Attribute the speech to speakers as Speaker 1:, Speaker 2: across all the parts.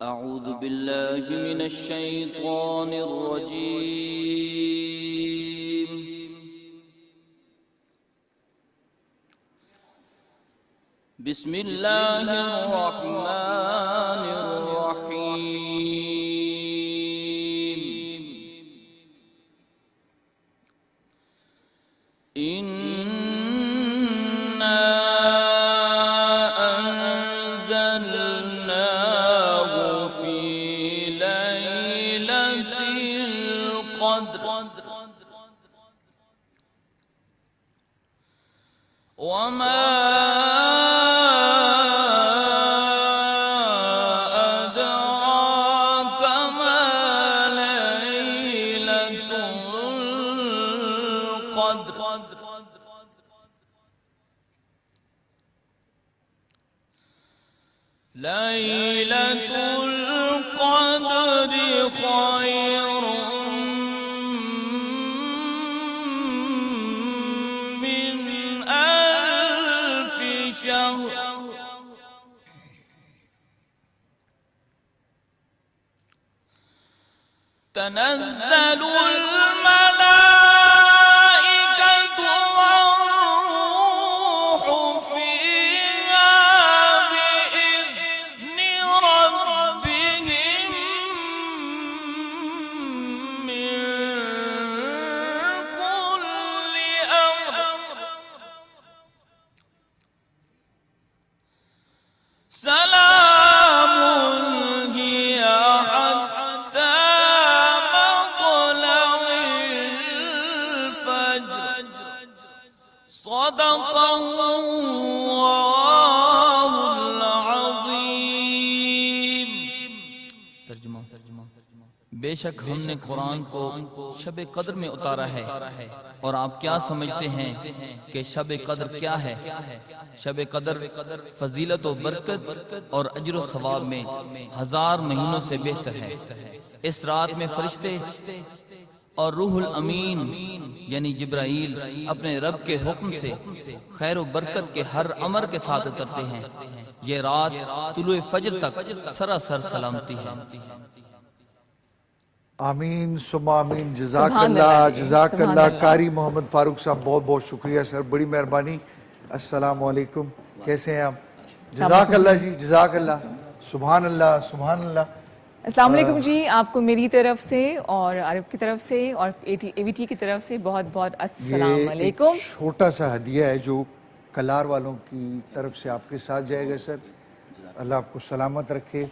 Speaker 1: अऊज़ु बिल्लाहि मिनश शैतानिर रजीम। बिस्मिल्लाहिर रहमानिर रहीम। इन्ना अंज़लनाहु फी लैलतिल क़द्र वमा लैलतुल क़द्र खैरुम मिन अल्फि शहर तनज़्ज़लुल मलाइकतु वर्रूहु फ़ीहा बिइज़्नि रब्बिहिम मिन कुल्लि अम्र सलामुन हिया हत्ता सदक़ल्लाहुल अज़ीम। तर्जुमा। बेशक हमने कुरान को शब कद्र में उतारा है, और आप क्या समझते हैं कि शब कद्र क्या है? शब कद्र फजीलत और बरकत और अजर और सवाब में 1000 महीनों से बेहतर है। इस रात में फरिश्ते और रूहुल अमीन यानी जिब्राइल अपने रब के हुक्म से खैर व बरकत के हर अमर के साथ उतरते हैं। ये रात तुलुए फजर तक सरासर सलामती है।
Speaker 2: आमीन सुम्मा आमीन। जज़ाकल्लाह जज़ाकल्लाह। कारी मोहम्मद फारूक साहब बहुत बहुत शुक्रिया सर, बड़ी मेहरबानी। अस्सलाम वालेकुम, कैसे हैं आप? जज़ाकल्लाह जी, जज़ाकल्लाह। सुभान अल्लाह सुभान अल्लाह।
Speaker 3: अस्सलाम वालेकुम जी, आपको मेरी तरफ से और आरिफ की तरफ से और एवीटी की तरफ से बहुत बहुत अस्सलाम वालेकुम।
Speaker 2: छोटा सा हदिया है जो कलार वालों की तरफ से आपके साथ जाएगा सर। अल्लाह आपको सलामत रखे।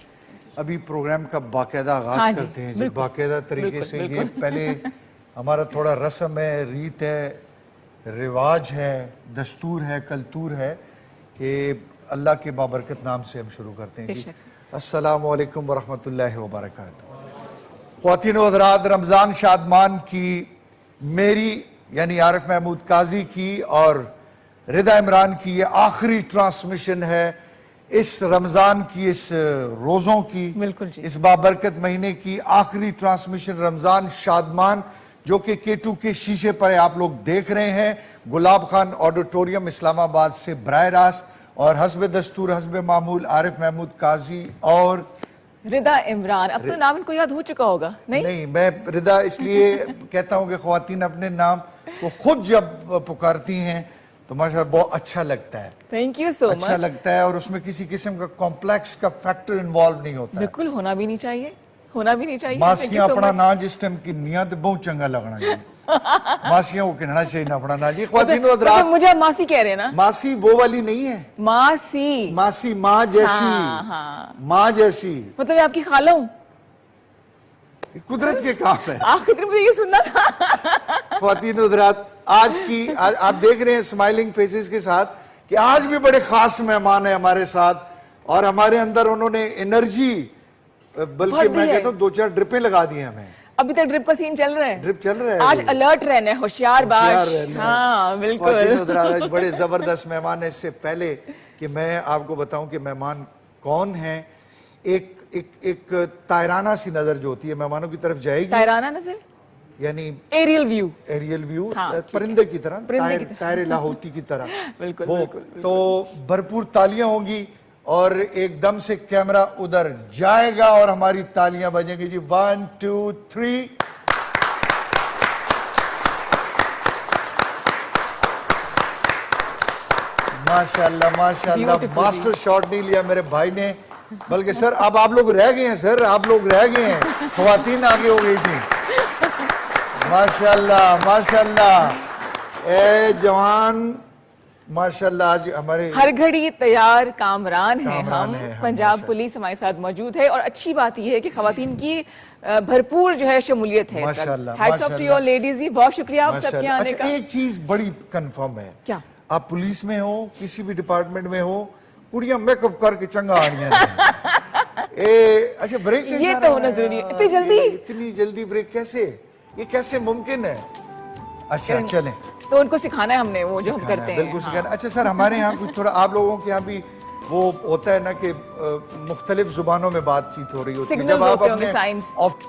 Speaker 2: अभी प्रोग्राम का बाकायदा आगाज करते हैं जी, बाकायदा तरीके से। ये पहले हमारा थोड़ा रस्म है, रीत है, रिवाज है, दस्तूर है, कल्तूर है कि अल्लाह के बाबरकत नाम से हम शुरू करते हैं जी। अस्सलामु अलैकुम वरहमतुल्लाहि वबरकातुहू। ख्वातीन व हज़रात, रमज़ान शादमान की मेरी यानी आरिफ महमूद काजी की और रिदा इमरान की ये आखिरी ट्रांसमिशन है इस रमज़ान की, इस रोज़ों की, इस बाबरकत महीने की आखिरी ट्रांसमिशन रमज़ान शादमान, जो कि K2 के शीशे पर आप लोग देख रहे हैं। गुलाब खान ऑडिटोरियम इस्लामाबाद से बराह रास्त, और हस्ब दस्तूर हस्ब मामूल आरिफ महमूद काजी और
Speaker 3: रिदा इमरान। अब तो नाम इनको याद हो चुका होगा। नहीं,
Speaker 2: मैं रिदा इसलिए कहता हूँ कि ख्वातीन अपने नाम को खुद जब पुकारती हैं तो माशाल्लाह बहुत अच्छा लगता है।
Speaker 3: Thank you so much.
Speaker 2: अच्छा लगता है, और उसमें किसी किस्म का कॉम्प्लेक्स का फैक्टर इन्वॉल्व नहीं होता।
Speaker 3: बिल्कुल होना भी नहीं चाहिए, होना भी नहीं चाहिए।
Speaker 2: मासियां अपना ना जिस टाइम की नियत बहुत चंगा लगना चाहिए। मासियां को कहना चाहिए ना अपना ना जी। ख्वातीन व हज़रात,
Speaker 3: मुझे मासी कह रहे हैं ना?
Speaker 2: मासी वो वाली नहीं है,
Speaker 3: मासी
Speaker 2: मासी माँ जैसी।
Speaker 3: हाँ।
Speaker 2: माँ जैसी
Speaker 3: मतलब मैं आपकी खाला हूँ।
Speaker 2: कुदरत के काम है।
Speaker 3: आखिर में ये सुनना था।
Speaker 2: ख्वातीन व हज़रात, आज आप देख रहे हैं स्माइलिंग फेसेस के साथ कि आज भी बड़े खास मेहमान है हमारे साथ, और हमारे अंदर उन्होंने एनर्जी, बल्कि मैं कहता हूँ 2-4 ड्रिपें लगा दी हैं हमें।
Speaker 3: अभी तक ड्रिप का सीन चल रहा है।
Speaker 2: ड्रिप चल रहा है।
Speaker 3: आज अलर्ट रहना है, होशियार बाश। हाँ बिल्कुल।
Speaker 2: बड़े जबरदस्त मेहमान है। इससे पहले कि मैं आपको बताऊं कि मेहमान कौन हैं, एक तायराना सी नजर जो होती है मेहमानों की तरफ जाएगी।
Speaker 3: तायराना नजर
Speaker 2: यानी
Speaker 3: एरियल व्यू,
Speaker 2: हाँ, परिंदे की तरह, तायर लाहौती की तरह। बिल्कुल, वो बिल्कुल, तो भरपूर तालियां होंगी और एकदम से कैमरा उधर जाएगा और हमारी तालियां बजेंगी जी। 1 2 3। माशाल्लाह माशाल्लाह, मास्टर शॉट नहीं लिया मेरे भाई ने, बल्कि सर अब आप लोग रह गए हैं, सर आप लोग रह गए हैं, ख्वातीन आगे हो गई थी। माशाल्लाह माशाल्लाह, ए जवान माशाल्लाह, आज हमारे
Speaker 3: हर घड़ी तैयार कामरान हैं
Speaker 2: कामरान
Speaker 3: हम।
Speaker 2: हैं हम,
Speaker 3: पंजाब
Speaker 2: माशाल्लाह।
Speaker 3: पुलिस हमारे साथ मौजूद है और अच्छी बात यह है कि खवातीन की भरपूर जो है शमूलियत है।
Speaker 2: माशाल्लाह,
Speaker 3: hats off to your ladies जी, बहुत शुक्रिया आप सबके
Speaker 2: माशाल्लाह।
Speaker 3: आने
Speaker 2: अच्छा,
Speaker 3: का।
Speaker 2: एक चीज बड़ी कंफर्म है,
Speaker 3: क्या?
Speaker 2: आप पुलिस में हो, किसी भी डिपार्टमेंट में हो, कुड़ियां मेकअप करके चंगा आ रही हैं। ए अच्छा, ब्रेक कैसे
Speaker 3: ये
Speaker 2: आ
Speaker 3: तो
Speaker 2: रहा
Speaker 3: होना
Speaker 2: है?
Speaker 3: जरूरी है। इतनी जल्दी?
Speaker 2: इतनी जल्दी ब्रेक कैसे? ये कैसे मुमकिन है? अच्छा चलें,
Speaker 3: तो उनको सिखाना है हमने वो जो हम
Speaker 2: सिखाना
Speaker 3: करते
Speaker 2: है,
Speaker 3: हैं।
Speaker 2: बिल्कुल
Speaker 3: हाँ।
Speaker 2: सिखाना। अच्छा सर, हमारे यहाँ कुछ थोड़ा, आप लोगों के यहाँ भी वो होता है ना कि मुख्तलिफ जुबानों में बातचीत हो रही होती है
Speaker 3: Signals
Speaker 2: जब आप
Speaker 3: होते होंगे,
Speaker 2: अपने
Speaker 3: signs।
Speaker 2: ऑफ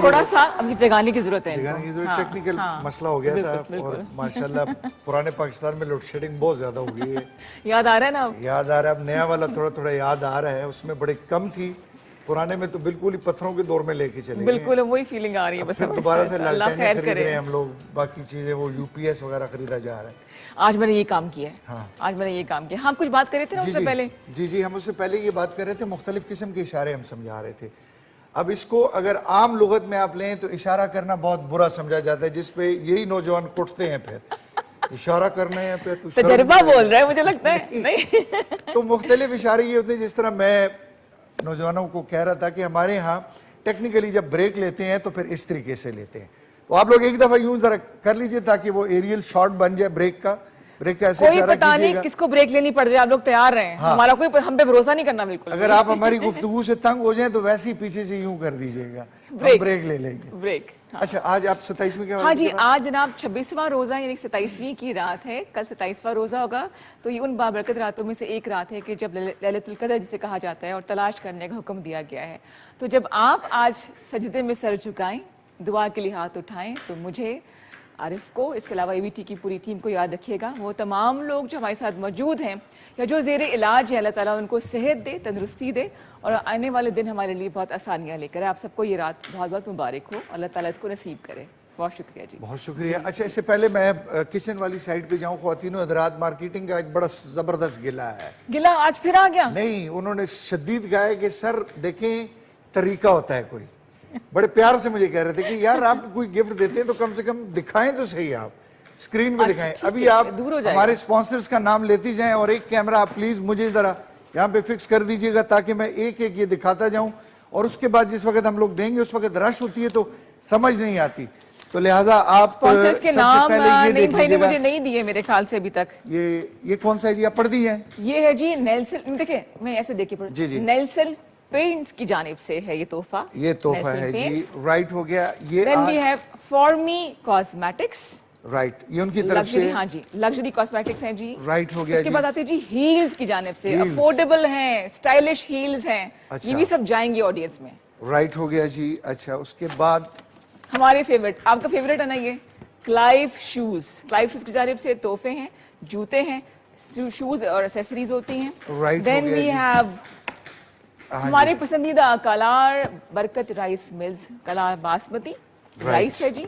Speaker 3: थोड़ा सा अभी जगाने की जरूरत है इनको।
Speaker 2: जगाने की जो
Speaker 3: हाँ,
Speaker 2: टेक्निकल
Speaker 3: हाँ,
Speaker 2: मसला हो गया था,
Speaker 3: बिल्कुल,
Speaker 2: और
Speaker 3: बिल्कुल।
Speaker 2: माशाल्लाह पुराने पाकिस्तान में लोड शेडिंग बहुत ज्यादा हो गई है।
Speaker 3: याद आ रहा है ना अब?
Speaker 2: याद आ रहा है, अब नया वाला थोड़ा थोड़ा याद आ रहा है, उसमें बड़े कम थी, पुराने में तो बिल्कुल ही पत्थरों के दौर में लेके चले गए।
Speaker 3: बिल्कुल वही फीलिंग आ रही है बस।
Speaker 2: फिर
Speaker 3: अब
Speaker 2: दोबारा
Speaker 3: इससे
Speaker 2: से
Speaker 3: अल्लाह
Speaker 2: लालटेनें
Speaker 3: खैर
Speaker 2: खरीद
Speaker 3: करे।
Speaker 2: रहे हैं हम लोग, बाकी चीजें वो यूपीएस वगैरह खरीदा जा रहा है।
Speaker 3: आज मैंने ये काम किया है।
Speaker 2: हाँ।
Speaker 3: आज मैंने ये काम किया। हम कुछ बात कर रहे थे ना उससे पहले।
Speaker 2: जी जी, हम उससे पहले ये बात कर रहे थे, मुख्तलिफ किस्म के इशारे हम समझा रहे थे। अब इसको अगर आम लुगत में आप लें तो इशारा करना बहुत बुरा समझा जाता है, जिसपे यही नौजवान कुटते हैं। फिर इशारा करने हैं पे तो
Speaker 3: तजर्बा बोल रहा है मुझे लगता है। नहीं
Speaker 2: तो मुख्तलिफ इशारे ये होते हैं, जिस तरह मैं नौजवानों को कह रहा था कि हमारे यहाँ टेक्निकली जब ब्रेक लेते हैं तो फिर इस तरीके से लेते हैं। तो आप लोग एक दफा यूं जरा कर लीजिए ताकि वो एरियल शॉट बन जाए ब्रेक का ऐसे
Speaker 3: कोई
Speaker 2: इशारा
Speaker 3: पता नहीं
Speaker 2: कीजिएगा।
Speaker 3: किसको ब्रेक लेनी पड़ जाए, आप लोग तैयार रहें।
Speaker 2: हाँ।
Speaker 3: हमारा कोई हम पे भरोसा नहीं करना बिल्कुल।
Speaker 2: अगर आप हमारी गुफ्तगू से तंग हो जाएं तो वैसे ही पीछे से यूं कर दीजिएगा, हम
Speaker 3: ब्रेक।
Speaker 2: ब्रेक ले लेंगे।
Speaker 3: ब्रेक। हाँ।
Speaker 2: अच्छा, आज आप 27वीं के
Speaker 3: हाँ जी, आज जनाब 26वां रोजा यानी 27वीं की रात है। कल 27वां रोजा होगा। तो ये उन बाबरकत रातों में से एक रात है कि जब लैलतुल कदर जिसे कहा जाता है और तलाश करने का हुक्म दिया गया है। तो जब आप आज सजदे में सर झुकाएं, दुआ के लिए हाथ उठाएं, तो मुझे, आरिफ को, इसके अलावा एवीटी की पूरी टीम को याद रखिएगा। वो तमाम लोग जो हमारे साथ मौजूद हैं या जो ज़ेर इलाज है, अल्लाह ताला उनको सेहत दे, तंदुरुस्ती दे और आने वाले दिन हमारे लिए बहुत आसानियाँ लेकर आए। आप सबको ये रात बहुत बहुत मुबारक हो, अल्लाह ताला इसको नसीब करे। बहुत शुक्रिया जी।
Speaker 2: बहुत शुक्रिया। अच्छा, इससे पहले मैं किचन वाली साइड पे जाऊं, ख्वातीनों हज़रात, मार्केटिंग का एक बड़ा जबरदस्त गिला है।
Speaker 3: गिला आज फिर आ गया?
Speaker 2: नहीं, उन्होंने शदीद कहा है कि सर देखें, तरीका होता है कोई। बड़े प्यार से मुझे कह रहे थे कि यार आप कोई गिफ्ट देते हैं तो कम से कम दिखाएं तो सही, आप स्क्रीन पे
Speaker 3: अच्छा,
Speaker 2: दिखाएं।
Speaker 3: ठीक
Speaker 2: अभी
Speaker 3: है,
Speaker 2: आप
Speaker 3: दूर हो जाएगा।
Speaker 2: हमारे स्पॉन्सर्स का नाम लेती जाएं और एक कैमरा आप प्लीज मुझे जरा यहाँ पे फिक्स कर दीजिएगा ताकि मैं एक एक ये दिखाता जाऊं, और उसके बाद जिस वक्त हम लोग देंगे उस वक्त रश होती है तो समझ नहीं आती, तो लिहाजा आप
Speaker 3: स्पॉन्सर्स के
Speaker 2: सबसे
Speaker 3: नाम
Speaker 2: पहले ये
Speaker 3: नहीं
Speaker 2: देख
Speaker 3: भाई ने
Speaker 2: लीजिएगा।
Speaker 3: मुझे नहीं दिए मेरे ख्याल से अभी तक।
Speaker 2: ये कौन सा है जी, आप पढ़ दी है?
Speaker 3: ये है जी नेल्सन, देखिए मैं ऐसे देखिए
Speaker 2: जी, जी।
Speaker 3: नेल्सन पेंट्स की जानिब से है ये तोहफा।
Speaker 2: ये तोहफा है जी, राइट हो गया ये।
Speaker 3: Then we have Formi cosmetics,
Speaker 2: right, ये उनकी तरफ
Speaker 3: लग्जरी।
Speaker 2: से
Speaker 3: हाँ जी, लग्जरी कॉस्मेटिक्स हैं जी।
Speaker 2: राइट हो गया
Speaker 3: इसके
Speaker 2: जी।
Speaker 3: बाद आते हैं जी हील्स की जानिब से,
Speaker 2: Heels।
Speaker 3: अफोर्डेबल हैं, स्टाइलिश हील्स हैं।
Speaker 2: अच्छा।
Speaker 3: ये भी सब जाएंगे ऑडियंस में।
Speaker 2: राइट हो गया जी। अच्छा, उसके बाद
Speaker 3: हमारे फेवरेट, आपका फेवरेट है ना ये, क्लाइव शूज। क्लाइव शूज की जानिब से तोहफे हैं, जूते हैं, शूज और एक्सेसरीज होती हैं।
Speaker 2: Right
Speaker 3: देन
Speaker 2: हो गया
Speaker 3: वी
Speaker 2: जी।
Speaker 3: हैव
Speaker 2: हाँ
Speaker 3: हमारे
Speaker 2: जी।
Speaker 3: पसंदीदा Kalar Barkat rice mills, Kalar basmati rice है जी,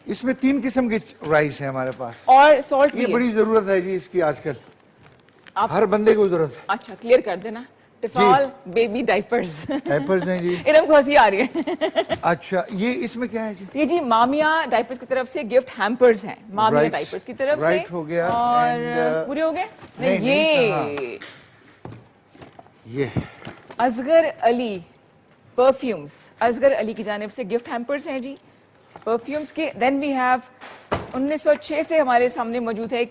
Speaker 2: इसमें 3 किस्म के राइस है हमारे पास।
Speaker 3: और सॉल्ट
Speaker 2: ये
Speaker 3: भी
Speaker 2: बड़ी
Speaker 3: है।
Speaker 2: जरूरत है जी इसकी आजकल,
Speaker 3: आप
Speaker 2: हर बंदे को जरूरत है।
Speaker 3: अच्छा क्लियर कर देना। टिफॉल बेबी डाइपर्स।
Speaker 2: डायपर्स हैं जी।
Speaker 3: इरम को हंसी आ रही है।
Speaker 2: अच्छा, ये इसमें क्या है जी?
Speaker 3: ये जी मामिया डाइपर्स की तरफ से गिफ्ट हैम्पर्स हैं, मामिया
Speaker 2: Right.
Speaker 3: डाइपर्स की तरफ से।
Speaker 2: Right हो गया।
Speaker 3: और
Speaker 2: And,
Speaker 3: पूरे हो गए?
Speaker 2: नहीं,
Speaker 3: ये
Speaker 2: ये
Speaker 3: असगर अली परफ्यूम्स, असगर अली की जानिब से गिफ्ट हैम्पर्स हैं जी परफ्यूम्स के। देन वी हैव 1906 से हमारे सामने मौजूद है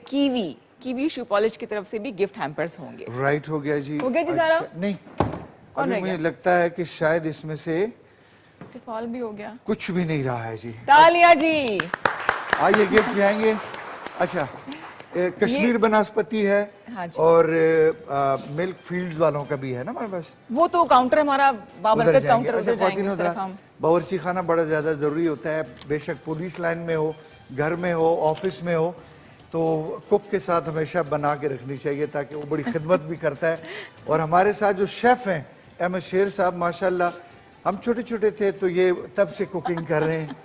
Speaker 3: कीवी शू पॉलिश की तरफ से भी गिफ्ट हैम्पर्स होंगे।
Speaker 2: राइट हो गया जी।
Speaker 3: हो गया जी सारा?
Speaker 2: अच्छा, नहीं,
Speaker 3: कौन
Speaker 2: अभी
Speaker 3: रह
Speaker 2: मुझे
Speaker 3: गया?
Speaker 2: लगता है कि शायद इसमें से
Speaker 3: टिफॉल भी हो गया।
Speaker 2: कुछ भी नहीं रहा है जी।
Speaker 3: तालिया जी।
Speaker 2: आइए गिफ्ट जाएंगे। अच्छा, कश्मीर बनास्पति है
Speaker 3: हाँ जी।
Speaker 2: और मिल्क फील्ड्स वालों का भी है ना हमारे पास।
Speaker 3: वो तो काउंटर हमारा
Speaker 2: उधर
Speaker 3: बाबरकत
Speaker 2: जाएंगे।
Speaker 3: काउंटर
Speaker 2: अच्छा
Speaker 3: उधर जाएंगे
Speaker 2: ख्वातीन
Speaker 3: इस तरफ
Speaker 2: हज़रात,
Speaker 3: हम।
Speaker 2: बावर्ची खाना बड़ा ज़्यादा ज़रूरी होता है, बेशक पुलिस लाइन में हो, घर में हो, ऑफिस में हो, तो कुक के साथ हमेशा बना के रखनी चाहिए ताकि वो बड़ी खिदमत भी करता है। और हमारे साथ जो शेफ़ हैं अहमद शेर साहब, माशाल्लाह हम छोटे छोटे थे तो ये तब से कुकिंग कर रहे हैं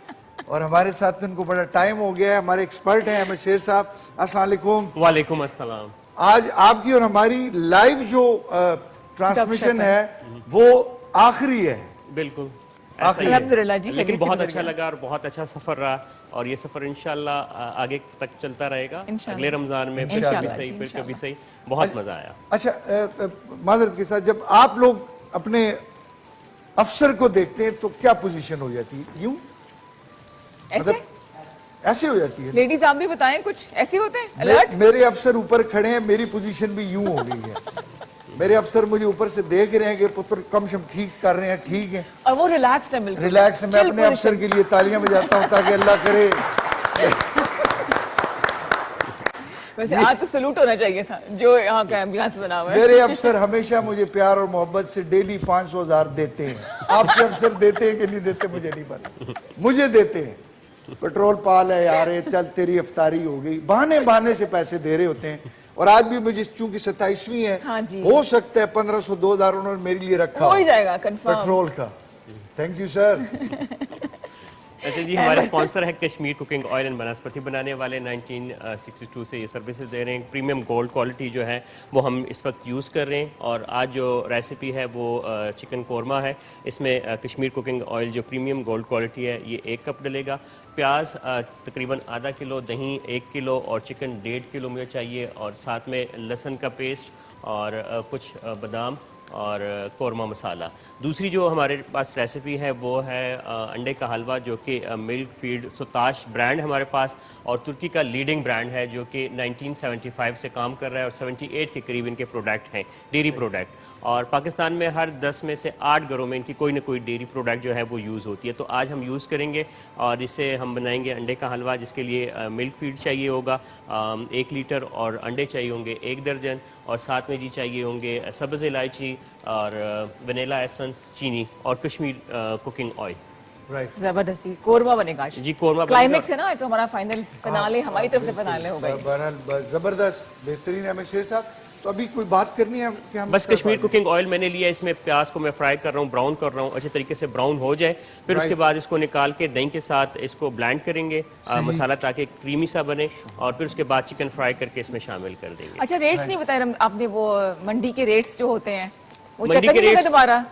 Speaker 2: और हमारे साथ उनको बड़ा टाइम हो गया है। हमारे एक्सपर्ट हैं अहमद शेर साहब, अस्सलाम वालेकुम।
Speaker 4: वालेकुम अस्सलाम।
Speaker 2: आज आपकी और हमारी लाइव जो ट्रांसमिशन है वो आखिरी है।
Speaker 4: बिल्कुल ऐसा ही है।
Speaker 3: अल्हम्दुलिल्लाह जी,
Speaker 4: लेकिन
Speaker 3: खैरियत से
Speaker 4: बहुत
Speaker 3: गुजर
Speaker 4: अच्छा
Speaker 3: गया।
Speaker 4: लगा और बहुत अच्छा सफर रहा और ये सफर इंशाल्लाह आगे तक चलता रहेगा।
Speaker 3: इंशाल्लाह।
Speaker 4: अगले रमजान में फिर
Speaker 2: इंशाल्लाह
Speaker 4: कभी
Speaker 3: जी,
Speaker 4: सही फिर कभी
Speaker 3: इंशाल्लाह।
Speaker 4: सही, बहुत मजा आया।
Speaker 2: अच्छा माजरत के साथ, जब आप लोग अपने अफसर को देखते हैं तो क्या पोजीशन हो जाती है? यूं
Speaker 3: ऐसे
Speaker 2: ऐसे हो जाती है।
Speaker 3: लेडीज आप भी बताएं, कुछ ऐसे होते हैं अलर्ट?
Speaker 2: मेरे अफसर ऊपर खड़े हैं, मेरी पोजीशन भी यूं हो गई है। मेरे अफसर मुझे ऊपर से देख रहे हैं कि पुत्र कम शम ठीक कर रहे हैं, ठीक है,
Speaker 3: और वो रिलैक्स्ड है बिल्कुल।
Speaker 2: रिलैक्स। मैं
Speaker 3: Chill
Speaker 2: अपने अफसर
Speaker 3: position।
Speaker 2: के लिए तालियां बजाता हूं ताकि अल्लाह करे।
Speaker 3: वैसे आज तो सलूट होना चाहिए था जो यहाँ का एम्बियंस बना हुआ है।
Speaker 2: मेरे अफसर हमेशा मुझे प्यार और मोहब्बत से डेली 500,000 देते हैं। आपके अफसर देते हैं कि नहीं देते मुझे नहीं पता, मुझे देते हैं। पेट्रोल पाल है यार, ये चल तेरी इफ्तारी हो गई, बहाने बहाने से पैसे दे रहे होते हैं। और आज भी मुझे चूंकि 27वीं है,
Speaker 3: हाँ जी।
Speaker 2: हो सकता है 1500 2000 उन्होंने मेरे लिए रखा
Speaker 3: हो ही जाएगा कंफर्म।
Speaker 2: पेट्रोल का। Thank you sir.
Speaker 4: अच्छा जी, हमारे स्पॉन्सर है कश्मीर कुकिंग ऑयल एंड वनस्पति बनाने वाले। 1962 से ये सर्विसेज दे रहे हैं। प्रीमियम गोल्ड क्वालिटी जो है वो हम इस वक्त यूज़ कर रहे हैं। और आज जो रेसिपी है वो चिकन कोरमा है। इसमें कश्मीर कुकिंग ऑयल जो प्रीमियम गोल्ड क्वालिटी है ये 1 कप डलेगा। प्याज तकरीबन आधा किलो, दही 1 किलो और चिकन 1.5 किलो मुझे चाहिए। और साथ में लहसुन का पेस्ट और कुछ बादाम और कोरमा मसाला। दूसरी जो हमारे पास रेसिपी है वो है अंडे का हलवा, जो कि मिल्क फीड सुताश ब्रांड हमारे पास और तुर्की का लीडिंग ब्रांड है, जो कि 1975 से काम कर रहा है और 78 के करीब इनके प्रोडक्ट हैं, डेयरी प्रोडक्ट। और पाकिस्तान में हर 10 में से 8 घरों में इनकी कोई ना कोई डेयरी प्रोडक्ट जो है वो यूज़ होती है। तो आज हम यूज़ करेंगे और इसे हम बनाएंगे अंडे का हलवा, जिसके लिए मिल्क फीड चाहिए होगा 1 लीटर और अंडे चाहिए होंगे 1 दर्जन। और साथ में जी चाहिए होंगे सब्ज़ इलायची और वनीला एसेंस, चीनी और कश्मीर कुकिंग ऑयल।
Speaker 2: राइट।
Speaker 3: जबरदस्ती कोरमा बनेगा आज।
Speaker 4: जी कोरमा
Speaker 3: क्लाइमेक्स है ना, तो हमारा फाइनल फिनाले हमारी तरफ से फिनाले हो गई।
Speaker 2: बहरहाल जबरदस्त, बेहतरीन है। अहमद शेर साहब, तो अभी कोई बात करनी है कि हम
Speaker 4: बस कश्मीर कुकिंग ऑयल मैंने लिया, इसमें प्याज को मैं फ्राई कर रहा हूँ, ब्राउन कर रहा हूँ, अच्छे तरीके से ब्राउन हो जाए। फिर उसके बाद इसको निकाल के दही के साथ इसको ब्लेंड करेंगे मसाला, ताकि क्रीमी सा बने। और फिर उसके बाद चिकन फ्राई करके इसमें शामिल कर देंगे।
Speaker 3: अच्छा, रेट्स नहीं बताए आपने, वो मंडी के रेट्स जो होते हैं वो
Speaker 4: मंडी
Speaker 3: चेक
Speaker 4: के
Speaker 3: करिएगा
Speaker 4: रेट्स
Speaker 3: दोबारा।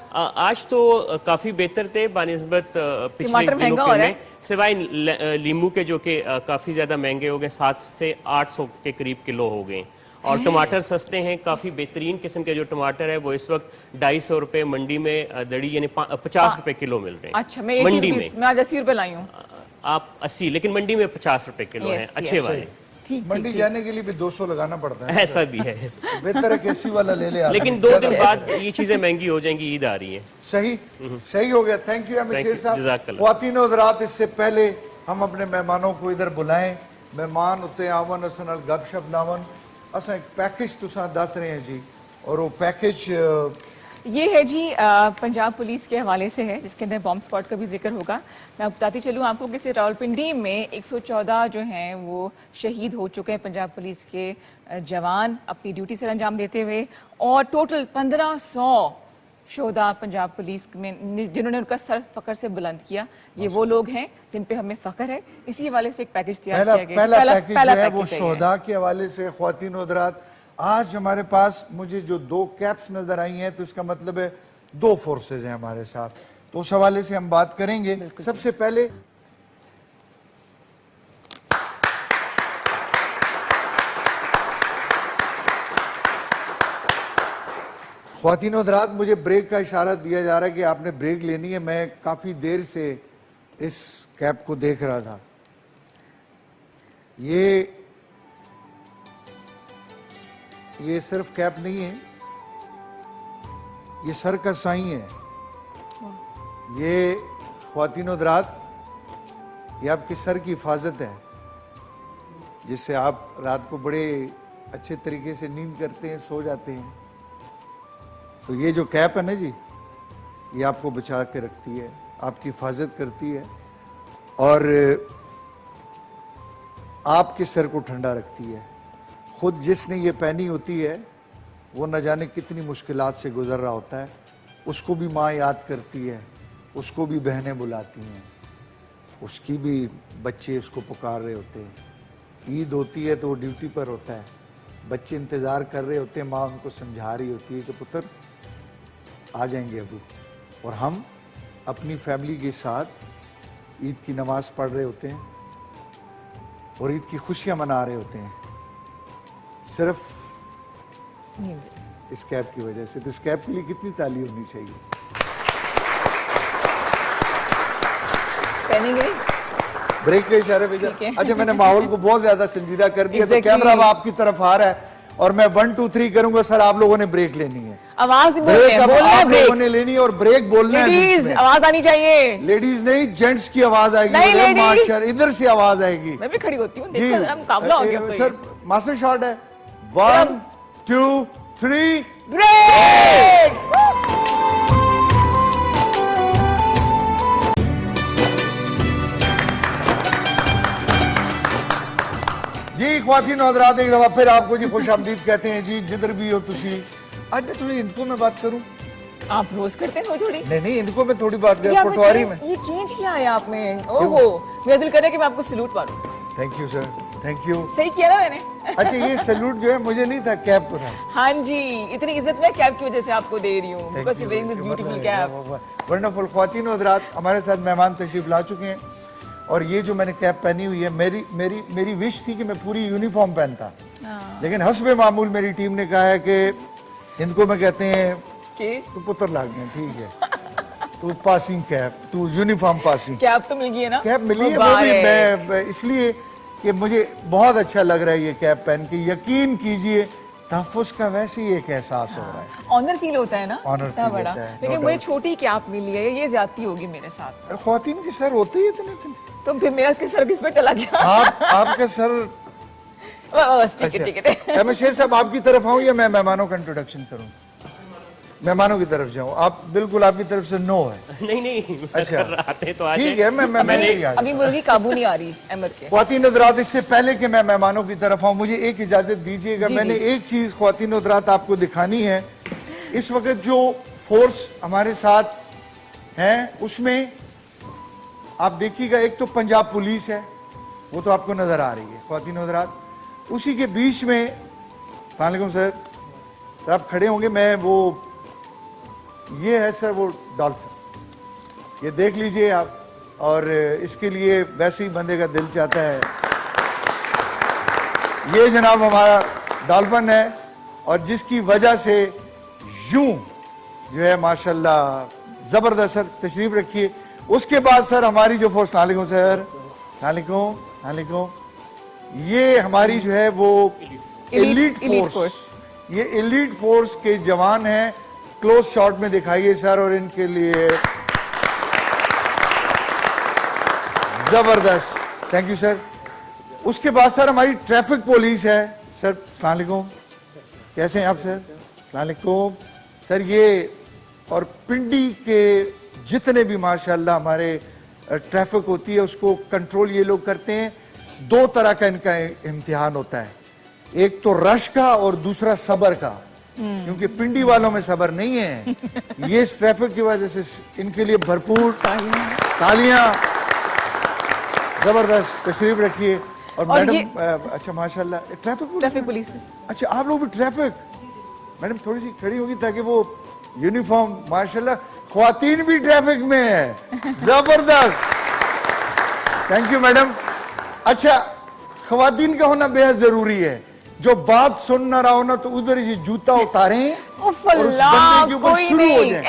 Speaker 4: आज तो काफी बेहतर थे बानिस्बत पिछले
Speaker 3: टमाटर
Speaker 4: दिनों
Speaker 3: महंगा हो रहा
Speaker 4: के, सिवाय लीमू के जो कि काफी ज्यादा महंगे हो गए, 700 से 800 के करीब किलो हो गए। और टमाटर सस्ते हैं, काफ़ी बेहतरीन किस्म के जो टमाटर है वो इस वक्त 250 रुपये मंडी में दड़ी यानी 50 रुपये किलो मिल रहे हैं।
Speaker 3: अच्छा, मैं
Speaker 4: मंडी में
Speaker 3: मैं आज 80 रुपए लाई हूँ।
Speaker 4: आप 80, लेकिन मंडी में 50 रुपये किलो
Speaker 3: Yes,
Speaker 4: हैं
Speaker 3: yes,
Speaker 4: अच्छे वाले।
Speaker 3: ठीक
Speaker 2: मंडी जाने के लिए भी 200 लगाना पड़ता है।
Speaker 4: ऐसा भी है,
Speaker 2: बेहतर है कि एसी वाला ले ले आप।
Speaker 4: लेकिन 2 दिन बाद ये चीज़ें महंगी हो जाएंगी, ईद आ रही है।
Speaker 2: सही सही हो गया। थैंक यू अहमद
Speaker 4: Thank
Speaker 2: शेर
Speaker 4: you,
Speaker 2: साहब।
Speaker 4: जज़ाकल्लाह।
Speaker 2: ख्वातीन और हज़रात, इससे पहले हम अपने मेहमानों को इधर बुलाएं। मेहमान उते आवन असन नाल गपशप लावन। असा एक पैकेज तुसा दस रहे हैं जी, और वो पैकेज
Speaker 3: ये है जी पंजाब पुलिस के हवाले से है, जिसके अंदर बॉम्ब स्क्वाड का भी जिक्र होगा। मैं बताती चलूँ आपको कि रावलपिंडी में 114 जो हैं वो शहीद हो चुके हैं पंजाब पुलिस के जवान अपनी ड्यूटी से अंजाम देते हुए, और टोटल 1500 शोधा पंजाब पुलिस में जिन्होंने उनका सर फख्र से बुलंद किया, ये वो लोग हैं जिन पे हमें फख्र है। इसी हवाले से एक पैकेज तैयार किया गया।
Speaker 2: पहला पैकेज जो है वो
Speaker 3: पैकेज
Speaker 2: शोहदा के हवाले से। ख्वातीन और हज़रात, आज हमारे पास मुझे जो 2 कैप्स नजर आई हैं, तो इसका मतलब है 2 फोर्सेज हैं हमारे साथ, तो उस हवाले से हम बात करेंगे। सबसे पहले ख्वातीन और हज़रात, मुझे ब्रेक का इशारा दिया जा रहा है कि आपने ब्रेक लेनी है। मैं काफ़ी देर से इस कैप को देख रहा था। ये सिर्फ कैप नहीं है, ये सर का साई है। ये ख्वातीन और हज़रात, ये आपके सर की हिफाजत है। जिससे आप रात को बड़े अच्छे तरीके से नींद करते हैं, सो जाते हैं। तो ये जो कैप है ना जी, ये आपको बचा के रखती है, आपकी हिफाजत करती है और आपके सर को ठंडा रखती है। खुद जिसने ये पहनी होती है वो न जाने कितनी मुश्किलात से गुजर रहा होता है, उसको भी माँ याद करती है, उसको भी बहनें बुलाती हैं, उसकी भी बच्चे उसको पुकार रहे होते हैं। ईद होती है तो वो ड्यूटी पर होता है, बच्चे इंतज़ार कर रहे होते हैं, माँ उनको समझा रही होती है कि पुत्र आ जाएंगे अभी। और हम अपनी फैमिली के साथ ईद की नमाज़ पढ़ रहे होते हैं और ईद की खुशियाँ मना रहे होते हैं, सिर्फ इस कैप की वजह से। तो इस कैप के लिए कितनी ताली होनी चाहिए।
Speaker 3: पहनेंगे
Speaker 2: ब्रेक के इशारे पे
Speaker 3: ठीक है।
Speaker 2: अच्छा, मैंने माहौल को बहुत ज्यादा संजीदा कर दिया। तो
Speaker 3: Exactly.
Speaker 2: कैमरा अब आपकी तरफ आ रहा है और मैं 1 2 3 करूंगा सर, आप लोगों ने ब्रेक लेनी है।
Speaker 3: आवाज नहीं बोलते
Speaker 2: ब्रेक
Speaker 3: हैं,
Speaker 2: अब
Speaker 3: बोलना है
Speaker 2: आप लोगों
Speaker 3: ब्रेक।
Speaker 2: ने लेनी है और ब्रेक बोलना है बीच
Speaker 3: लेडीज
Speaker 2: में।
Speaker 3: आवाज आनी चाहिए।
Speaker 2: लेडीज नहीं, जेंट्स की आवाज आएगी।
Speaker 3: नहीं,
Speaker 2: अरे
Speaker 3: ladies।
Speaker 2: मास्टर, इधर से आवाज आएगी
Speaker 3: मैं भी खड़ी होती हूँ,
Speaker 2: जी।
Speaker 3: देखो जरा मुकाबला हो गया तो
Speaker 2: सर मास्टर शॉट है। 1 2 3
Speaker 3: ब्रेक।
Speaker 2: जी ख्वातीन और हज़रात, एक दफा फिर आपको जी खुश आमदीद कहते हैं जी, जिधर भी हो तुसी। आज मैं थोड़ी इनको मैं बात करूं।
Speaker 3: आप रोज करते हैं थोड़ी?
Speaker 2: नहीं, इनको मैं थोड़ी बात
Speaker 3: ये आपने
Speaker 2: पटवारी में।
Speaker 3: ये चेंज किया है आपने। ओहो, मेरा दिल कर रहा है कि मैं आपको सैल्यूट मारूं।
Speaker 2: Thank you sir, thank you.
Speaker 3: सही किया ना मैंने?
Speaker 2: अच्छा, ये सैल्यूट जो है मुझे नहीं था, कैप को था।
Speaker 3: हाँ जी, इतनी इज्जत मैं कैप की वजह से आपको दे रही हूँ, because you wearing this beautiful cap.
Speaker 2: Wonderful. ख्वातीन और हज़रात, हमारे साथ मेहमान तशरीफ ला चुके हैं और ये जो मैंने कैप पहनी हुई है, मेरी विश थी कि मैं पूरी यूनिफॉर्म पहनता, लेकिन हस्बे मामूल मेरी टीम ने कहा है कि इनको मैं कहते हैं
Speaker 3: कि
Speaker 2: तू पुत्र लाग गया, ठीक है, तू पासिंग कैप, तू यूनिफॉर्म पासिंग
Speaker 3: कैप तो मिल गई है ना?
Speaker 2: कैप मिली है। वो भी मैं इसलिए कि मुझे बहुत अच्छा लग रहा है ये कैप पहन के। यकीन कीजिए तहफ़्फ़ुज़ का वैसे ही एक एहसास हो रहा है,
Speaker 3: ऑनर फील होता है ना,
Speaker 2: Honor
Speaker 3: इतना
Speaker 2: feel
Speaker 3: बड़ा।
Speaker 2: होता है,
Speaker 3: लेकिन
Speaker 2: no
Speaker 3: मुझे
Speaker 2: doubt।
Speaker 3: छोटी कैप मिली है, ये ज्यादती होगी मेरे साथ।
Speaker 2: ख्वातीन के सर होते ही इतने इतने।
Speaker 3: तो फिर मेरा किस सर्विस पे चला गया?
Speaker 2: आपका सर।
Speaker 3: बस ठीक है, ठीक है।
Speaker 2: अहमद शेर साहब, आपकी तरफ आऊं या मैं मेहमानों का इंट्रोडक्शन करूं? मेहमानों की तरफ जाऊं? आप बिल्कुल, आपकी तरफ से नो है।
Speaker 4: नहीं
Speaker 2: अच्छा,
Speaker 4: आते तो आ
Speaker 2: ठीक
Speaker 4: जाए।
Speaker 2: है, मैं
Speaker 3: अभी मुर्गी काबू नहीं आ रही अहमद के।
Speaker 2: ख्वातीन हज़रात, इससे पहले कि मैं मेहमानों की तरफ आऊं, मुझे एक इजाजत दीजिएगा।
Speaker 3: जी,
Speaker 2: मैंने
Speaker 3: जी।
Speaker 2: एक चीज ख्वातीन हज़रात आपको दिखानी है। इस वक्त जो फोर्स हमारे साथ है उसमें आप देखिएगा, एक तो पंजाब पुलिस है, वो तो आपको नजर आ रही है ख्वातीन हज़रात। उसी के बीच में, अस्सलाम वालेकुम सर, आप खड़े होंगे, मैं वो ये है सर वो डॉल्फिन, ये देख लीजिए आप। और इसके लिए वैसे ही बंदे का दिल चाहता है। ये जनाब हमारा डॉल्फिन है और जिसकी वजह से यूं जो है माशाल्लाह जबरदस्त। सर तशरीफ रखिए। उसके बाद सर हमारी जो फोर्स, वालेकुम सर, वालेकुम, ये हमारी जो है वो एलीट फोर्स, ये एलीट फोर्स के जवान हैं। क्लोज शॉट में दिखाइए सर, और इनके लिए जबरदस्त, थैंक यू सर। उसके बाद सर हमारी ट्रैफिक पुलिस है। सर अस्सलाम वालेकुम, कैसे हैं आप सर? अस्सलाम वालेकुम सर। ये और पिंडी के जितने भी माशाल्लाह हमारे ट्रैफिक होती है उसको कंट्रोल ये लोग करते हैं। 2 तरह का इनका इम्तिहान होता है, एक तो रश का और दूसरा सबर का, क्योंकि पिंडी वालों में सबर नहीं है। ये इस ट्रैफिक की वजह से इनके लिए भरपूर तालियां। जबरदस्त, तशरीफ रखिए। और मैडम अच्छा माशाल्लाह ट्रैफिक
Speaker 3: पुलिस।
Speaker 2: अच्छा, आप लोग भी ट्रैफिक? मैडम थोड़ी सी खड़ी होगी ताकि वो यूनिफॉर्म, माशाल्लाह ख्वातीन भी ट्रैफिक में है। जबरदस्त, थैंक यू मैडम। अच्छा, ख्वातीन का होना बेहद जरूरी है। जो बात सुन ना रहा हो ना तो उधर ही जूता उतारें और उस बंदे के ऊपर शुरू हो जाए।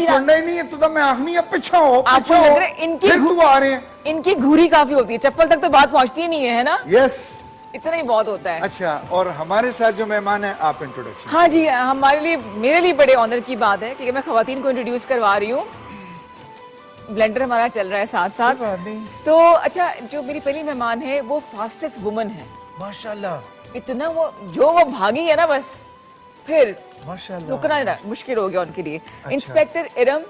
Speaker 2: सुनना ही नहीं है तो मैं आखनी है पीछा हो, पीछा हो, फिर तू आ रहे हैं।
Speaker 3: इनकी घूरी काफी होती है, चप्पल तक तो बात पहुंचती ही नहीं है ना?
Speaker 2: यस,
Speaker 3: इतना ही बहुत होता है।
Speaker 2: अच्छा, और हमारे साथ जो मेहमान है, आप इंट्रोडक्शन।
Speaker 3: हाँ जी, हमारे लिए, मेरे लिए बड़े ऑनर की बात है कि मैं खवातीन को इंट्रोड्यूस करवा रही हूँ। ब्लेंडर हमारा चल रहा है साथ साथ।
Speaker 2: कोई बात नहीं।
Speaker 3: तो अच्छा, जो मेरी पहली मेहमान है वो फास्टेस्ट वुमन है,
Speaker 2: माशाल्लाह
Speaker 3: इतना वो भागी है ना, बस फिर
Speaker 2: माशाल्लाह।
Speaker 3: रुकना मुश्किल हो गया उनके लिए। इंस्पेक्टर इरम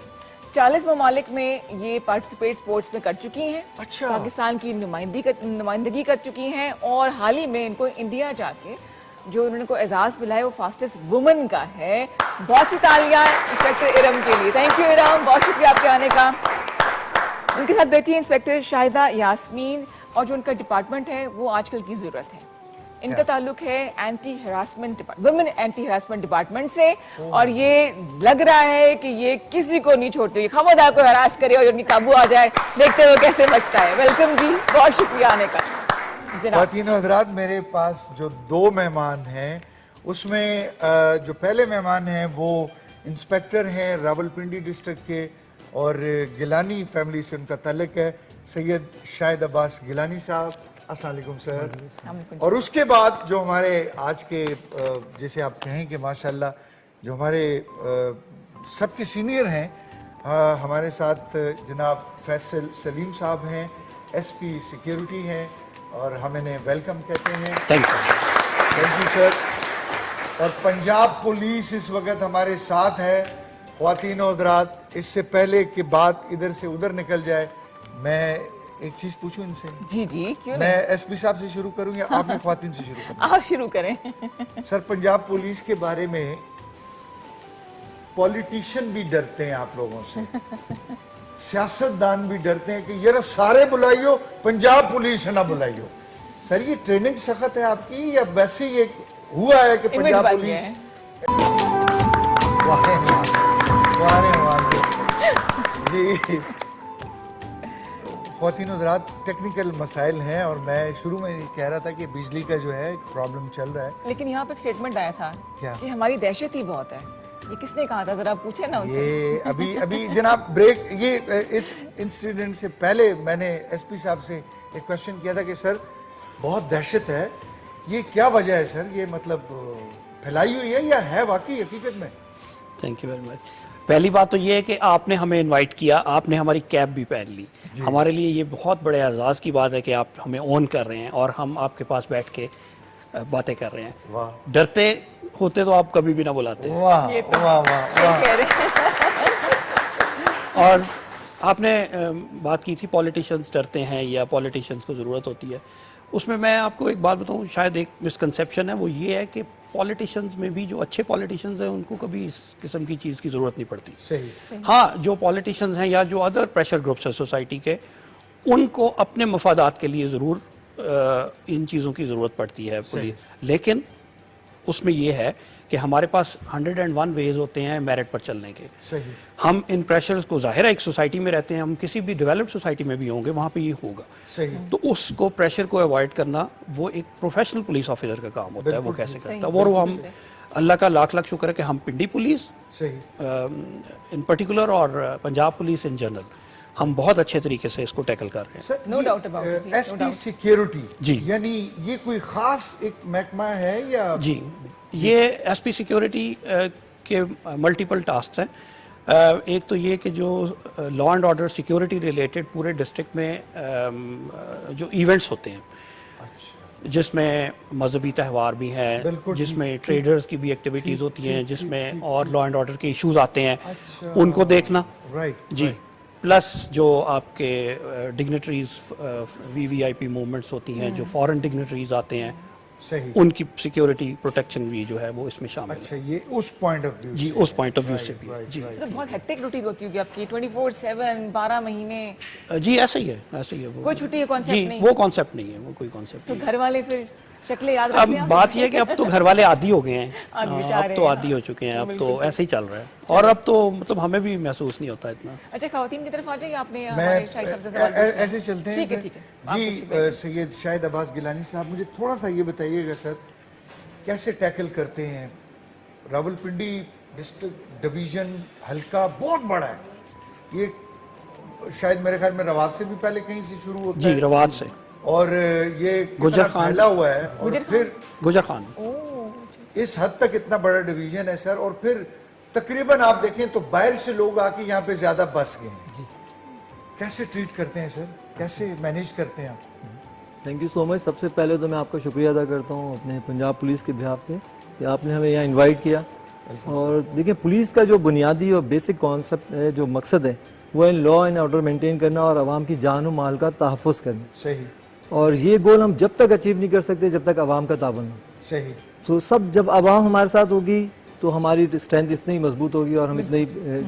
Speaker 3: 40 ममालिक में ये पार्टिसिपेट स्पोर्ट्स में कर चुकी हैं।
Speaker 2: अच्छा।
Speaker 3: पाकिस्तान की नुमाइंदगी कर चुकी हैं, और हाल ही में इनको इंडिया जाके जो उन्होंने को एजाज मिला है वो फास्टेस्ट वुमन का है। बहुत सी तालियां इंस्पेक्टर इरम के लिए। थैंक यू इरम, बहुत शुक्रिया आपके आने का। उनके साथ बैठी इंस्पेक्टर शाहिदा यास्मीन, और जो उनका डिपार्टमेंट है वो आजकल की जरूरत है। इनका ताल्लुक है anti harassment women anti harassment department से, और ये लग रहा है कि ये किसी को नहीं छोड़ते, ये खबरदार को हरास करे और उनकी काबू आ जाए, देखते हुए कैसे बचता है। वेलकम जी, बहुत शुक्रिया आने का।
Speaker 2: ख्वातीनो हज़रात, मेरे पास जो 2 मेहमान हैं उसमें जो पहले मेहमान हैं वो इंस्पेक्टर हैं रावलपिंडी डिस्ट्रिक्ट के, और गिलानी फैमिली से उनका ताल्लुक है, सैयद शाहिद अब्बास गिलानी साहब। अस्सलाम वालेकुम सर। और उसके बाद जो हमारे आज के जैसे आप कहें कि माशाल्लाह जो हमारे सबके सीनियर हैं, हमारे साथ जनाब फैसल सलीम साहब हैं, एसपी सिक्योरिटी हैं, और हम इन्हें वेलकम कहते हैं। Thank you sir. और पंजाब पुलिस इस वक्त हमारे साथ है। ख्वातीनो हज़रात, इससे पहले कि बात इधर से उधर निकल जाए, मैं एक चीज पूछूं इनसे।
Speaker 3: जी जी, क्यों
Speaker 2: मैं एसपी साहब से शुरू करूं या आपने ख्वातीन से शुरू करूं?
Speaker 3: आप शुरू करें।
Speaker 2: सर, पंजाब पुलिस के बारे में पॉलिटिशियन भी डरते हैं आप लोगों से, सियासतदान भी डरते हैं कि यार सारे बुलाइयो, पंजाब पुलिस ना बुलाइयो। सर, ये ट्रेनिंग सख्त है आपकी या वैसे ये हुआ है कि पंजाब पुलिस? जी, ख्वातीनो हज़रात, टेक्निकल मसाइल हैं, और मैं शुरू में ये कह रहा था कि बिजली का जो है प्रॉब्लम चल रहा है।
Speaker 3: लेकिन यहाँ पे स्टेटमेंट आया था
Speaker 2: क्या?
Speaker 3: कि हमारी दहशत ही बहुत है। ये किसने कहा था, जरा पूछे ना उनसे।
Speaker 2: ये अभी जनाब ब्रेक, ये इस इंसिडेंट से पहले मैंने एसपी साहब से एक क्वेश्चन किया था कि सर बहुत दहशत है, ये क्या वजह है सर? ये मतलब फैलाई हुई है या है वाकई हकीकत में?
Speaker 5: Thank you very much. पहली बात तो ये है कि आपने हमें इनवाइट किया, आपने हमारी कैब भी पहन ली। हमारे लिए ये बहुत बड़े एजाज़ की बात है कि आप हमें ऑन कर रहे हैं और हम आपके पास बैठ के बातें कर रहे हैं।
Speaker 2: वाह।
Speaker 5: डरते होते तो आप कभी भी ना बुलाते।
Speaker 2: वाह वाह वाह।
Speaker 5: और आपने बात की थी पॉलिटिशियंस डरते हैं या पॉलिटिशियंस को ज़रूरत होती है। उसमें मैं आपको एक बात बताऊं, शायद एक मिसकंसेप्शन है, वो ये है कि पॉलिटिशियंस में भी जो अच्छे पॉलिटिशियंस हैं उनको कभी इस किस्म की चीज़ की ज़रूरत नहीं पड़ती।
Speaker 2: सही।
Speaker 5: हाँ, जो पॉलिटिशियंस हैं या जो अदर प्रेशर ग्रुप्स हैं सोसाइटी के, उनको अपने मफादात के लिए ज़रूर इन चीज़ों की ज़रूरत पड़ती है पुलिस। लेकिन उसमें ये है कि हमारे पास 101 वेज होते हैं मेरिट पर चलने के।
Speaker 2: सही।
Speaker 5: हम इन प्रेशर्स को, जाहिर है एक सोसाइटी में रहते हैं, हम किसी भी डेवलप्ड सोसाइटी में भी होंगे, वहाँ पे ये होगा।
Speaker 2: सही।
Speaker 5: तो उसको प्रेशर को अवॉइड करना वो एक प्रोफेशनल पुलिस ऑफिसर का काम होता है, वो कैसे करता है। और हम अल्लाह का लाख लाख शुक्र है कि हम पिंडी पुलिस
Speaker 2: सही
Speaker 5: इन पर्टिकुलर और पंजाब पुलिस इन जनरल, हम बहुत अच्छे तरीके से इसको टैकल कर रहे हैं।
Speaker 2: Sir,
Speaker 3: No doubt about it, no
Speaker 2: SP
Speaker 3: doubt.
Speaker 2: Security
Speaker 5: जी।
Speaker 2: यानी ये कोई खास एक महकमा है या?
Speaker 5: जी, ये एसपी सिक्योरिटी के मल्टीपल टास्क हैं। एक तो ये कि जो law and order security related पूरे डिस्ट्रिक्ट में जो इवेंट्स होते हैं, जिसमें मजहबी त्यौहार भी हैं, जिसमें ट्रेडर्स की भी एक्टिविटीज़ होती हैं, जिसमें और लॉ एंड ऑर्डर के इश्यूज आते हैं, उनको देखना।
Speaker 2: राइट
Speaker 5: जी, प्लस जो आपके डिग्नेटरीज वीवीआईपी मूवमेंट्स होती हैं, जो फॉरेन डिग्नेटरीज आते हैं,
Speaker 2: सही,
Speaker 5: उनकी सिक्योरिटी प्रोटेक्शन भी जो है वो इसमें शामिल है।
Speaker 2: अच्छा, ये उस पॉइंट ऑफ व्यू
Speaker 5: जी, उस पॉइंट ऑफ व्यू से भी। जी
Speaker 3: तो बहुत हेक्टिक रूटीन होती होगी आपकी, 24/7 12 महीने।
Speaker 5: जी, ऐसा ही है, ऐसा ही है वो।
Speaker 3: कोई छुट्टी का कॉन्सेप्ट
Speaker 5: जी,
Speaker 3: नहीं?
Speaker 5: वो कॉन्सेप्ट नहीं है, वो कोई कॉन्सेप्ट
Speaker 3: तो
Speaker 5: नहीं
Speaker 3: घर वाले फिर शक्लें याद
Speaker 5: है।
Speaker 3: रखते
Speaker 5: अब
Speaker 3: हैं?
Speaker 5: बात यह है कि अब तो घर वाले आदी हो गए हैं,
Speaker 3: आदी
Speaker 5: अब
Speaker 3: बेचारे
Speaker 5: तो
Speaker 3: हैं।
Speaker 5: आदी हो चुके हैं, अब तो ऐसे ही चल रहा है, और अब तो मतलब हमें भी महसूस नहीं होता इतना।
Speaker 3: अच्छा, खवातीन की तरफ आ जाइए, आपने
Speaker 2: मैं
Speaker 3: हमारे शाहिद साहब से सवाल पूछा है।
Speaker 2: ऐसे चलते हैं।
Speaker 3: ठीक है, ठीक है। आप
Speaker 2: जी,
Speaker 3: पूछिए।
Speaker 2: सैयद शाहिद अब्बास गिलानी साहब, मुझे थोड़ा सा ये बताइएगा सर, कैसे टैकल करते हैं? रावलपिंडी डिस्ट्रिक्ट डिवीजन हल्का बहुत बड़ा है, ये शायद मेरे ख्याल में रवात से भी पहले कहीं से शुरू होता है।
Speaker 5: जी, रवात से,
Speaker 2: और ये
Speaker 5: गुजर
Speaker 2: कितना
Speaker 5: खान
Speaker 2: फैला हुआ है, और फिर
Speaker 5: गुजर खान।
Speaker 2: इस हद तक इतना बड़ा डिवीजन है सर, और फिर तकरीबन आप देखें तो बाहर से लोग आके यहाँ पे ज्यादा बस गए हैं। कैसे ट्रीट करते हैं सर, कैसे मैनेज करते हैं आप?
Speaker 6: Thank you so much. सबसे पहले तो मैं आपका शुक्रिया अदा करता हूँ अपने पंजाब पुलिस के बिहाफ पे कि आपने हमें यहाँ इनवाइट किया। और देखिए, पुलिस का जो बुनियादी और बेसिक कॉन्सेप्ट है, जो मकसद है, वो है लॉ एंड ऑर्डर मेंटेन करना और आवाम की जान और माल का तहफ़्फ़ुज़ करना।
Speaker 2: सही
Speaker 6: और ये गोल हम जब तक अचीव नहीं कर सकते जब तक आवाम का ताबन हो।
Speaker 2: सही।
Speaker 6: तो सब जब आवाम हमारे साथ होगी तो हमारी स्ट्रेंथ इतनी मजबूत होगी और हम इतने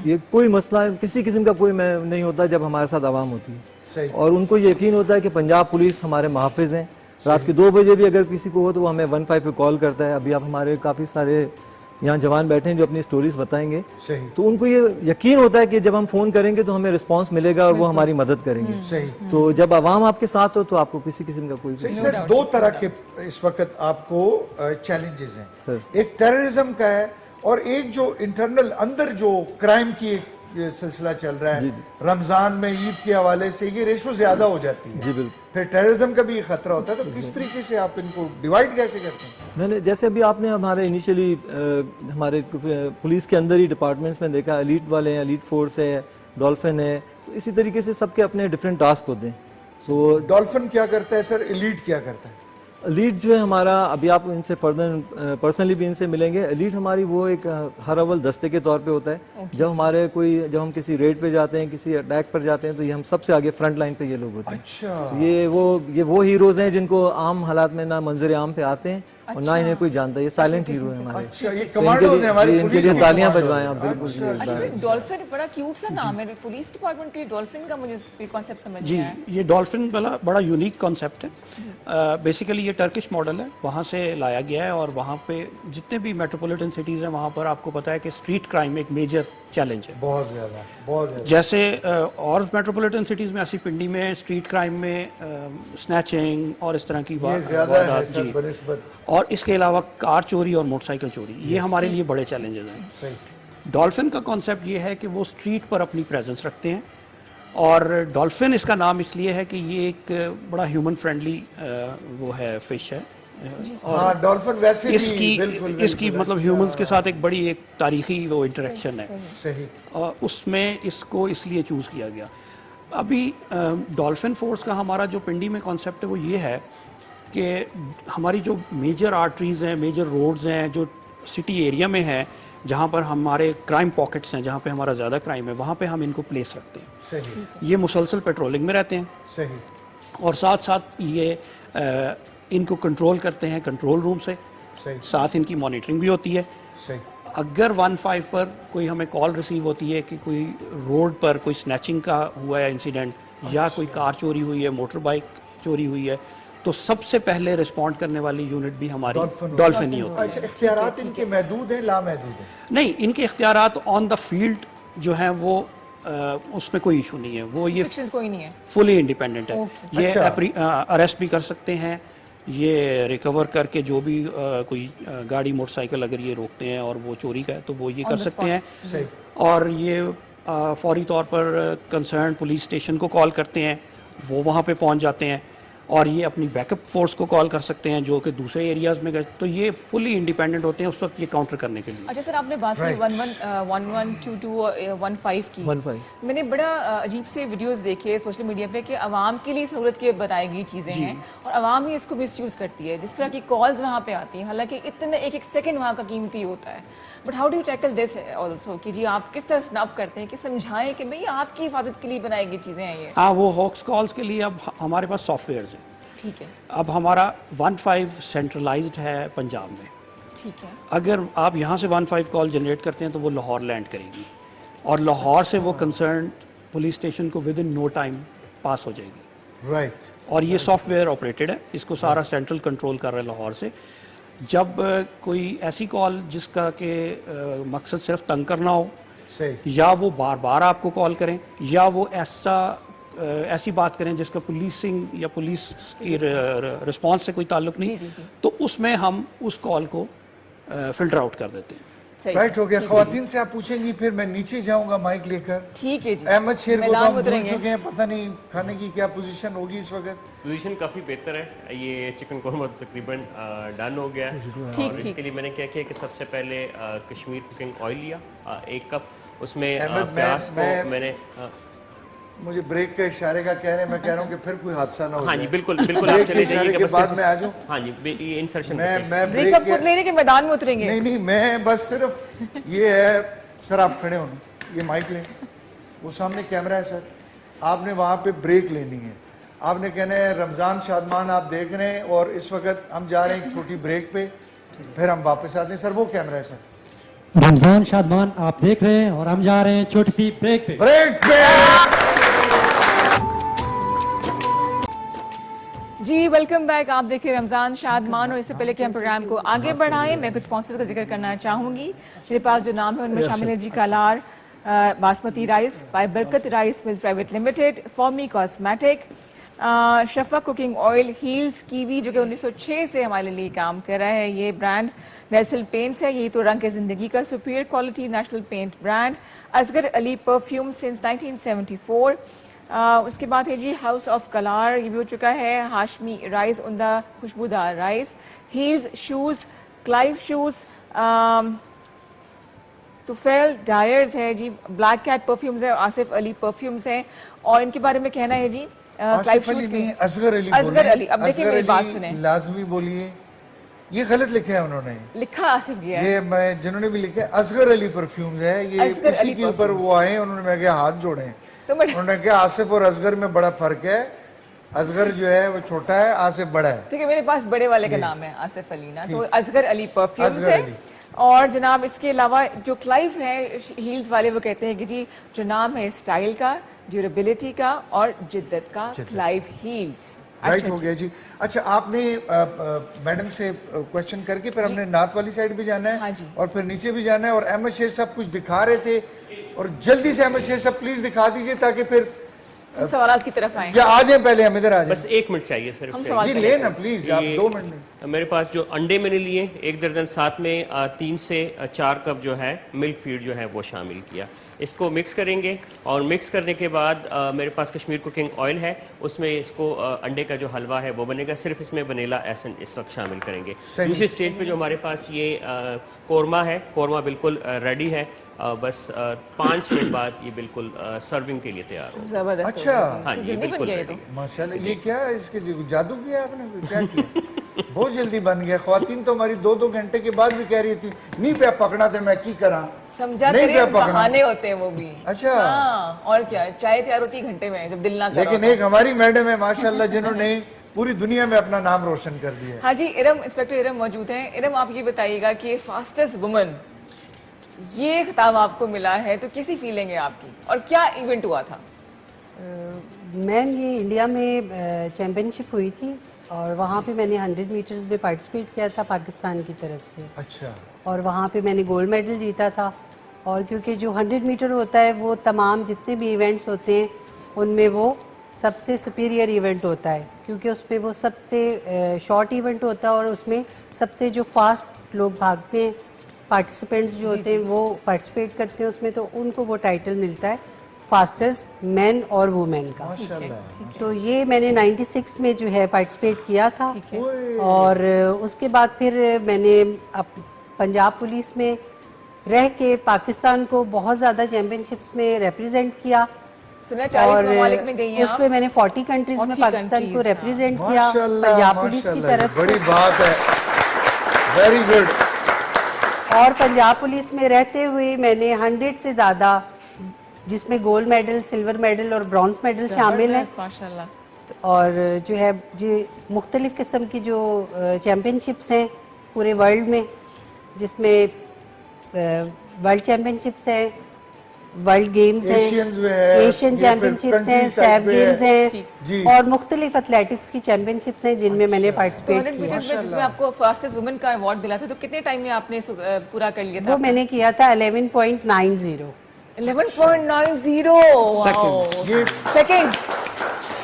Speaker 6: ये कोई मसला किसी किस्म का कोई नहीं होता जब हमारे साथ आवाम होती है।
Speaker 2: सही।
Speaker 6: और उनको यकीन होता है कि पंजाब पुलिस हमारे मुहाफिज हैं। रात के 2 बजे भी अगर किसी को हो तो वो हमें 15 पे कॉल करता है। अभी आप हमारे काफ़ी सारे यहाँ जवान बैठे हैं जो अपनी स्टोरीज बताएंगे।
Speaker 2: सही।
Speaker 6: तो उनको ये यकीन होता है कि जब हम फ़ोन करेंगे तो हमें रिस्पांस मिलेगा और वो हमारी मदद करेंगे।
Speaker 2: सही।
Speaker 6: तो जब आवाम आपके साथ हो तो आपको किसी किस्म का कोई
Speaker 2: सही सर, 2 तरह के इस वक्त आपको चैलेंजेस हैं
Speaker 6: सर।
Speaker 2: एक टेररिज्म का है और एक जो इंटरनल अंदर जो क्राइम की एक ये सिलसिला चल रहा है। रमजान में ईद के हवाले से ये रेशो ज्यादा हो जाती है।
Speaker 6: जी बिल्कुल।
Speaker 2: फिर टेररिज्म का भी खतरा होता है। तो किस तरीके से आप इनको डिवाइड कैसे करते हैं?
Speaker 6: मैंने जैसे अभी आपने हमारे इनिशियली हमारे पुलिस के अंदर ही डिपार्टमेंट्स में देखा, एलीट वाले हैं, एलीट फोर्स है, डॉल्फिन है, तो इसी तरीके से सबके अपने डिफरेंट टास्क होते हैं। सो
Speaker 2: डॉल्फिन क्या करता है सर, एलीट क्या करता है?
Speaker 6: एलीट जो है हमारा, अभी आप इनसे फर्दर पर्सनली भी इनसे मिलेंगे। एलीट हमारी वो एक हर अवल दस्ते के तौर पे होता है। जब हम किसी रेड पे जाते हैं, किसी अटैक पर जाते हैं, तो ये हम सबसे आगे फ्रंट लाइन पे ये लोग होते हैं।
Speaker 2: अच्छा।
Speaker 6: ये वो हीरोज हैं जिनको आम हालात में ना मंजर आम पे आते हैं और ना इन्हें कोई जानता है। ये साइलेंट हीरो है हमारे।
Speaker 2: अच्छा, ये कमांडोज हैं हमारी
Speaker 6: इनके
Speaker 2: पुलिस
Speaker 6: लिए
Speaker 2: के
Speaker 6: तालियां
Speaker 2: कमांडो।
Speaker 6: बजवाएं आप। बिल्कुल जी।
Speaker 3: अच्छा सर, डॉल्फिन बड़ा क्यूट सा नाम है पुलिस डिपार्टमेंट के लिए। डॉल्फिन का मुझे कॉन्सेप्ट समझ
Speaker 5: जी,
Speaker 3: नहीं आया।
Speaker 5: ये डॉल्फिन वाला बड़ा यूनिक कॉन्सेप्ट है। बेसिकली ये टर्किश मॉडल है, वहाँ से लाया गया है। और वहाँ पे जितने भी मेट्रोपॉलिटन सिटीज़ हैं वहाँ पर आपको पता है कि स्ट्रीट क्राइम एक मेजर चैलेंज है।
Speaker 2: बहुत ज्यादा, बहुत ज्यादा।
Speaker 5: जैसे और मेट्रोपॉलिटन सिटीज़ में, ऐसी पिंडी में स्ट्रीट क्राइम में स्नैचिंग और इस तरह की
Speaker 2: ये ज्यादा है
Speaker 5: वारदात,
Speaker 2: सर
Speaker 5: जी।
Speaker 2: बनिस्बत।
Speaker 5: और इसके अलावा कार चोरी और मोटरसाइकिल चोरी, ये हमारे लिए बड़े चैलेंजेस हैं।
Speaker 2: सही।
Speaker 5: डॉल्फिन का कॉन्सेप्ट ये है कि वो स्ट्रीट पर अपनी प्रेजेंस रखते हैं। और डॉल्फिन इसका नाम इसलिए है कि ये एक बड़ा ह्यूमन फ्रेंडली वो है, फिश है।
Speaker 2: हाँ, डॉल्फिन वैसे भी
Speaker 5: इसकी
Speaker 2: बिल्कुल
Speaker 5: इसकी मतलब ह्यूमंस के साथ एक बड़ी एक तारीखी वो इंटरेक्शन है।
Speaker 2: सही।
Speaker 5: और उसमें इसको इसलिए चूज़ किया गया। अभी डॉल्फिन फोर्स का हमारा जो पिंडी में कॉन्सेप्ट है वो ये है कि हमारी जो मेजर आर्टरीज़ हैं, मेजर रोड्स हैं, जो सिटी एरिया में है, जहाँ पर हमारे क्राइम पॉकेट्स हैं, जहाँ पे हमारा ज़्यादा क्राइम है, वहाँ पे हम इनको प्लेस रखते हैं।
Speaker 2: सही।
Speaker 5: ये मुसलसल पेट्रोलिंग में रहते हैं
Speaker 2: सही।
Speaker 5: और साथ साथ ये इनको कंट्रोल करते हैं कंट्रोल रूम से।
Speaker 2: सही।
Speaker 5: साथ इनकी मॉनिटरिंग भी होती है।
Speaker 2: सही।
Speaker 5: अगर 15 पर कोई हमें कॉल रिसीव होती है कि कोई रोड पर कोई स्नैचिंग का हुआ है इंसिडेंट, या कोई कार चोरी हुई है, मोटर बाइक चोरी हुई है, तो सबसे पहले रिस्पॉन्ड करने वाली यूनिट भी हमारी डॉल्फिन ही होती है।
Speaker 2: अच्छा, इख्तियारात इनके महदूद हैं, लामहदूद हैं?
Speaker 5: नहीं, इनके इख्तियारात ऑन द फील्ड जो हैं वो उसमें कोई इशू नहीं है। वो ये
Speaker 3: Restrictions कोई नहीं है।
Speaker 5: फुली इंडिपेंडेंट है। ये
Speaker 2: अच्छा।
Speaker 5: अरेस्ट भी कर सकते हैं, ये रिकवर करके जो भी कोई गाड़ी मोटरसाइकिल अगर ये रोकते हैं और वो चोरी का है तो वो ये कर सकते हैं।
Speaker 2: सही।
Speaker 5: और ये फौरी तौर पर कंसर्न पुलिस स्टेशन को कॉल करते हैं, वो वहाँ पे पहुँच जाते हैं। और ये अपनी बैकअप फोर्स को कॉल कर सकते हैं जो कि दूसरे एरियाज में गए। तो ये फुली इंडिपेंडेंट होते हैं उस वक्त ये काउंटर करने के लिए।
Speaker 3: अच्छा सर, आपने बात की 1122 और 15 की।
Speaker 6: 15
Speaker 3: मैंने बड़ा अजीब से वीडियोस देखे सोशल मीडिया पे कि आवाम के लिए सहूलत के बनाई गई चीज़ें हैं और आवाम ही इसको मिसयूज़ करती है। जिस तरह की कॉल्स वहाँ पे आती हैं, हालांकि इतने एक सेकंड वहाँ का कीमती होता है। But how do you tackle this also कि जी आप किस तरह स्नैप करते हैं कि समझाएं कि भाई आपकी हिफाजत के लिए बनाई गई चीज़ें हैं ये।
Speaker 5: हाँ, वो हॉक्स कॉल्स के लिए अब हमारे पास सॉफ्टवेयर्स हैं।
Speaker 3: ठीक है।
Speaker 5: अब हमारा 15 सेंट्रलाइज्ड है पंजाब में।
Speaker 3: ठीक है।
Speaker 5: अगर आप यहाँ से 15 कॉल जनरेट करते हैं तो वो लाहौर लैंड करेगी और लाहौर से वो कंसर्न पुलिस स्टेशन को within no time pass हो जाएगी।
Speaker 2: राइट।
Speaker 5: और ये सॉफ्टवेयर ऑपरेटेड है, इसको सारा सेंट्रल कंट्रोल कर रहा है लाहौर से। जब कोई ऐसी कॉल जिसका के मकसद सिर्फ तंग करना हो,
Speaker 2: सही।
Speaker 5: या वो बार बार आपको कॉल करें, या वो ऐसी बात करें जिसका पुलिसिंग या पुलिस की रिस्पांस से कोई ताल्लुक नहीं, तो उसमें हम उस कॉल को फिल्टर आउट कर देते हैं।
Speaker 2: राइट हो गया। खवातीन से आप पूछेंगी, फिर मैं नीचे जाऊंगा माइक लेकर।
Speaker 3: ठीक है जी।
Speaker 2: अहमद शेर को तो
Speaker 3: मैदान
Speaker 2: हम भूल
Speaker 3: उतरेंगे।
Speaker 2: चुके हैं, पता नहीं खाने की क्या पोजीशन होगी इस वक्त।
Speaker 4: पोजीशन काफ़ी बेहतर है। ये चिकन कौरमा तो तकरीबन डन हो गया है। और इसके लिए मैंने क्या किया कि सबसे पहले कश्मीर कुकिंग ऑयल लिया 1 कप। उसमें
Speaker 2: अहमद,
Speaker 4: प्याज को मैंने
Speaker 2: मुझे ब्रेक के इशारे का कह रहे हैं, मैं कह रहा हूँ कि फिर कोई हादसा ना हो
Speaker 4: हाँ जी
Speaker 2: जाए।
Speaker 4: बिल्कुल बिल्कुल, आप
Speaker 2: ब्रेक के
Speaker 4: चले
Speaker 2: इशारे
Speaker 4: जाइएगा
Speaker 2: के
Speaker 4: बस
Speaker 2: बाद
Speaker 4: सिर्फ-
Speaker 2: मैं आ जाऊँ।
Speaker 4: हाँ जी, ये इंसर्शन
Speaker 2: मैं
Speaker 3: ब्रेक अब खुद लेने के मैदान में उतरेंगे।
Speaker 2: नहीं नहीं, मैं बस सिर्फ ये है सर, आप खड़े होना, ये माइक लें, वो सामने कैमरा है सर, आपने वहाँ पे ब्रेक लेनी है, आपने कहना है रमज़ान शादमान आप देख रहे हैं और इस वक्त हम जा रहे हैं एक छोटी ब्रेक पे, फिर हम वापस आते हैं। सर वो कैमरा है सर,
Speaker 7: रमजान शादमान आप देख रहे हैं और हम जा रहे हैं छोटी सी ब्रेक पे।
Speaker 2: ब्रेक पे।
Speaker 3: जी वेलकम बैक, आप देखिए रमज़ान शादमान। और इससे पहले कि हम प्रोग्राम को आगे बढ़ाएं, मैं कुछ स्पॉन्सर्स का जिक्र करना चाहूँगी। मेरे पास जो नाम है उनमें शामिल है जी Kalar basmati rice, by Barkat rice mills private limited, Formi cosmetic, Shafa cooking oil, heels Kiwi जो कि 1906 से हमारे लिए काम कर रहा है, ये ब्रांड नेल्सन पेंट्स है, यही तो रंग के ज़िंदगी का superior quality national paint brand, Asghar Ali perfume since 1974। उसके बाद है जी हाउस ऑफ कलार, ये भी हो चुका है, हाशमी राइस उमदा खुशबूदार rice, heels shoes, Clive shoes, Tufail dyers है जी, ब्लैक कैट परफ्यूम्स है, आसिफ अली परफ्यूम्स हैं। और इनके बारे में कहना है जी
Speaker 2: आसिफ अली नहीं, असगर अली
Speaker 3: असगर
Speaker 2: बोलिए।
Speaker 3: अली, अब देखिए
Speaker 2: असगर
Speaker 3: मेरी बात
Speaker 2: अली
Speaker 3: सुने,
Speaker 2: लाजमी बोलिए, ये गलत लिखे हैं उन्होंने,
Speaker 3: लिखा आसिफ गया है।
Speaker 2: ये मैं जिन्होंने भी लिखे असगर अली परफ्यूम्स है, ये
Speaker 3: असगर
Speaker 2: इसी
Speaker 3: अली
Speaker 2: के ऊपर वो आए, उन्होंने मैं क्या हाथ जोड़े हैं,
Speaker 3: तो मैं
Speaker 2: उन्होंने कहा आसिफ और असगर में बड़ा फर्क है, असगर जो है वो छोटा है, आसिफ बड़ा है।
Speaker 3: ठीक है, मेरे पास बड़े वाले का नाम है आसिफ अली ना, तो असगर अली परफ्यूम्स
Speaker 2: असगर
Speaker 3: है।
Speaker 2: अली।
Speaker 3: और जनाब इसके अलावा जो क्लाइव है हील्स वाले, वो कहते हैं कि जी जो नाम है स्टाइल का, ड्यूरेबिलिटी का और जिद्दत का, क्लाइव हील्स।
Speaker 2: राइट हो गया जी। अच्छा, आपने मैडम से क्वेश्चन करके फिर हमने नात वाली साइड भी जाना है,
Speaker 3: हाँ जी।
Speaker 2: और फिर नीचे भी जाना है, और अहमद शेर साहब कुछ दिखा रहे थे, और जल्दी से अहमद शेर साहब प्लीज दिखा दीजिए ताकि फिर
Speaker 3: हम सवालात की तरफ आए।
Speaker 2: या आ जाए, पहले हम इधर आ जाए।
Speaker 4: बस 1 मिनट चाहिए सिर्फ
Speaker 3: हम
Speaker 4: से।
Speaker 3: सवाल
Speaker 2: जी
Speaker 3: करें।
Speaker 2: ले ना प्लीज, आप
Speaker 4: ये
Speaker 2: 2 मिनट में।
Speaker 4: मेरे पास जो अंडे मैंने लिए 1 दर्जन, साथ में 3 से 4 कप जो है मिल्क फीड जो है वो शामिल किया। इसको मिक्स करेंगे और मिक्स करने के बाद मेरे पास कश्मीर कुकिंग ऑयल है, उसमें इसको अंडे का जो हलवा है वो बनेगा, सिर्फ इसमें वनीला एसेंस इस वक्त शामिल करेंगे।
Speaker 2: सही।
Speaker 4: दूसरी स्टेज पे जो हमारे पास ये कोरमा है, कोरमा बिल्कुल रेडी है, बस 5 मिनट बाद ये बिल्कुल सर्विंग के लिए तैयार हो।
Speaker 3: जबरदस्त
Speaker 2: अच्छा।
Speaker 3: हो गया जी।
Speaker 4: हाँ
Speaker 3: तो
Speaker 4: जी,
Speaker 3: जल्दी बन
Speaker 4: बिल्कुल
Speaker 3: गया ये तो।
Speaker 4: ready।
Speaker 2: माशाल्लाह, ये क्या है, इसके जादू किया आपने, क्या किया? बहुत जल्दी बन गया। ख्वातीन तो हमारी 2-2 घंटे के बाद भी कह रही थी नहीं पे पकड़ा थे, मैं की करा,
Speaker 3: समझा
Speaker 2: नहीं
Speaker 3: करें,
Speaker 2: पे पकड़ा।
Speaker 3: बहाने होते हैं वो भी।
Speaker 2: अच्छा।
Speaker 3: हाँ, और क्या, चाय तैयार होती है घंटे में जब दिल ना कर
Speaker 2: लेकिन एक हमारी मैडम है माशाल्लाह जिन्होंने पूरी दुनिया में अपना नाम रोशन कर दिया है।
Speaker 3: हाँ जी, इरम, इंस्पेक्टर इरम मौजूद हैं। इरम, आप ये बताइएगा कि फास्टेस्ट वुमन ये खिताब आपको मिला है, तो कैसी फीलिंग है आपकी और क्या इवेंट हुआ था?
Speaker 8: मैम, ये इंडिया में चैम्पियनशिप हुई थी और वहाँ पे मैंने 100 मीटर्स में पार्टिसिपेट किया था पाकिस्तान की तरफ से,
Speaker 2: अच्छा,
Speaker 8: और वहाँ पे मैंने गोल्ड मेडल जीता था। और क्योंकि जो 100 मीटर होता है वो तमाम जितने भी इवेंट्स होते हैं उनमें वो सबसे सुपीरियर इवेंट होता है, क्योंकि उसमें वो सबसे शॉर्ट इवेंट होता है और उसमें सबसे जो फास्ट लोग भागते हैं, पार्टिसिपेंट्स जो होते हैं वो पार्टिसिपेट करते हैं उसमें, तो उनको वो टाइटल मिलता है फास्टेस्ट मैन और वुमेन का।
Speaker 2: माशाल्लाह।
Speaker 8: तो ये मैंने 96 में जो है पार्टिसिपेट किया था, और उसके बाद फिर मैंने पंजाब पुलिस में रह के पाकिस्तान को बहुत ज़्यादा चैम्पियनशिप्स में रिप्रेजेंट किया,
Speaker 3: सुना 40
Speaker 8: और
Speaker 3: ममालिक में गई हैं आप।
Speaker 8: उसमें मैंने 40 कंट्रीज में
Speaker 3: 40
Speaker 8: पाकिस्तान को
Speaker 3: countries,
Speaker 8: रिप्रेजेंट किया
Speaker 2: माशाल्लाह,
Speaker 8: पंजाब पुलिस की
Speaker 2: माशाल्लाह,
Speaker 8: तरफ
Speaker 2: बड़ी
Speaker 8: से।
Speaker 2: बात है, वेरी गुड।
Speaker 8: और पंजाब पुलिस में रहते हुए मैंने 100 से ज़्यादा, जिसमें गोल्ड मेडल, सिल्वर मेडल और ब्रॉन्ज मेडल शामिल हैं,
Speaker 3: जबरदस्त, माशाल्लाह।
Speaker 8: और जो है जी मुख्तलिफ़ किस्म की जो चैम्पियनशिप्स हैं पूरे वर्ल्ड में, जिसमें वर्ल्ड चैम्पियनशिप्स हैं, वर्ल्ड गेम्स
Speaker 2: एशियंस में
Speaker 8: हैं,
Speaker 2: है,
Speaker 8: एशियन
Speaker 2: ये फिर
Speaker 8: चैम्पियनशिप्स हैं,
Speaker 2: country
Speaker 8: सैफ
Speaker 2: side पे है।
Speaker 8: गेम्स
Speaker 2: जी।
Speaker 8: हैं, और मुख्तलिफ एथलेटिक्स की चैम्पियनशिप्स हैं जिनमें मैंने
Speaker 3: तो
Speaker 8: पार्टिसिपेट
Speaker 3: 100
Speaker 8: किया।
Speaker 3: मीटर्स में जिसमें आपको फास्टेस्ट वुमन का अवार्ड मिला था, तो कितने टाइम में आपने पूरा कर लिया था?
Speaker 8: वो मैंने किया था 11.90
Speaker 3: 11.90
Speaker 2: ये
Speaker 3: सेकंड्स।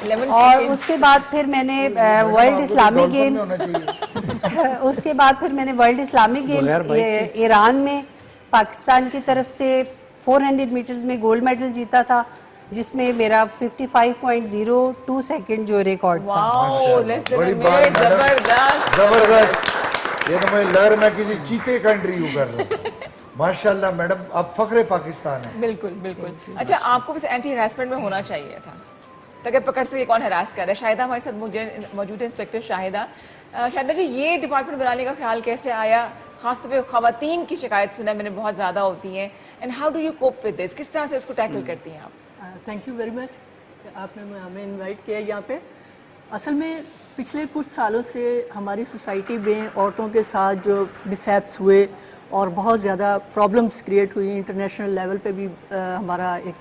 Speaker 3: 11
Speaker 8: और
Speaker 3: seconds।
Speaker 8: उसके बाद फिर मैंने वर्ल्ड इस्लामिक
Speaker 2: डॉल्फिन में होना
Speaker 8: गेम्स
Speaker 2: चाहिए।
Speaker 8: उसके बाद फिर मैंने वर्ल्ड इस्लामिक
Speaker 2: बगैर
Speaker 8: गेम्स ईरान में पाकिस्तान की तरफ से 400 मीटर्स में गोल्ड मेडल जीता था, जिसमें मेरा 55.02 सेकंड जो रिकॉर्ड था।
Speaker 3: वाओ, लेस देन
Speaker 2: बड़ी
Speaker 3: अ
Speaker 2: बात
Speaker 3: मिनट,
Speaker 2: मैडम।
Speaker 3: जबरदस्त।
Speaker 2: जबरदस्त। ये तो मैं लहर में किसी चीते का इंटरव्यू कर रहा हूँ। माशाल्लाह मैडम, आप फख्रे पाकिस्तान हैं।
Speaker 3: बिल्कुल बिल्कुल। अच्छा, आपको वैसे एंटी हरासमेंट में होना चाहिए था, ताकि पकड़ सके कौन हरास कर रहा है। शाहिदा हमारे साथ मौजूद है, इंस्पेक्टर शाहिदा। शाहिदा जी, ये डिपार्टमेंट बनाने का ख्याल कैसे आया? खासतौर पे खवातीन की शिकायत सुना मैंने बहुत ज़्यादा होती हैं, and how do you cope with this? किस तरह से उसको टैकल करती हैं आप?
Speaker 9: थैंक यू वेरी मच, आपने हमें इनवाइट किया यहाँ पे। असल में पिछले कुछ सालों से हमारी सोसाइटी में औरतों के साथ जो मिसहैप्स हुए और बहुत ज़्यादा प्रॉब्लम्स क्रिएट हुई, इंटरनेशनल लेवल पे भी हमारा एक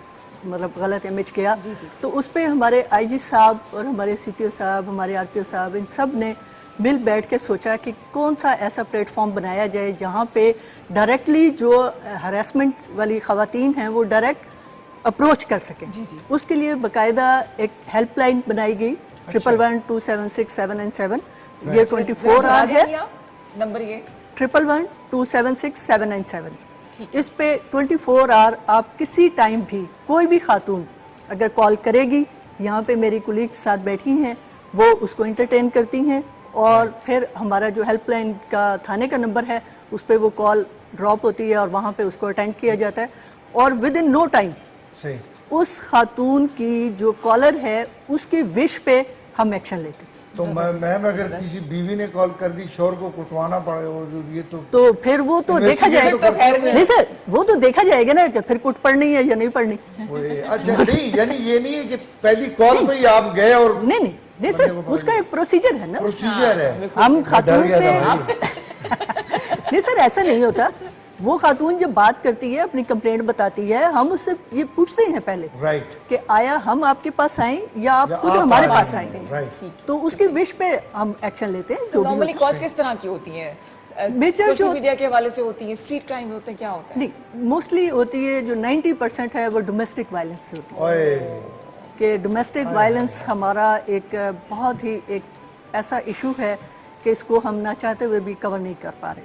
Speaker 9: मतलब गलत इमेज गया, तो उस पर हमारे आईजी साहब और हमारे सीपीओ साहब, हमारे आरपीओ साहब, इन सब ने मिल बैठ के सोचा कि कौन सा ऐसा प्लेटफॉर्म बनाया जाए जहाँ पे डायरेक्टली जो हरासमेंट वाली ख़वातीन हैं वो डायरेक्ट अप्रोच कर सकें। उसके लिए बाकायदा एक हेल्पलाइन बनाई गई, 111-276-797। ये 24 आवर है
Speaker 3: नंबर, ये
Speaker 9: 111-276-797। इस पे 24 आवर आप किसी टाइम भी कोई भी खातून अगर कॉल करेगी, यहाँ पे मेरी कुलीग साथ बैठी हैं, वो उसको इंटरटेन करती हैं, और फिर हमारा जो हेल्पलाइन का थाने का नंबर है उस पर वो कॉल ड्रॉप होती है और वहाँ पे उसको अटेंड किया जाता है, और विद इन नो टाइम उस खातून की जो कॉलर है उसकी विश पे हम एक्शन लेते हैं।
Speaker 2: तो मैम, अगर किसी बीवी ने कॉल कर दी, शोर को कुटवाना पड़े, और ये तो
Speaker 9: फिर वो तो देखा जाएगा। नहीं सर, वो तो देखा जाएगा ना कि फिर कुट पड़नी है या नहीं पड़नी।
Speaker 2: अच्छा, नहीं यानी ये नहीं है कि पहली कॉल पे ही आप गए और
Speaker 9: नहीं सर, उसका एक प्रोसीजर है ना,
Speaker 2: प्रोसीजर है।
Speaker 9: हम खातून से नहीं सर, ऐसा नहीं होता। वो खातून जब बात करती है, अपनी कंप्लेंट बताती है, हम उससे ये पूछते हैं पहले कि आया हम आपके पास आए या आप खुद हमारे पास आए, तो उसकी विश पे हम एक्शन लेते हैं। जो
Speaker 3: नॉर्मली कॉल्स किस तरह की होती हैं? सोशल मीडिया के हवाले से होती है, स्ट्रीट क्राइम होते हैं, क्या होता है?
Speaker 9: नहीं, मोस्टली होती है जो 90% है वो डोमेस्टिक वायलेंस से होती है। कि डोमेस्टिक वायलेंस हमारा एक बहुत ही एक ऐसा इशू है कि इसको हम ना चाहते हुए भी कवर नहीं कर पा रहे।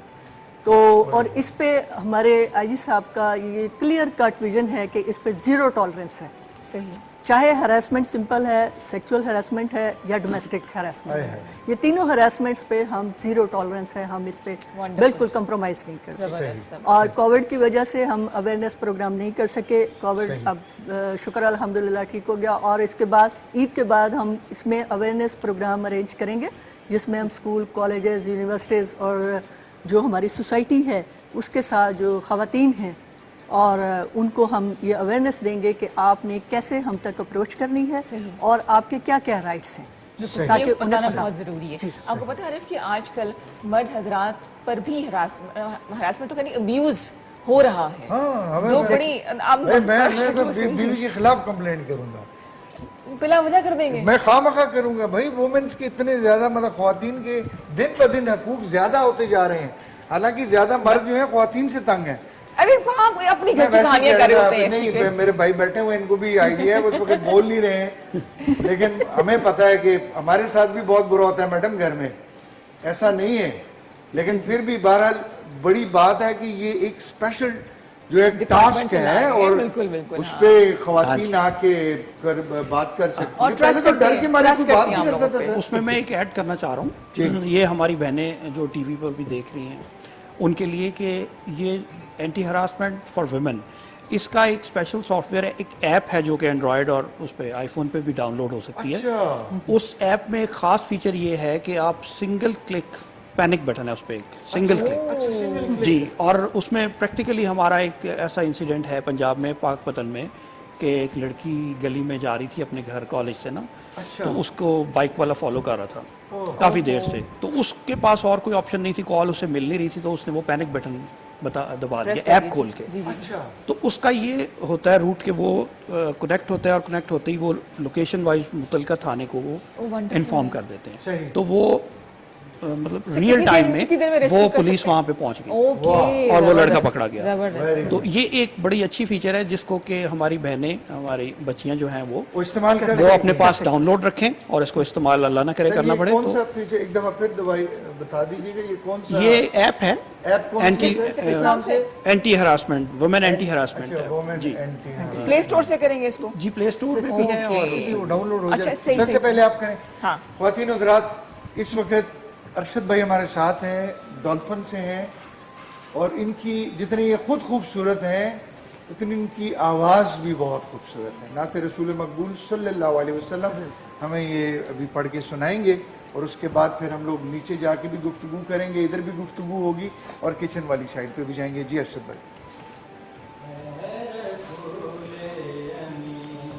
Speaker 9: तो और इस पे हमारे आईजी साहब का ये क्लियर कट विजन है कि इस पे जीरो टॉलरेंस है।
Speaker 3: सही।
Speaker 9: चाहे हरासमेंट सिंपल है, सेक्सुअल हरासमेंट है या डोमेस्टिक हरासमेंट है, ये तीनों हरासमेंट्स पे हम जीरो टॉलरेंस है, हम इस पे बिल्कुल कंप्रोमाइज नहीं कर सकते। और कोविड की वजह से हम अवेयरनेस प्रोग्राम नहीं कर सके। कोविड अब शुक्र अल्हम्दुलिल्लाह ठीक हो गया, और इसके बाद ईद के बाद हम इसमें अवेयरनेस प्रोग्राम अरेंज करेंगे, जिसमें हम स्कूल, कॉलेजेस, यूनिवर्सिटीज़ और जो हमारी सोसाइटी है उसके साथ जो ख़वातीन हैं, और उनको हम ये अवेयरनेस देंगे कि आपने कैसे हम तक अप्रोच करनी है और आपके क्या क्या राइट्स हैं, ताकि
Speaker 3: बताना बहुत ज़रूरी है। आपको पता है आरिफ कि आजकल मर्द हजरात पर भी हरासमेंट तो कहीं अब्यूज़ हो रहा है। जो बड़ी
Speaker 2: मैं तो बीवी के खिलाफ कंप्लेंट करूंगा,
Speaker 3: बिला वजह कर देंगे।
Speaker 2: मैं खामखा करूंगा भाई। वुमेन्स के इतने ज्यादा मतलब ख्वातीन के दिन ब दिन हकूक ज्यादा होते जा रहे हैं, हालांकि ज्यादा मर्द जो है ख्वातीन से तंग है।
Speaker 3: अरे आप अपनी घर की कहानियां कर रहे होते हैं।
Speaker 2: नहीं, मेरे भाई बैठे हुए, इनको भी आइडिया है, उस वक्त बोल नहीं रहे हैं, लेकिन हमें पता है कि हमारे साथ भी बहुत बुरा होता है मैडम घर में, ऐसा नहीं है। लेकिन फिर भी बहरहाल बड़ी बात है कि ये एक स्पेशल जो एक टास्क है, और उस पे ख़वातीन आके बात कर सकती हैं। पहले तो डर के मारे कोई बात नहीं करता था सर।
Speaker 5: उसमें मैं एक ऐड करना चाह रहा हूँ, ये हमारी बहनें जो टीवी पर भी देख रही हैं उनके लिए कि ये एंटी हरासमेंट फॉर वुमेन, इसका एक स्पेशल सॉफ्टवेयर है, एक ऐप है जो कि एंड्रॉयड और उस पर आईफोन पे भी डाउनलोड हो सकती है। उस ऐप में एक ख़ास फीचर ये है कि आप सिंगल क्लिक, पैनिक बटन है उस पर, एक सिंगल क्लिक जी, और उसमें प्रैक्टिकली हमारा एक ऐसा इंसिडेंट है पंजाब में, पाकपतन में, कि एक लड़की गली में जा रही थी अपने घर कॉलेज से ना, तो उसको बाइक वाला फॉलो कर रहा था काफ़ी देर से, तो उसके पास और कोई ऑप्शन नहीं थी, कॉल उसे मिल नहीं रही थी, तो उसने वो पैनिक बटन दबा दिया ऐप खोल के। तो उसका ये होता है रूट के वो कनेक्ट होता है, और कनेक्ट होते ही वो लोकेशन वाइज मुतलका थाने को वो इन्फॉर्म कर देते हैं। तो वो मतलब रियल टाइम में वो पुलिस वहाँ पे पहुँच गई और वो लड़का पकड़ा गया। तो ये एक बड़ी अच्छी फीचर है जिसको कि हमारी बहनें, हमारी बच्चियाँ जो हैं वो
Speaker 2: इस्तेमाल करें,
Speaker 5: वो अपने पास डाउनलोड रखें और इसको इस्तेमाल अल्लाह ना करे करना पड़े।
Speaker 2: कौन सा फीचर एक दफा फिर दवाई बता दीजिएगा, ये कौन सा?
Speaker 5: ये ऐप है anti harassment, women anti harassment जी।
Speaker 3: प्ले स्टोर से करेंगे इसको?
Speaker 5: जी, प्ले स्टोर पे भी है और
Speaker 2: डाउनलोड हो जाए। सबसे पहले आप करें। ख्वातीन हज़रात, इस वक्त अरशद भाई हमारे साथ हैं, डॉल्फिन से हैं, और इनकी जितनी ये खुद खूबसूरत हैं उतनी इनकी आवाज़ भी बहुत खूबसूरत है। नात रसूल मकबूल सल्लल्लाहु अलैहि वसल्लम हमें ये अभी पढ़ के सुनाएंगे और उसके बाद फिर हम लोग नीचे जाके भी गुफ्तगू करेंगे, इधर भी गुफ्तगू होगी और किचन वाली साइड पे भी जाएंगे। जी अरशद भाई।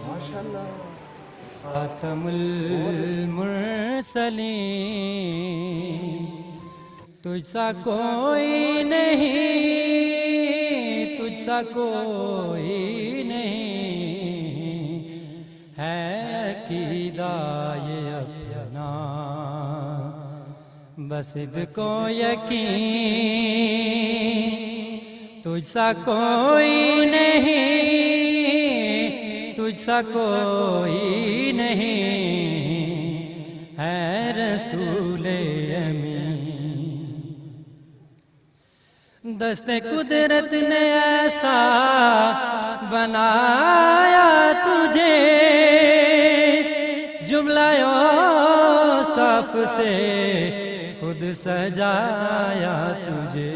Speaker 2: माशाल्लाह।
Speaker 7: खातमुल मुरसलीन तुझसा कोई नहीं, तुझसा कोई नहीं है अकीदा ये अपना, बस को यकीन तुझसा कोई नहीं, तुझसा कोई नहीं है रसूले अमीन। दस्ते कुदरत ने ऐसा बनाया तुझे, जुमला औसाफ से खुद सजाया तुझे।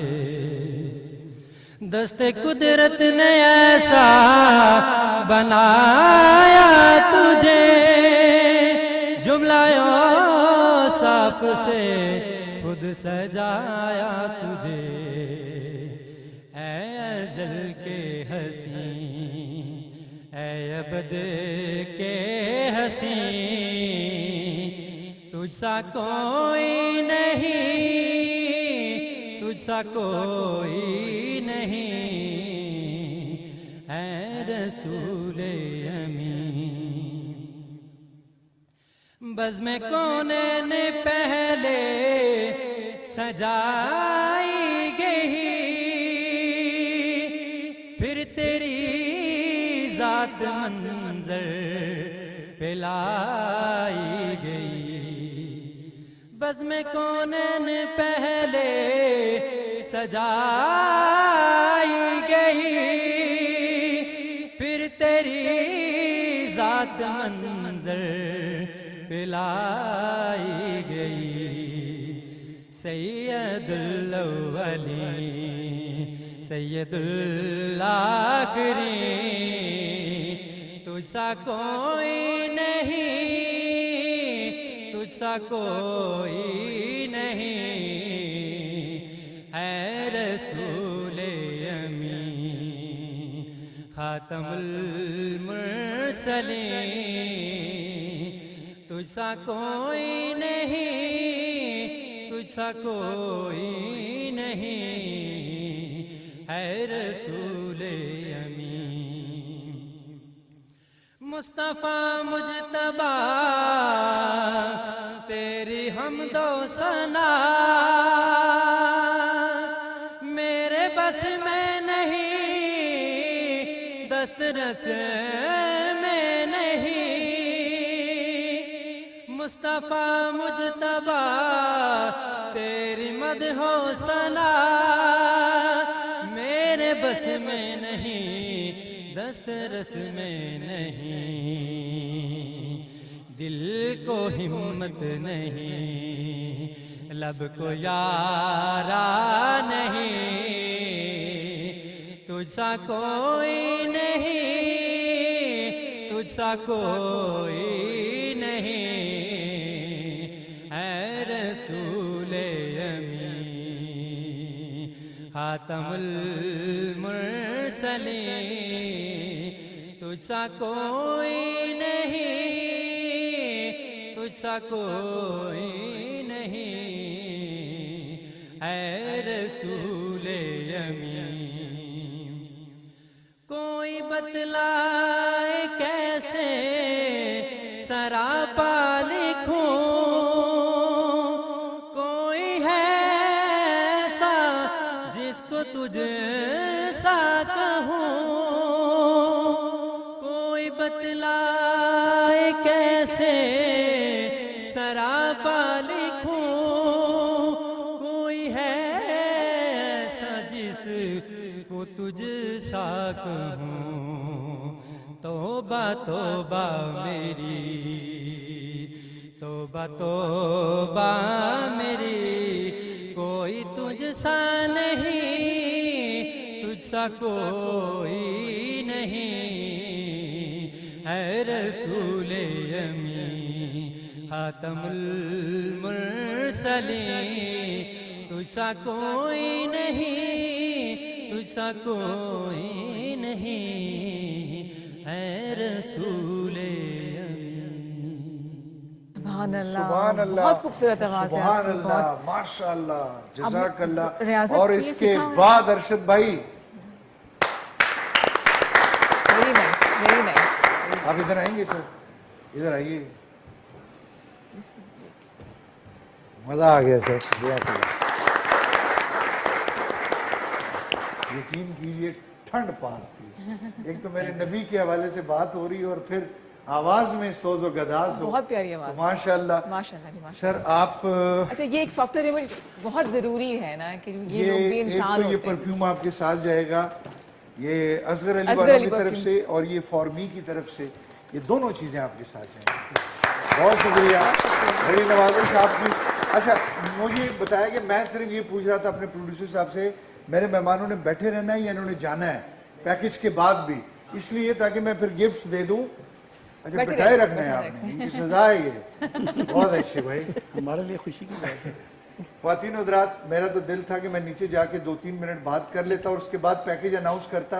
Speaker 7: दस्ते कुदरत ने ऐसा बनाया तुझे, जुमला औसाफ से खुद सजाया तुझे। ऐ अज़ल के हसी, ऐ अबद के हसी, तुझसा कोई नहीं, तुझसा कोई नहीं है रसूले अमीन। बज़्म कौनैन पहले सजाई गई, फिर तेरी जात मंजर पे लाई गई। बज़्म कौनैन पहले सजाई गई, फिर तेरी जात मंजर पे लाई गई। सैयदुल अव्वलीन सैयदुल आखिरीन, तुझसा कोई नहीं, तुझसा कोई नहीं है रसूले अमीन। खातमुल मुरसलीन तुझसा कोई नहीं, तुझसा कोई नहीं है रसूले अमीन। मुस्तफ़ा मुजतबा तेरी हमदो सना, मेरे बस में नहीं, दस्तरस में नहीं। मुस्तफ़ा मुजतबा तेरी मदहो सना, मेरे बस में नहीं, दस्तरस में नहीं। दिल को हिम्मत नहीं, लब को यारा नहीं, तुझसा कोई नहीं, तुझसा कोई नहीं है रसूले अमीन। खातमुल मुरसलीन तुझसा कोई नहीं, तुझसा कोई नहीं है रसूले अमीन। कोई बतलाए कैसे सरापा लिखूं, कोई है ऐसा जिसको तुझे सा कहूं। कोई बतलाए कैसे सरापा लिखूं, कोई है ऐसा जिसको तुझ सा कहूं। तौबा तौबा मेरी, तौबा तौबा मेरी, कोई तुझ सा नहीं, सा कोई नहीं है रसूल यमी खातमुल मुरसलीन, तुझसा कोई नहीं, तुझसा कोई नहीं है रसूल
Speaker 3: सुभान अल्लाह,
Speaker 2: सुभान अल्लाह,
Speaker 3: बहुत खूबसूरत आवाज है
Speaker 2: सुभान
Speaker 3: आपकी,
Speaker 2: अल्लाह,
Speaker 3: बहुत।
Speaker 2: माशाअल्लाह, जज़ाकल्लाह।
Speaker 3: रियाज़त
Speaker 2: और
Speaker 3: भी
Speaker 2: इसके
Speaker 3: सीखा हुआ है?
Speaker 2: बाद अरशद भाई
Speaker 3: वेरी नाइस, वेरी नाइस।
Speaker 2: आप इधर आएंगे सर, इधर आइए। मजा आ गया सर, यकीन कीजिए ठंड पार थी। एक तो मेरे नबी के हवाले से बात हो रही और फिर आवाज में सोजो गदास हो।
Speaker 3: बहुत प्यारी आवाज
Speaker 2: तो
Speaker 3: है।
Speaker 2: माशाअल्लाह।
Speaker 3: माशाअल्लाह जी, माशाअल्लाह।
Speaker 2: सर आप
Speaker 3: अच्छा, ये एक सॉफ्टवेयर इमेज बहुत जरूरी है ना कि ये लोग भी
Speaker 2: एक
Speaker 3: इंसान
Speaker 2: तो ये
Speaker 3: होते हैं।
Speaker 2: परफ्यूम आपके साथ जाएगा, ये असगर अली
Speaker 3: असगर
Speaker 2: वालों
Speaker 3: अली
Speaker 2: की तरफ
Speaker 3: परफ्यूम।
Speaker 2: से और ये फॉर्मी की तरफ से, ये दोनों चीजें आपके साथ जाएंगी। बहुत शुक्रिया, बड़ी नवाजिश आपकी। अच्छा, मुझे बताया कि मैं सिर्फ ये पूछ रहा था अपने प्रोड्यूसर साहब से, मेरे मेहमानों ने बैठे रहना है या इन्होंने जाना है पैकेज के बाद भी, इसलिए ताकि मैं फिर गिफ्ट दे दूं। अच्छा,
Speaker 3: बैठे
Speaker 2: बैठाए
Speaker 3: रहे,
Speaker 2: रखना है
Speaker 3: बैठे
Speaker 2: आपने, इनकी सजा है ये। बहुत अच्छे भाई।
Speaker 5: हमारे लिए खुशी की बात है।
Speaker 2: ख्वातीन हज़रात, मेरा तो दिल था कि मैं नीचे जाके 2-3 मिनट बात कर लेता और उसके बाद पैकेज अनाउंस करता।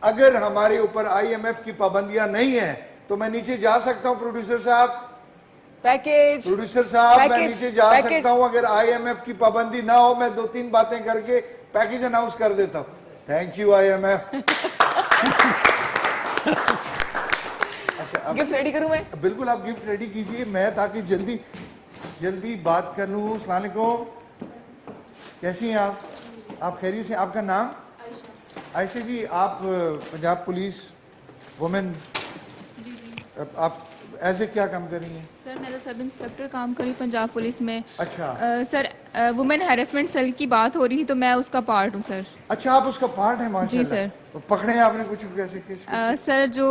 Speaker 2: अगर हमारे ऊपर IMF की पाबंदियां नहीं है तो मैं नीचे जा सकता हूं प्रोड्यूसर साहब।
Speaker 3: पैकेज,
Speaker 2: प्रोड्यूसर साहब, मैं
Speaker 3: पैकेज,
Speaker 2: नीचे जा
Speaker 3: पैकेज।
Speaker 2: सकता हूं अगर IMF की पाबंदी ना हो। मैं 2-3 बातें करके पैकेज अनाउंस कर देता हूं। Thank you IMF। अच्छा, अब
Speaker 3: गिफ्ट रेडी करूं मैं?
Speaker 2: बिल्कुल आप गिफ्ट रेडी कीजिए, मैं ताकि जल्दी जल्दी बात कर लूँ। अस्सलाम वालेकुम, कैसी हैं आप? आप खैरियत से? आपका नाम? आयशा जी, आप पंजाब पुलिस वुमेन, आप एज ए क्या काम कर रही हैं?
Speaker 10: सर मैं तो सब इंस्पेक्टर काम करी पंजाब पुलिस में।
Speaker 2: अच्छा।
Speaker 10: सर वुमेन हैरेसमेंट सेल की बात हो रही थी तो मैं उसका पार्ट हूँ सर।
Speaker 2: अच्छा, आप उसका पार्ट है? माशाल्लाह।
Speaker 10: जी सर।
Speaker 2: तो पकड़े हैं आपने कुछ कैसे केस?
Speaker 10: सर जो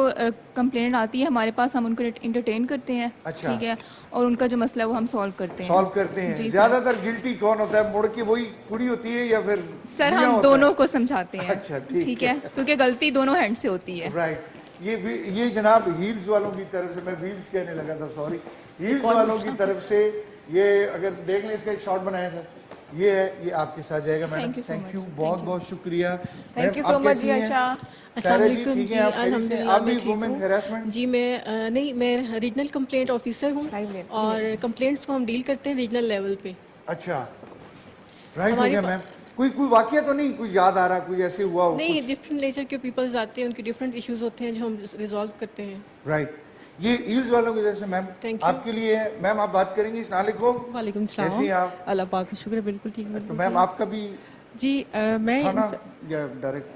Speaker 10: कंप्लेंट आती है हमारे पास, हम उनको इंटरटेन करते हैं।
Speaker 2: अच्छा।
Speaker 10: ठीक है, और उनका जो मसला है वो हम सॉल्व करते हैं।
Speaker 2: सॉल्व करते हैं।
Speaker 10: जी सर।
Speaker 2: ज्यादातर गिल्टी कौन होता है? मुड़ के वही कुड़ी होती है या फिर
Speaker 10: सर
Speaker 2: मियां
Speaker 10: हम
Speaker 2: होता है?
Speaker 10: दोनों को समझाते हैं।
Speaker 2: अच्छा, ठीक
Speaker 10: ठीक है, क्योंकि गलती दोनों हैंड से होती है।
Speaker 2: राइट। ये जनाब हील्स वालों की तरफ से, मैं व्हील्स कहने लगा था, सॉरी, हील्स वालों की तरफ से ये, अगर देख लें इसका शॉट बनाया सर, ये है, ये आपके साथ जाएगा madam.
Speaker 10: Thank you so
Speaker 2: thank
Speaker 10: much.
Speaker 2: You, बहुत बहुत शुक्रिया।
Speaker 3: थैंक यू सो मच जी आयशा।
Speaker 2: सारा जी
Speaker 11: अस्सलाम
Speaker 2: ठीक है? आप खैरियत से? आप भी वुमेन हैरेसमेंट?
Speaker 11: जी मैं नहीं, मैं रीजनल कंप्लेंट ऑफिसर हूँ और कंप्लेंट्स को हम डील करते हैं रीजनल लेवल पे।
Speaker 2: अच्छा, राइट हो
Speaker 11: हमारी
Speaker 2: गया मैम। कोई वाकया तो नहीं, कुछ याद आ रहा, कुछ ऐसे हुआ हो?
Speaker 11: नहीं, डिफरेंट नेचर के पीपल्स आते हैं, उनके डिफरेंट इश्यूज होते हैं जो हम रिजॉल्व करते हैं।
Speaker 2: राइट। ये हील्स वालों की तरफ से मैम
Speaker 11: Thank you.
Speaker 2: आपके लिए है। मैम आप बात करेंगी? अस्सलाम वालेकुम।
Speaker 12: वालेकुम
Speaker 2: कैसी हैं
Speaker 12: सलाम।
Speaker 2: आप?
Speaker 12: अल्लाह पाक का शुक्र है, बिल्कुल ठीक
Speaker 2: तो
Speaker 12: बिल्कुल
Speaker 2: मैम
Speaker 12: ठीक।
Speaker 2: आपका भी
Speaker 12: जी मैं
Speaker 2: थाना या डायरेक्ट?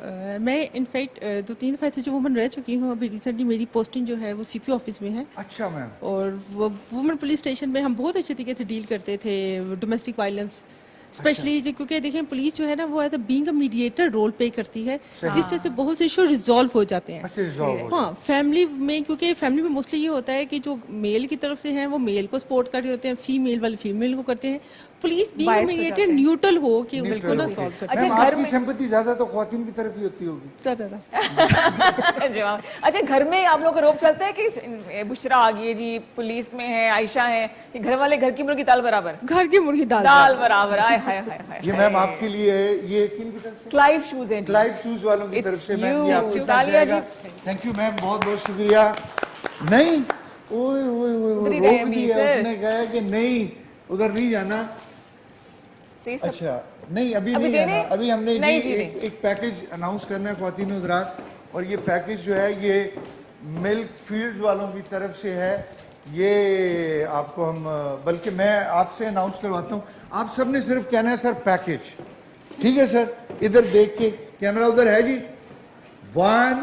Speaker 12: मैं इनफैक्ट 2-3 दफ़ा ऐसे जो वुमन रह चुकी हूँ। अभी रिसेंटली मेरी पोस्टिंग जो है वो CP ऑफिस में है।
Speaker 2: अच्छा मैम।
Speaker 12: और वो वुमन पुलिस स्टेशन में हम बहुत अच्छे तरीके से डील करते थे डोमेस्टिक वायलेंस स्पेशली, क्योंकि देखें पुलिस जो है ना वो as a being a mediator role play करती है, जिससे से बहुत से इशू रिजॉल्व हो जाते हैं।
Speaker 2: अच्छा, रिजॉल्व हो
Speaker 12: हाँ, फैमिली में, क्योंकि फैमिली में मोस्टली ये होता है कि जो मेल की तरफ से हैं वो मेल को सपोर्ट कर रहे होते हैं, फीमेल वाले फीमेल को करते हैं। पुलिस बीइंग
Speaker 3: Bias हो
Speaker 12: मीडिएटर
Speaker 3: जाते हैं।
Speaker 12: न्यूट्रल हो कि
Speaker 2: Neutral
Speaker 12: उसको ना
Speaker 2: होके।
Speaker 12: सॉल्व कर
Speaker 3: अच्छा,
Speaker 2: मैम
Speaker 3: घर
Speaker 2: आपकी
Speaker 3: में-
Speaker 2: सिंपैथी ज्यादा तो ख्वातीन की तरफ ही होती होगी।
Speaker 3: जवाब। अच्छा, घर में आप लोग का रोब चलता है कि बुशरा आ गई है जी, पुलिस में है, आयशा है, कि घर वाले घर की मुर्गी दाल बराबर?
Speaker 12: घर की मुर्गी
Speaker 3: दाल बराबर। आय हाय हाय हाय।
Speaker 2: ये मैम आपके लिए है। ये किन की तरफ से?
Speaker 3: क्लाइव शूज है।
Speaker 2: क्लाइव शूज वालों की
Speaker 3: It's
Speaker 2: तरफ से मैम, ये
Speaker 3: you.
Speaker 2: आपके साथ
Speaker 3: तालिया
Speaker 2: जाएगा।
Speaker 3: जी।
Speaker 2: थैंक यू मैम, बहुत बहुत शुक्रिया। नहीं, ओए ओए ओए
Speaker 3: उधर ही
Speaker 2: रोक
Speaker 3: रहे अभी,
Speaker 2: दिया
Speaker 3: सर।
Speaker 2: उसने, कहा कि नहीं उधर नहीं जाना।
Speaker 3: See, सब-
Speaker 2: अच्छा, नहीं अभी
Speaker 3: अभी
Speaker 2: नहीं
Speaker 3: देने?
Speaker 2: जाना। अभी हमने
Speaker 3: नहीं
Speaker 2: जी
Speaker 3: जी,
Speaker 2: एक पैकेज अनाउंस करना है ख्वातीन हज़रात, और ये पैकेज जो है ये मिल्क फील्ड्स वालों की तरफ से है। ये आपको हम, बल्कि मैं आपसे अनाउंस करवाता हूँ, आप सब ने सिर्फ कहना है सर पैकेज। ठीक है सर, इधर देख के, कैमरा उधर है जी। 1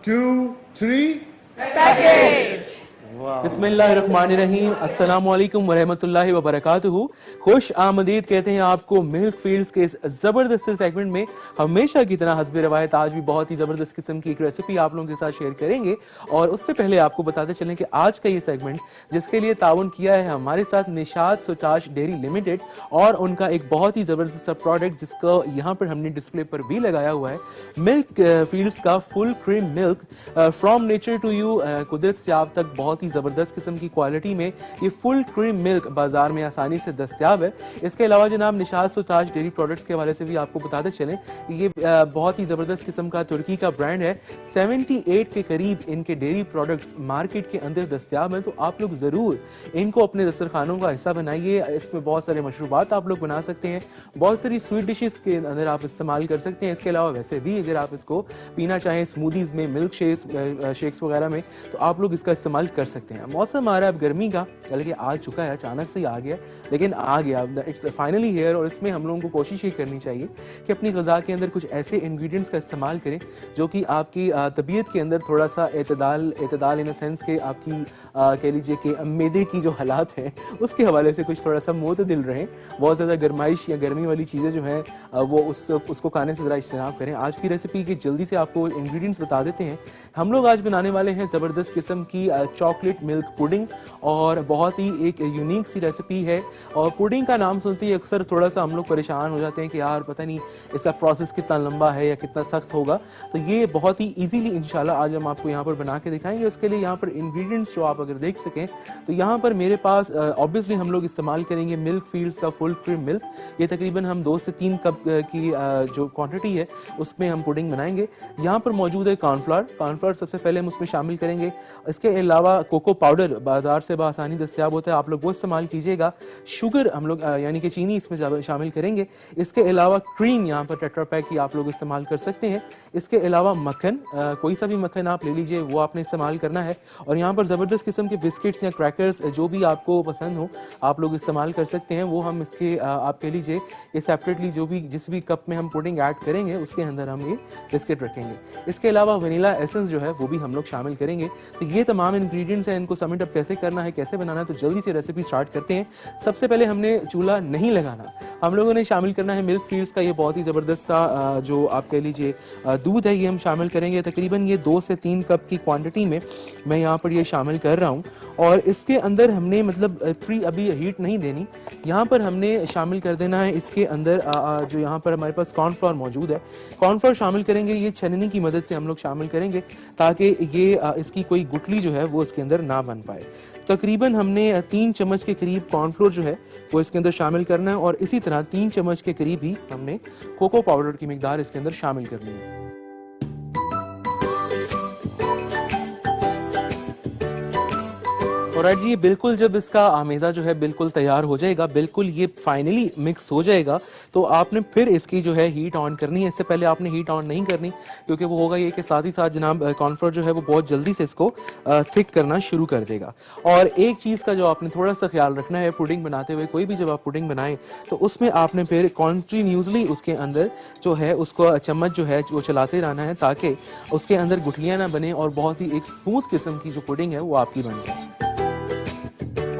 Speaker 2: 2 3
Speaker 3: पैकेज।
Speaker 13: बिस्मिल्लाहिर्रहमानिर्रहीम, अस्सलामुअलैकुम वरहमतुल्लाहि वबरकातुहू। खुश आमदीद कहते हैं आपको मिल्क फील्ड्स के इस ज़बरदस्त सेगमेंट में। हमेशा की तरह हस्ब रवायत आज भी बहुत ही ज़बरदस्त किस्म की एक रेसिपी आप लोगों के साथ शेयर करेंगे, और उससे पहले आपको बताते चलें कि आज का ये सेगमेंट जिसके लिए ताउन किया है हमारे साथ निशात सोटाश डेयरी लिमिटेड, और उनका एक बहुत ही ज़बरदस्त प्रोडक्ट जिसका यहाँ पर हमने डिस्प्ले पर भी लगाया हुआ है, मिल्क फील्ड्स का full cream milk from nature to you. कुदरत से आप तक बहुत ही ज़बरदस्त किस्म की क्वालिटी में ये फुल क्रीम मिल्क बाजार में आसानी से दस्तयाब है। इसके अलावा जनाब निशात सोटाश डेयरी प्रोडक्ट्स के हवाले से भी आपको बताते चलें, ये बहुत ही ज़बरदस्त किस्म का तुर्की का ब्रांड है। 78 के करीब इनके डेयरी प्रोडक्ट्स मार्केट के अंदर दस्तयाब हैं, तो आप लोग ज़रूर इनको अपने दस्तरखानों का हिस्सा बनाइए। इसमें बहुत सारे मशरूबात आप लोग बना सकते हैं, बहुत सारी स्वीट डिशेस के अंदर आप इस्तेमाल कर सकते हैं। इसके अलावा वैसे भी अगर आप इसको पीना चाहें स्मूदीज़ में, मिल्क शेक्स वगैरह में, तो आप लोग इसका इस्तेमाल कर सकते हैं। मौसम आ रहा है अब गर्मी का, बल्कि आ चुका है, अचानक से ही आ गया, लेकिन आ गया, इट्स फाइनली हियर। और इसमें हम लोगों को कोशिश ये करनी चाहिए कि अपनी ग़िज़ा के अंदर कुछ ऐसे इंग्रेडिएंट्स का इस्तेमाल करें जो कि आपकी तबीयत के अंदर थोड़ा सा एतदाल इन अ सेंस के आपकी कह लीजिए कि मैदे की जो हालात हैं उसके हवाले से कुछ थोड़ा सा मोतदिल रहें। बहुत ज़्यादा गर्माइश या गर्मी वाली चीज़ें जो हैं वो उसको खाने से ज़रा इज्तनाब करें। आज की रेसिपी की जल्दी से आपको इंग्रेडिएंट्स बता देते हैं। हम लोग आज बनाने वाले हैं ज़बरदस्त किस्म की चॉकलेट मिल्क पुडिंग, और बहुत ही एक यूनिक सी रेसिपी है। और पुडिंग का नाम सुनते ही अक्सर थोड़ा सा हम लोग परेशान हो जाते हैं कि यार पता नहीं इसका प्रोसेस कितना लंबा है या कितना सख्त होगा, तो ये बहुत ही इजीली इंशाल्लाह आज हम आपको यहाँ पर बना के दिखाएंगे। उसके लिए यहाँ पर इंग्रेडिएंट्स जो आप अगर देख सकें तो यहाँ पर मेरे पास ऑब्वियसली हम लोग इस्तेमाल करेंगे मिल्क फील्ड्स का फुल क्रीम मिल्क। ये तकरीबन हम 2 से 3 कप की जो क्वांटिटी है उसमें हम पुडिंग बनाएंगे। यहाँ पर मौजूद है कॉर्नफ्लोर सबसे पहले हम उसमें शामिल करेंगे। इसके अलावा कोको पाउडर बाजार से बआसानी दस्तयाब होता है, आप लोग वो इस्तेमाल कीजिएगा। शुगर हम लोग यानी कि चीनी इसमें शामिल करेंगे। इसके अलावा क्रीम यहाँ पर टेट्रा पैक की आप लोग इस्तेमाल कर सकते हैं। इसके अलावा मक्खन, कोई सा भी मक्खन आप ले लीजिए, वो आपने इस्तेमाल करना है। और यहाँ पर ज़बरदस्त किस्म के बिस्किट्स या क्रैकर्स जो भी आपको पसंद हो आप लोग इस्तेमाल कर सकते हैं। वो हम इसके आप कह लीजिए ये सेपरेटली जिस भी कप में हम पुडिंग ऐड करेंगे उसके अंदर हम ये बिस्किट रखेंगे। इसके अलावा वनीला एसेंस जो है वो भी हम लोग शामिल करेंगे। तो ये तमाम इंग्रेडिएंट्स हैं, इनको समिट अप कैसे करना है, कैसे बनाना है, तो जल्दी से रेसिपी स्टार्ट करते हैं। सबसे पहले हमने चूल्हा नहीं लगाना, हम लोगों ने शामिल करना है मिल्क फील्ड्स का ये बहुत ही ज़बरदस्त सा जो आप कह लीजिए दूध है, ये हम शामिल करेंगे। तकरीबन ये 2 से 3 कप की क्वांटिटी में मैं यहाँ पर ये शामिल कर रहा हूँ। और इसके अंदर हमने मतलब अभी हीट नहीं देनी, यहाँ पर हमने शामिल कर देना है इसके अंदर जो यहाँ पर हमारे पास कॉर्नफ्लोर मौजूद है। कॉर्नफ्लोर शामिल करेंगे, ये छननी की मदद से हम लोग शामिल करेंगे ताकि ये इसकी कोई गुठली जो है वो इसके अंदर ना बन पाए। तकरीबन हमने 3 चम्मच के करीब कॉर्नफ्लोर जो है वो इसके अंदर शामिल करना है, और इसी तरह 3 चम्मच के करीब ही हमने कोको पाउडर की मिकदार इसके अंदर शामिल करनी है। और जी बिल्कुल जब इसका आमेज़ा जो है बिल्कुल तैयार हो जाएगा, बिल्कुल ये फाइनली मिक्स हो जाएगा, तो आपने फिर इसकी जो है हीट ऑन करनी है। इससे पहले आपने हीट ऑन नहीं करनी, क्योंकि वो होगा ये कि साथ ही साथ जनाब कॉर्नफ्लोर जो है वो बहुत जल्दी से इसको थिक करना शुरू कर देगा। और एक चीज़ का जो आपने थोड़ा सा ख्याल रखना है पुडिंग बनाते हुए, कोई भी जब आप पुडिंग बनाएं तो उसमें आपने फिर कॉन्टिन्यूसली उसके अंदर जो है उसको चम्मच जो है वो चलाते रहना है ताकि उसके अंदर गुठलियाँ ना बने और बहुत ही एक स्मूथ किस्म की जो पुडिंग है वो आपकी बन जाए।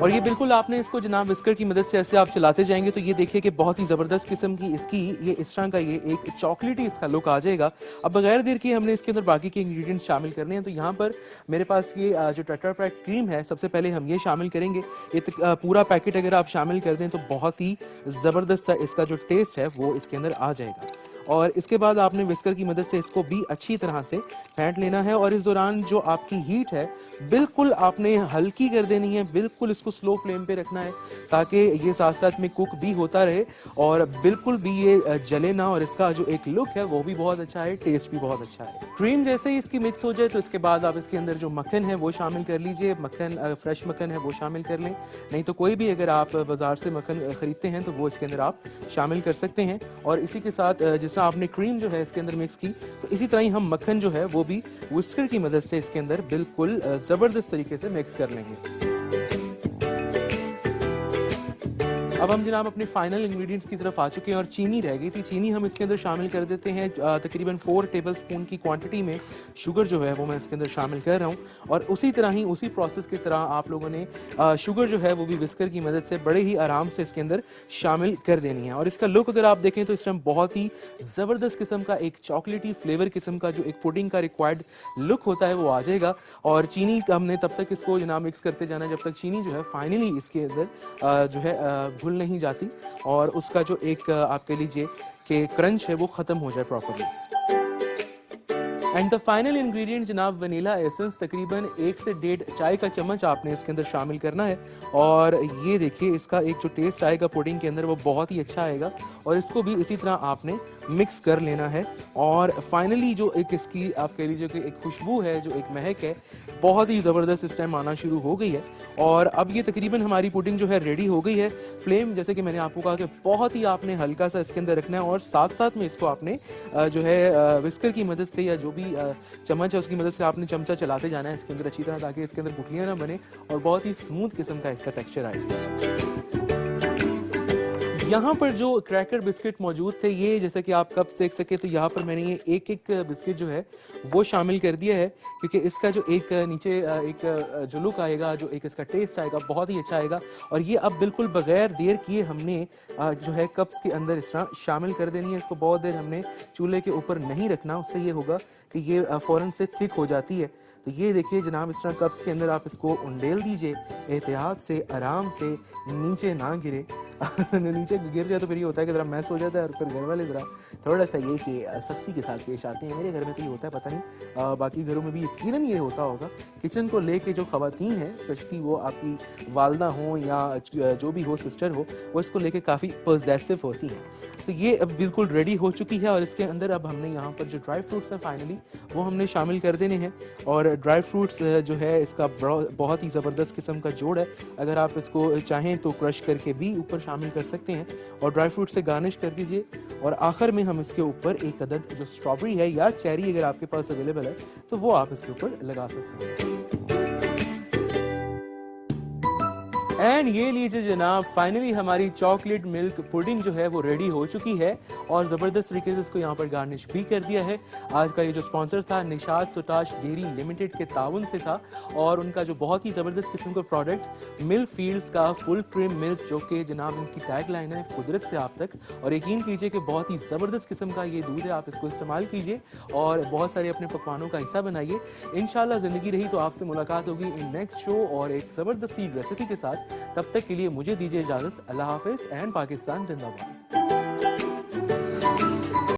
Speaker 13: और ये बिल्कुल आपने इसको जनाब विस्कर की मदद से ऐसे आप चलाते जाएंगे तो ये देखिए कि बहुत ही ज़बरदस्त किस्म की इसकी ये इस तरह का ये एक चॉकलेटी इसका लुक आ जाएगा। अब बगैर देर के हमने इसके अंदर बाकी के इंग्रेडिएंट्स शामिल करने हैं। तो यहाँ पर मेरे पास ये जो टेट्रा पैक क्रीम है, सबसे पहले हम ये शामिल करेंगे। ये पूरा पैकेट अगर आप शामिल कर दें तो बहुत ही ज़बरदस्त सा इसका जो टेस्ट है वो इसके अंदर आ जाएगा। और इसके बाद आपने विस्कर की मदद से इसको भी अच्छी तरह से फेंट लेना है। और इस दौरान जो आपकी हीट है बिल्कुल आपने हल्की कर देनी है, बिल्कुल इसको स्लो फ्लेम पे रखना है ताकि ये साथ साथ में कुक भी होता रहे और बिल्कुल भी ये जले ना। और इसका जो एक लुक है वो भी बहुत अच्छा है, टेस्ट भी बहुत अच्छा है। क्रीम जैसे ही इसकी मिक्स हो जाए तो इसके बाद आप इसके अंदर जो मक्खन है वो शामिल कर लीजिए। मक्खन फ्रेश मक्खन है वो शामिल कर लें, नहीं तो कोई भी अगर आप बाजार से मक्खन खरीदते हैं तो वो इसके अंदर आप शामिल कर सकते हैं। और इसी के साथ जिस आपने क्रीम जो है इसके अंदर मिक्स की, तो इसी तरह ही हम मक्खन जो है वो भी विस्कर की मदद से इसके अंदर बिल्कुल ज़बरदस्त तरीके से मिक्स कर लेंगे। अब हम जनाब अपने फाइनल इंग्रेडिएंट्स की तरफ आ चुके हैं और चीनी रह गई थी। चीनी हम इसके अंदर शामिल कर देते हैं। तकरीबन 4 टेबलस्पून की क्वांटिटी में शुगर जो है वो मैं इसके अंदर शामिल कर रहा हूँ। और उसी तरह ही उसी प्रोसेस की तरह आप लोगों ने शुगर जो है वो भी विस्कर की मदद से बड़े ही आराम से इसके अंदर शामिल कर देनी है। और इसका लुक अगर आप देखें तो इस टाइम बहुत ही ज़बरदस्त किस्म का एक चॉकलेटी फ्लेवर किस्म का जो एक पुडिंग का रिक्वायर्ड लुक होता है वो आ जाएगा। और चीनी हमने तब तक इसको जनाब मिक्स करते जाना है जब तक चीनी जो है फाइनली इसके अंदर जो है घुल नहीं जाती और उसका जो एक आप कह लीजिए कि क्रंच है वो ख़त्म हो जाए properly. And the final ingredient जनाब वनीला एसेंस, तकरीबन 1 से 1.5 चाय का चम्मच आपने इसके अंदर शामिल करना है। और ये देखिए इसका एक जो टेस्ट आएगा पुडिंग के अंदर वो बहुत ही अच्छा आएगा और इसको भी इसी तरह आपने मिक्स कर लेना है। और फाइनली जो एक इसकी आप कह लीजिए कि एक खुशबू है, जो एक महक है, बहुत ही ज़बरदस्त इस टाइम आना शुरू हो गई है। और अब ये तकरीबन हमारी पुडिंग जो है रेडी हो गई है। फ्लेम जैसे कि मैंने आपको कहा कि बहुत ही आपने हल्का सा इसके अंदर रखना है और साथ साथ में इसको आपने जो है विस्कर की मदद से या जो भी चम्मच है उसकी मदद से आपने चमचा चलाते जाना है इसके अंदर अच्छी तरह, ताकि इसके अंदर गुठलियाँ ना बने और बहुत ही स्मूथ किस्म का इसका टेक्सचर आए। यहाँ पर जो क्रैकर बिस्किट मौजूद थे, ये जैसा कि आप कप देख सके तो यहाँ पर मैंने ये एक बिस्किट जो है वो शामिल कर दिया है, क्योंकि इसका जो एक नीचे एक जो लुक आएगा, जो एक इसका टेस्ट आएगा बहुत ही अच्छा आएगा। और ये अब बिल्कुल बगैर देर किए हमने जो है कप्स के अंदर इस तरह शामिल कर देनी है। इसको बहुत देर हमने चूल्हे के ऊपर नहीं रखना, उससे ये होगा कि ये फ़ौरन से थिक हो जाती है। तो ये देखिए जनाब इस तरह कप्स के अंदर आप इसको उंडेल दीजिए एहतियात से, आराम से, नीचे ना गिरे नीचे गिर जाए तो फिर ये होता है कि ज़रा मैस हो जाता है और फिर घर वाले ज़रा थोड़ा सा ये कि सख्ती के साथ पेश आते हैं। मेरे घर में तो ये होता है, पता नहीं बाकी घरों में भी यकीनन ये होता होगा। किचन को लेके जो ख़वातीन हैं, स्पेशली वो आपकी वालदा हो या जो भी हो, सिस्टर हो, वो इसको लेके काफ़ी पॉजेसिव होती हैं। तो ये अब बिल्कुल रेडी हो चुकी है और इसके अंदर अब हमने यहाँ पर जो ड्राई फ्रूट्स हैं फाइनली वो हमने शामिल कर देने हैं। और ड्राई फ्रूट्स जो है इसका बहुत ही ज़बरदस्त किस्म का जोड़ है। अगर आप इसको चाहें तो क्रश करके भी ऊपर शामिल कर सकते हैं और ड्राई फ्रूट से गार्निश कर दीजिए। और आखिर में हम इसके ऊपर एक अदद जो स्ट्रॉबेरी है या चेरी अगर आपके पास अवेलेबल है तो वो आप इसके ऊपर लगा सकते हैं। एंड ये लीजिए जनाब, फाइनली हमारी चॉकलेट मिल्क पुडिंग जो है वो रेडी हो चुकी है और ज़बरदस्त तरीके से इसको यहाँ पर गार्निश भी कर दिया है। आज का ये जो स्पॉन्सर था निशात सुटाश डेयरी लिमिटेड के ताउन से था और उनका जो बहुत ही ज़बरदस्त किस्म का प्रोडक्ट मिल्क फील्ड्स का फुल क्रीम मिल्क, जो कि जनाब इनकी टैग लाइन है कुदरत से आप तक। और यकीन कीजिए कि बहुत ही ज़बरदस्त किस्म का ये दूध है, आप इसको इस्तेमाल कीजिए और बहुत सारे अपने पकवानों का हिस्सा बनाइए। इंशाल्लाह ज़िंदगी रही तो आपसे मुलाकात होगी इन नेक्स्ट शो और एक ज़बरदस्त सी रेसिपी के साथ। तब तक के लिए मुझे दीजिए इजाजत। अल्लाह हाफिज एंड पाकिस्तान जिंदाबाद।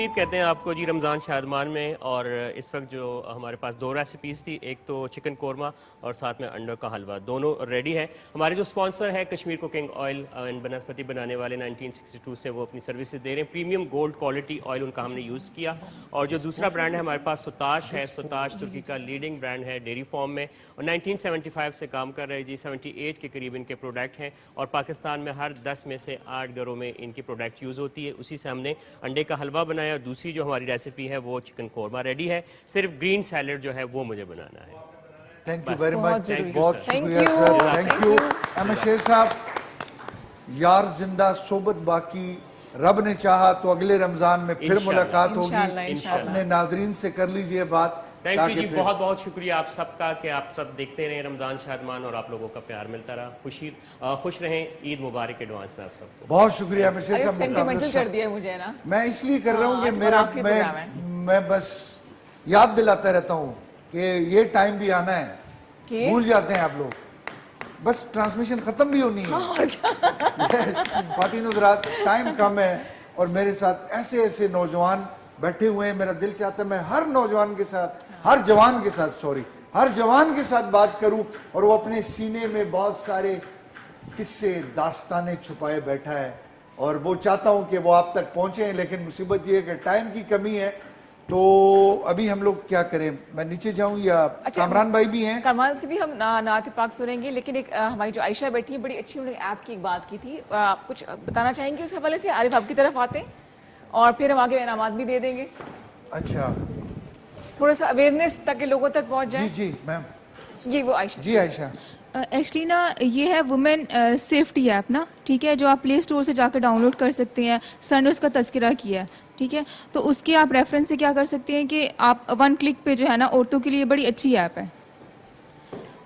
Speaker 4: कहते हैं आपको जी रमज़ान शादमान में। और इस वक्त जो हमारे पास 2 रेसिपीज़ थी, एक तो चिकन कोरमा और साथ में अंडों का हलवा, दोनों रेडी है। हमारे जो स्पॉन्सर है कश्मीर कुकिंग ऑयल एंड बनस्पति बनाने वाले 1962 से वो अपनी सर्विसेज दे रहे हैं। प्रीमियम गोल्ड क्वालिटी ऑयल उनका हमने यूज़ किया। और जो दूसरा ब्रांड है हमारे पास सुताश है। सुताश तुर्की का लीडिंग ब्रांड है डेयरी फॉर्म में और 1975 से काम कर रहे हैं जी। 78 के करीब इनके प्रोडक्ट हैं और पाकिस्तान में हर 10 में से 8 घरों में इनकी प्रोडक्ट यूज़ होती है। उसी से हमने अंडे का हलवा बनाया। दूसरी जो हमारी रेसिपी है वो चिकन कोरमा रेडी है, सिर्फ ग्रीन सैलेड जो है वो मुझे बनाना है।
Speaker 2: थैंक यू वेरी मच, बहुत शुक्रिया सर, थैंक यू। अहमद शेर साहब, यार जिंदा सोबत बाकी, रब ने चाहा तो अगले रमजान में फिर मुलाकात होगी। अपने नादरीन से कर लीजिए बात।
Speaker 4: थैंक यू जी, बहुत बहुत शुक्रिया आप सबका कि आप सब देखते रहे रमजान शादमान और आप लोगों का प्यार मिलता रहा। खुश रहें। ईद मुबारक एडवांस में आप सबको।
Speaker 2: बहुत शुक्रिया मिशेल साहब,
Speaker 3: सेंटिमेंटल कर दिया मुझे ना।
Speaker 2: मैं इसलिए कर रहा हूँ कि मैं बस याद दिलाता रहता हूँ कि ये टाइम भी आना है, भूल जाते हैं आप लोग। बस ट्रांसमिशन खत्म भी होनी है। ख्वातीन हज़रात, टाइम कम है और मेरे साथ ऐसे ऐसे नौजवान बैठे हुए हैं। मेरा दिल चाहता है मैं हर नौजवान के साथ, हर जवान के साथ बात करूं और वो अपने सीने में बहुत सारे किस्से, दास्तानें छुपाए बैठा है और वो चाहता हूं कि वो आप तक पहुंचे। लेकिन मुसीबत ये है कि टाइम की कमी है। तो अभी हम लोग क्या करें, मैं नीचे जाऊं या कामरान भाई भी हैं?
Speaker 3: कामरान से भी हम नात पाक सुनेंगे, लेकिन एक हमारी जो आयशा बैठी है बड़ी अच्छी, उन्होंने ऐप की एक बात की थी, कुछ बताना चाहेंगे उस हवाले से? आरिफ आपकी तरफ आते हैं और फिर हम आगे इनामात भी दे देंगे।
Speaker 2: अच्छा,
Speaker 3: थोड़ा सा अवेयरनेस ताकि लोगों तक पहुंच जाए।
Speaker 2: जी मैम।
Speaker 3: ये वो आयशा
Speaker 2: जी, आयशा
Speaker 10: एक्चुअली ना ये है वुमेन सेफ्टी ऐप ना, ठीक है, जो आप प्ले स्टोर से जाकर डाउनलोड कर सकते हैं। सर ने उसका तज़किरा किया है, ठीक है, तो उसके आप रेफरेंस से क्या कर सकते हैं कि आप 1 क्लिक पे जो है ना औरतों के लिए बड़ी अच्छी ऐप है।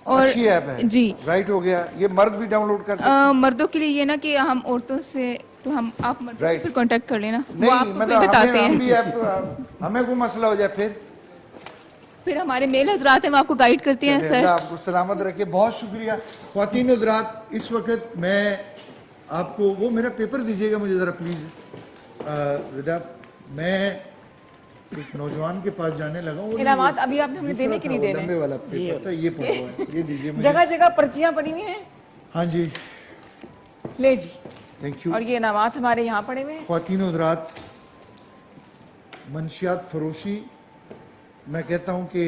Speaker 10: और
Speaker 2: अच्छी ऐप है
Speaker 10: जी,
Speaker 2: राइट हो गया। ये मर्द भी डाउनलोड कर सकते हैं?
Speaker 10: मर्दों के लिए ये ना कि हम औरतों से तो हम आप मर्दों से फिर कांटेक्ट कर लेना, वो
Speaker 2: नहीं
Speaker 10: आपको
Speaker 2: मतलब
Speaker 10: फिर बताते
Speaker 2: हम भी
Speaker 10: हैं।
Speaker 2: ऐप हमें कोई मसला हो जाए
Speaker 10: फिर हमारे मेल हजरात हैं वो आपको गाइड करते हैं।
Speaker 2: चलिए,
Speaker 10: सर
Speaker 2: अल्लाह आपको सलामत रखे। बहुत शुक्रिया ख्वातीन हज़रात। इस वक्त मैं आपको वो मेरा पेपर दीजिएगा मुझे ज़रा प्लीज़ रिदा। मैं एक नौजवान के पास जाने लगा हूँ।
Speaker 3: इनामात अभी आपने हमें देने के नहीं देने।
Speaker 2: लंबे वाला पेपर था, ये पढ़ा हुआ है, ये दीजिए मुझे।
Speaker 3: जगह जगह पर्चियां पड़ी हुई हैं।
Speaker 2: हाँ जी
Speaker 3: ले जी,
Speaker 2: थैंक यू।
Speaker 3: और ये इनामात हमारे यहाँ पड़े हुए हैं।
Speaker 2: ख्वातीन हज़रात, मंशियात फरोशी, मैं कहता हूँ कि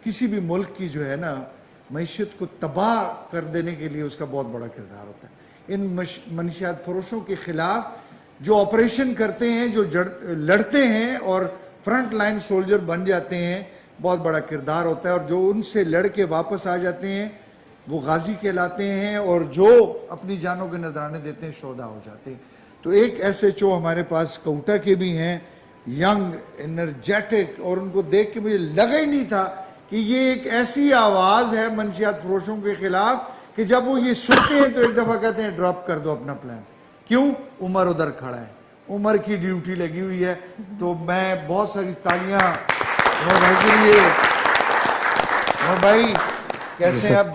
Speaker 2: किसी भी मुल्क की जो है ना मईशत को तबाह कर देने के लिए उसका बहुत बड़ा किरदार होता है। इन मंशियात फरोशों के ख़िलाफ़ जो ऑपरेशन करते हैं, जो लड़ते हैं और फ्रंट लाइन सोल्जर बन जाते हैं, बहुत बड़ा किरदार होता है। और जो उनसे लड़ के वापस आ जाते हैं वो गाजी कहलाते हैं, और जो अपनी जानों के नजराने देते हैं शोधा हो जाते हैं। तो एक SHO हमारे पास कोटा के भी हैं, यंग एनर्जेटिक, और उनको देख के मुझे लगा ही नहीं था कि ये एक ऐसी आवाज़ है मंशियात फरोशों के खिलाफ कि जब वो ये सुनते हैं तो एक दफ़ा कहते हैं ड्रॉप कर दो अपना प्लान। क्यों? उमर उधर खड़ा है, उमर की ड्यूटी लगी हुई है। तो मैं बहुत सारी तालियां उमर भाई के लिए। उमर भाई कैसे हैं आप?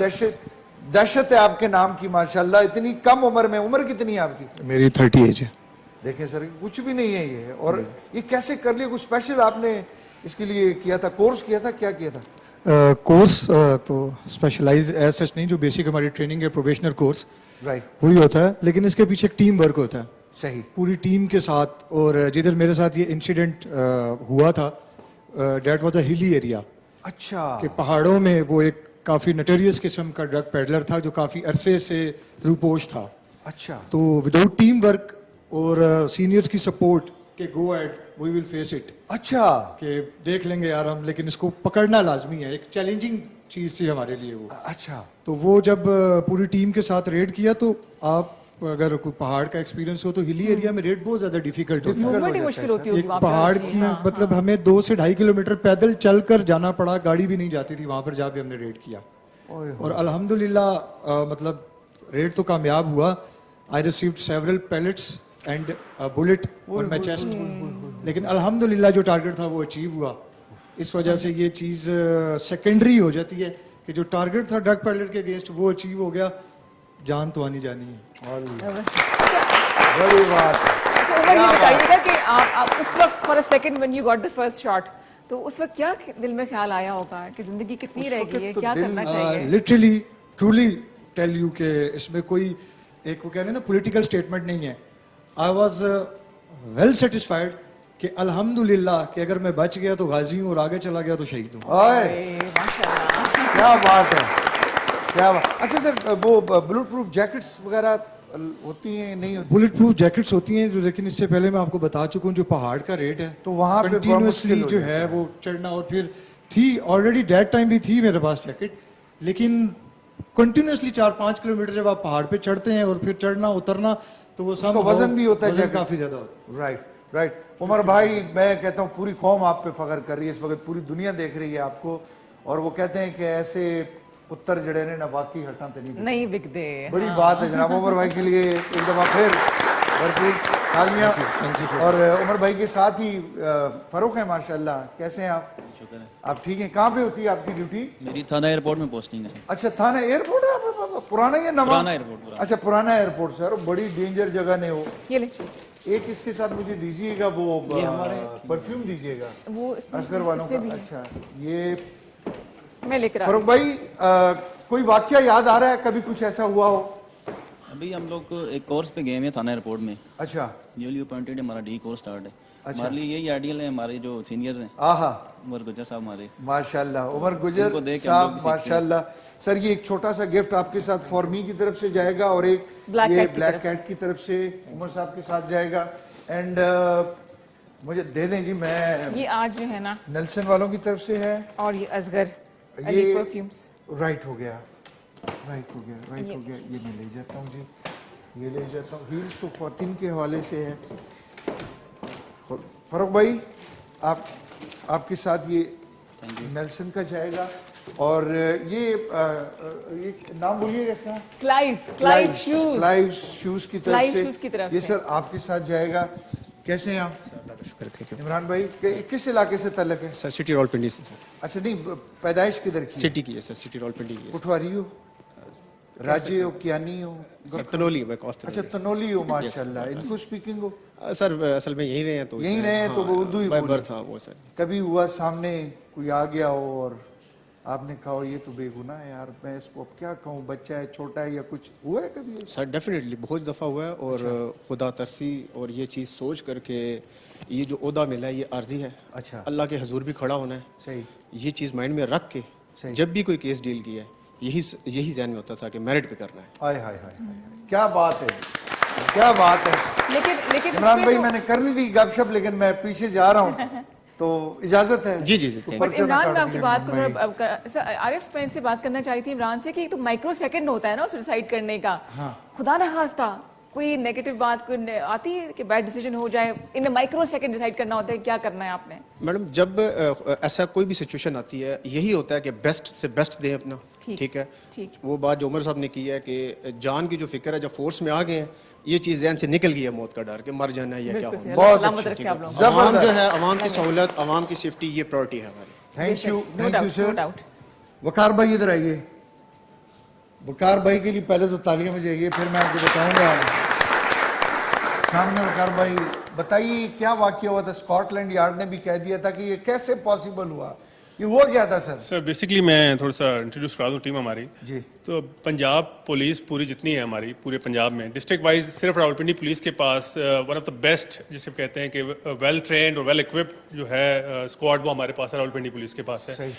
Speaker 2: दहशत है आपके नाम की माशाल्लाह। इतनी कम उम्र में, उम्र कितनी है आपकी?
Speaker 14: मेरी 30 एज है।
Speaker 2: देखें सर, कुछ भी नहीं है ये। और ये कैसे कर लिया? कुछ स्पेशल आपने इसके लिए किया था, कोर्स किया था, क्या किया था?
Speaker 14: कोर्स तो स्पेशलाइज एज सच नहीं, जो बेसिक हमारी ट्रेनिंग है प्रोबेशनर कोर्स
Speaker 2: राइट
Speaker 14: वही होता है, लेकिन इसके पीछे एक टीम वर्क होता है
Speaker 2: सही,
Speaker 14: पूरी टीम के साथ। और जिधर मेरे साथ ये इंसिडेंट हुआ था, date was a hilly area.
Speaker 2: अच्छा,
Speaker 14: कि पहाड़ों में वो एक काफ़ी नटेरियस किस्म का ड्रग पेडलर था जो काफ़ी अरसे से रूपोश था।
Speaker 2: अच्छा,
Speaker 14: तो विदाउट टीम वर्क और सीनियर्स की सपोर्ट के go at we will face it.
Speaker 2: अच्छा,
Speaker 14: कि देख लेंगे यार हम, लेकिन इसको पकड़ना लाजमी है। एक चैलेंजिंग चीज़ थी हमारे लिए वो।
Speaker 2: अच्छा,
Speaker 14: तो वो जब पूरी टीम के साथ रेड किया, तो आप अगर कोई पहाड़ का एक्सपीरियंस हो तो हिली एरिया में रेड बहुत ज़्यादा डिफिकल्ट होता है।
Speaker 3: मूवमेंट ही मुश्किल होती होगी
Speaker 14: एक
Speaker 3: वहाँ पे।
Speaker 14: पहाड़ की मतलब हमें 2 से 2.5 किलोमीटर पैदल चलकर जाना पड़ा, गाड़ी भी नहीं जाती थी वहाँ पर जहाँ पे हमने रेड किया। और अल्हम्दुलिल्लाह मतलब रेड तो कामयाब हुआ। I received several pellets and bullet on my chest, लेकिन अल्हम्दुलिल्लाह जो टारगेट था वो अचीव हुआ। इस वजह से ये चीज़ सेकेंडरी हो जाती है कि जो टारगेट था ड्रग पैलेट के अगेंस्ट वो अचीव हो गया, जान तो आनी जानी है।
Speaker 2: बड़ी बात।
Speaker 3: अच्छा उमर, ये बताइएगा कि आप उस वक्त for a second when you got the first shot, तो उस वक्त क्या दिल में ख्याल आया होगा कि जिंदगी कितनी रह गई है, क्या करना चाहिए?
Speaker 14: लिटरली ट्रूली टेल यू कि इसमें कोई एक वो कहने ना पॉलिटिकल स्टेटमेंट नहीं है। आई वाज वेल सेटिस्फाइड कि अल्हम्दुलिल्लाह कि अगर मैं बच गया तो गाजी हूँ और आगे चला गया तो शहीद हूँ।
Speaker 3: माशाल्लाह,
Speaker 2: क्या बात है, क्या बात। अच्छा सर, वो बुलेट प्रूफ जैकेट्स वगैरह होती हैं नहीं होती?
Speaker 14: बुलेट प्रूफ जैकेट्स होती हैं, लेकिन इससे पहले मैं आपको बता चुका हूँ जो पहाड़ का रेट है
Speaker 2: तो वहाँ पे
Speaker 14: कंटिन्यूसली जो है वो चढ़ना, और फिर थी ऑलरेडी डेट टाइम भी थी मेरे पास जैकेट, लेकिन कंटिन्यूसली 4-5 किलोमीटर जब आप पहाड़ पे चढ़ते हैं और फिर चढ़ना उतरना, तो वो सब
Speaker 2: वजन भी होता है,
Speaker 14: वजन काफी ज्यादा होता है।
Speaker 2: Right right. उमर भाई, मैं कहता हूँ पूरी कौम आप पे फख्र कर रही है इस वक्त, पूरी दुनिया देख रही है आपको, और वो कहते हैं कि ऐसे पुत्र जड़े ने ना बाकी हटा
Speaker 3: नहीं बिकते।
Speaker 2: बड़ी बात है जनाब। उमर भाई के लिए एक दफा फिर भरपूर तालियां। और उमर भाई के साथ ही फरूक है माशाल्लाह, कैसे हैं आप?
Speaker 15: शुक्र है।
Speaker 2: आप ठीक हैं? कहाँ पे होती है आपकी ड्यूटी?
Speaker 15: मेरी थाना एयरपोर्ट में पोस्टिंग है।
Speaker 2: अच्छा, थाना एयरपोर्ट है? पुराना या नवा?
Speaker 15: पुराना एयरपोर्ट।
Speaker 2: अच्छा, पुराना एयरपोर्ट सर, बड़ी डेंजर जगह ने हो।
Speaker 3: ये ले
Speaker 2: एक इसके साथ मुझे दीजिएगा, वो परफ्यूम दीजिएगा
Speaker 3: वो
Speaker 2: असगर वालों का। अच्छा, ये
Speaker 3: मैं लेकर
Speaker 2: फरूक भाई, कोई वाकया याद आ रहा है कभी कुछ ऐसा हुआ हो?
Speaker 15: अभी हम लोग एक कोर्स पे गए हैं थाना एयरपोर्ट में।
Speaker 2: अच्छा,
Speaker 15: न्यूली अपॉइंटेड हमारा डी कोर्स स्टार्ट है।
Speaker 2: अच्छा।
Speaker 15: हमारे लिए यही आइडियल है, हमारे जो सीनियर्स हैं।
Speaker 2: आहा,
Speaker 15: उमर गुजर साहब हमारे
Speaker 2: माशाल्लाह। उमर गुजर साहब माशाल्लाह। सर, ये एक छोटा सा गिफ्ट आपके साथ फॉर्मी की तरफ से जाएगा, और एक ये ब्लैक कैट की तरफ से उमर साहब के साथ जाएगा। एंड मुझे दे दें जी, मैं
Speaker 3: ये आज जो है ना
Speaker 2: नेल्सन वालों की तरफ से है,
Speaker 3: और ये असगर
Speaker 2: ये
Speaker 3: परफ्यूम्स।
Speaker 2: राइट हो गया। राइट हो गया, राइट हो गया। ये मैं ले जाता हूँ जी, ये ले जाता हूँ। हील्स तो ख्वातीन के हवाले से है। फरूक भाई, आपके साथ ये नेल्सन का जाएगा, और ये नाम बोलिएगा इसका।
Speaker 3: Clive shoes.
Speaker 2: क्लाइव शूज की तरफ से ये सर आपके साथ जाएगा। कैसे हैं आप?
Speaker 16: शुक्र।
Speaker 2: इमरान भाई, किस इलाके से ताल्लुक है?
Speaker 16: सर सिटी रावलपिंडी से सर।
Speaker 2: अच्छा, नहीं पैदाइश किधर की?
Speaker 16: सिटी की है सर, सिटी रावलपिंडी की है।
Speaker 2: उठवारी हो, राजे हो, कियानी हो?
Speaker 16: सर तनोली है, कॉस्ट।
Speaker 2: अच्छा, तनोली हो, माशाल्लाह। इनको स्पीकिंग हो?
Speaker 16: सर असल में यहीं रहे हैं, तो
Speaker 2: यहीं रहे हैं, तो वो उर्दू ही बोले।
Speaker 16: था वो सर।
Speaker 2: कभी हुआ सामने कोई आ गया हो और आपने कहा ये तो बेगुनाह है यार, मैं इसको अब क्या कहूँ, बच्चा है, छोटा है, या कुछ हुआ है कभी?
Speaker 16: सर डेफिनेटली बहुत दफ़ा हुआ है, और खुदा तरसी और ये चीज़ सोच करके ये जो ओहदा मिला है ये आर्जी है।
Speaker 2: अच्छा,
Speaker 16: अल्लाह के हजूर भी खड़ा होना है।
Speaker 2: सही।
Speaker 16: ये चीज़ माइंड में रख के जब भी कोई केस डील किया है, यही ज़हन में होता था कि मेरिट पे करना है।
Speaker 2: हाय हाय हाय, क्या बात है, क्या बात है।
Speaker 3: लेकिन
Speaker 2: इमरान भाई, मैंने करनी थी गपशप, लेकिन मैं पीछे जा रहा हूँ, तो इजाजत है?
Speaker 16: जी जी जी।
Speaker 2: तो
Speaker 3: इमरान, मैं आपकी बात को आरिफ, मैं इनसे बात करना चाह रही थी इमरान से कि तो माइक्रो सेकंड होता है ना सुसाइड करने का। हाँ। खुदा न खास्ता कोई नेगेटिव बात कोई आती है कि बैड डिसीजन हो जाए, इन माइक्रो सेकंड डिसाइड करना होता है, क्या करना है आपने?
Speaker 16: मैडम, जब ऐसा कोई भी सिचुएशन आती है, यही होता है कि बेस्ट से बेस्ट दें अपना। ठीक है, वो बात जो उमर साहब ने की है कि जान की जो फिक्र है, जब फोर्स में आ गए हैं, ये चीज़ ज़हन से निकल गई है, मौत का डर के मर जाना है या क्या हो।
Speaker 2: बहुत
Speaker 16: अवाम जो है, अवाम की सहूलत, अवाम की सेफ्टी, ये प्रायोरिटी है हमारी।
Speaker 2: Thank you sir. वकार भाई इधर आइए। वकार भाई के लिए पहले तो तालियां बजाइए, फिर मैं आपको बताऊंगा। सामने वकार भाई, बताइए क्या वाकया हुआ था? स्कॉटलैंड यार्ड ने भी कह दिया था कि ये कैसे पॉसिबल हुआ, ये हुआ क्या था सर?
Speaker 17: सर बेसिकली मैं थोड़ा सा इंट्रोड्यूस करा दूँ टीम हमारी
Speaker 2: जी।
Speaker 17: तो पंजाब पुलिस पूरी जितनी है हमारी पूरे पंजाब में, डिस्ट्रिक्ट वाइज सिर्फ रावलपिंडी पुलिस के पास वन ऑफ द बेस्ट, जिसे कहते हैं कि वेल ट्रेंड और वेल इक्विप्ड जो है स्क्वाड, वो हमारे पास है, रावलपिंडी पुलिस के पास है।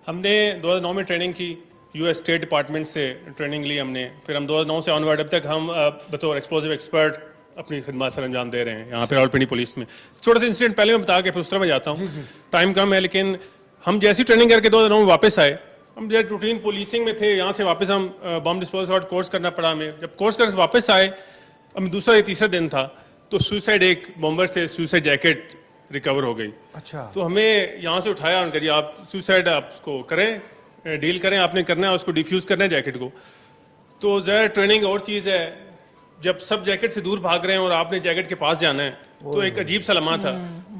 Speaker 17: हमने 2009 में ट्रेनिंग की, यूएस स्टेट डिपार्टमेंट से ट्रेनिंग ली हमने, फिर हम 2009 से ऑनवर्ड अब तक हम बतौर एक्सप्लोसिव एक्सपर्ट अपनी खिदमत सर अंजाम दे रहे हैं यहाँ पे रावलपिंडी पुलिस में। छोटा सा इंसिडेंट पहले मैं बता के फिर उस तरह मैं जाता हूँ, टाइम कम है, लेकिन हम जैसी ट्रेनिंग करके 2009 में वापस आए, हम जैसे रूटीन पुलिसिंग में थे, यहाँ से वापस हम बम डिस्पोजल कोर्स करना पड़ा हमें। जब कोर्स करके वापस आए, हम दूसरा या तीसरा दिन था, तो सुसाइड, एक बॉम्बर से सुसाइड जैकेट रिकवर हो गई।
Speaker 2: अच्छा।
Speaker 17: तो हमें यहाँ से उठाया, उनका जी आप सुसाइड आप उसको करें, डील करें, आपने करना है, उसको डिफ्यूज़ करना है जैकेट को। तो ज़रा ट्रेनिंग और चीज़ है, जब सब जैकेट से दूर भाग रहे हैं और आपने जैकेट के पास जाना है, तो एक अजीब सा लम्हा था।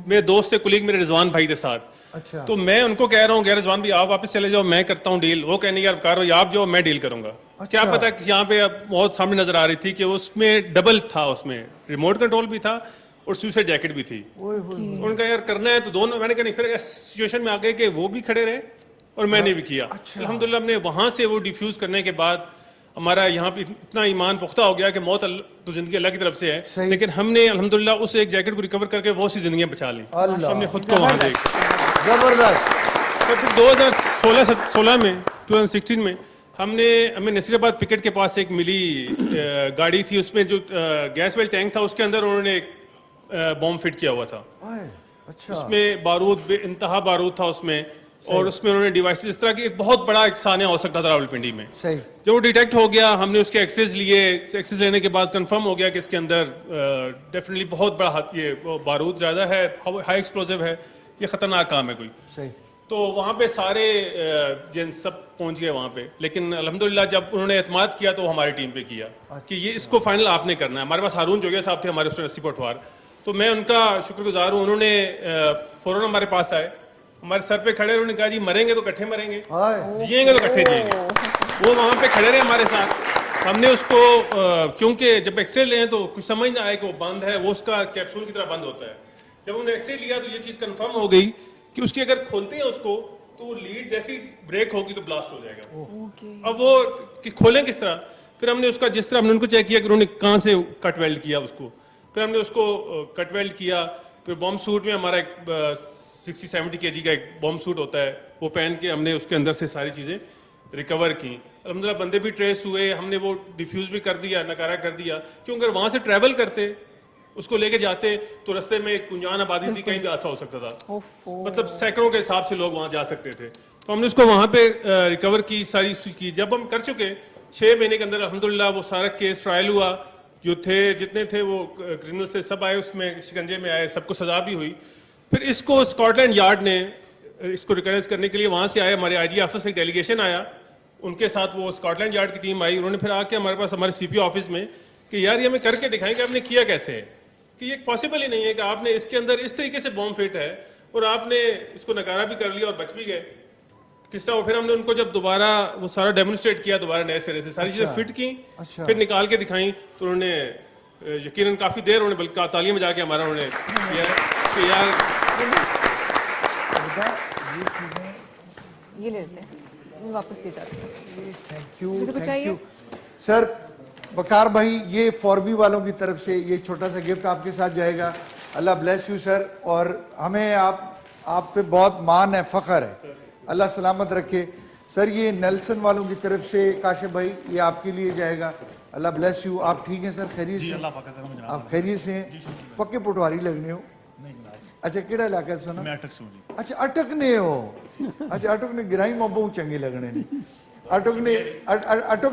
Speaker 17: मेरे दोस्त थे, कुलीग मेरे रिजवान भाई के साथ।
Speaker 2: अच्छा।
Speaker 17: तो मैं उनको कह रहा हूँ, रिजवान भाई आप वापस चले जाओ, मैं करता हूँ डील। वो कहने यार कार आप जाओ, मैं डील करूंगा। अच्छा। क्या पता कि यहाँ पे बहुत सामने नजर आ रही थी कि उसमें डबल था, उसमें रिमोट कंट्रोल भी था और सुसाइड जैकेट भी थी। उनका यार करना है तो दोनों, मैंने कहा नहीं, फिर सिचुएशन में आ गए कि वो भी खड़े रहे और मैंने भी किया। अल्हम्दुलिल्लाह हमने वहां से वो डिफ्यूज करने के बाद हमारा यहाँ पे इतना ईमान पुख्ता हो गया कि मौत तो जिंदगी अल्लाह की तरफ से है, लेकिन हमने अल्हम्दुलिल्लाह उस एक जैकेट को रिकवर करके बहुत सी जिंदगियां बचा ली। हमने खुद को वहाँ देख
Speaker 2: जबरदस्त।
Speaker 17: फिर 2016 में 2016 में हमें नसीराबाद पिकेट के पास एक मिली गाड़ी थी, उसमें जो गैस वेल टैंक था उसके अंदर उन्होंने बॉम्ब फिट किया हुआ था।
Speaker 2: अच्छा।
Speaker 17: उसमें बारूद इंतहा बारूद था उसमें, और उसमें उन्होंने डिवाइसेस, इस तरह की एक बहुत बड़ा एक सानिया हो सकता था रावलपिंडी में।
Speaker 2: सही।
Speaker 17: जब वो डिटेक्ट हो गया, हमने उसके एक्सेस लिए, एक्सेस लेने के बाद कंफर्म हो गया कि इसके अंदर डेफिनेटली बहुत बड़ा ये बारूद ज़्यादा है, हाई एक्सप्लोसिव है, ये खतरनाक काम है कोई।
Speaker 2: सही।
Speaker 17: तो वहाँ पे सारे जन सब पहुँच गए वहाँ पे, लेकिन अल्हम्दुलिल्लाह जब उन्होंने एतमाद किया तो वो हमारी टीम पे किया कि ये इसको फाइनल आपने करना है। हमारे पास हारून जोगिया साहब थे हमारे उसमें 80 पटवार, तो मैं उनका शुक्रगुजार हूँ। उन्होंने फौरन हमारे पास आए, हमारे सर पे खड़े, उन्होंने कहा जी मरेंगे तो इकट्ठे मरेंगे, जिएंगे तो इकट्ठे जिएंगे। वो वहाँ पे खड़े रहे हमारे साथ। हमने उसको क्योंकि जब एक्सरे लें तो कुछ समझ ना आए कि वो बंद है, वो उसका कैप्सूल की तरह बंद होता है। जब हमने एक्सरे लिया तो ये चीज़ कंफर्म हो गई कि उसकी अगर खोलते हैं उसको तो लीड जैसी ब्रेक होगी तो ब्लास्ट हो जाएगा। अब वो कि खोलें किस तरह, फिर हमने उसका जिस तरह हमने उनको चेक किया कि उन्होंने कहाँ से कट वेल्ड किया उसको, फिर हमने उसको कट वेल्ड किया। फिर बॉम्ब सूट में हमारा एक 60-70 kg का एक बॉम्ब सूट होता है, वो पहन के हमने उसके अंदर से सारी चीज़ें रिकवर की। अल्हम्दुलिल्लाह बंदे भी ट्रेस हुए, हमने वो डिफ्यूज़ भी कर दिया, नकारा कर दिया। क्योंकि अगर वहाँ से ट्रैवल करते, उसको लेके जाते तो रास्ते में कुंजान आबादी थी, कहीं भी हादसा हो सकता था। मतलब सैकड़ों के हिसाब से लोग वहाँ जा सकते थे। तो हमने उसको वहाँ पे रिकवर की, सारी की। जब हम कर चुके 6 महीने के अंदर अल्हम्दुलिल्लाह वो सारा केस ट्रायल हुआ, जो थे जितने थे वो क्रिमिनल से सब आए, उसमें शिकंजे में आए, सबको सजा भी हुई। फिर इसको स्कॉटलैंड यार्ड ने इसको रिकग्नाइज करने के लिए वहाँ से आए, हमारे आईजी ऑफिस से एक डेलीगेशन आया, उनके साथ वो स्कॉटलैंड यार्ड की टीम आई। उन्होंने फिर आके हमारे पास हमारे सीपीओ ऑफिस में कि यार ये हमें करके दिखाएं कि आपने किया कैसे है, कि ये पॉसिबल ही नहीं है कि आपने इसके अंदर इस तरीके से बॉम्ब फिट है और आपने इसको नकारा भी कर लिया और बच भी गए। किस तरह? फिर हमने उनको जब दोबारा वो सारा डेमोन्स्ट्रेट किया, दोबारा नए सिरे से सारी चीज़ें फिट की, फिर निकाल के दिखाई, तो उन्होंने यकीनन काफ़ी देर उन्होंने बल्कि तालियां बजा के हमारा उन्होंने किया कि यार
Speaker 3: ये ले लेते हैं, वापस दे जाते हैं।
Speaker 2: Thank you sir. वकार भाई, ये फॉरबी वालों की तरफ से ये छोटा सा गिफ्ट आपके साथ जाएगा। अल्लाह ब्लेस यू सर, और हमें आप पे बहुत मान है, फ़ख्र है, अल्लाह सलामत रखे सर। ये नेल्सन वालों की तरफ से काशिफ भाई, ये आपके लिए जाएगा। अल्लाह ब्लेस यू। आप ठीक हैं सर? खैरियत से? आप खैरियत से हैं? पक्के पटवारी लगने हो? अच्छा, केड़ा इलाका सुना?
Speaker 18: मैं अटक से हूं जी।
Speaker 2: अच्छा, अटक ने हो? अच्छा, अटक ने गिराई मोबू चंगे लगने ने। अटक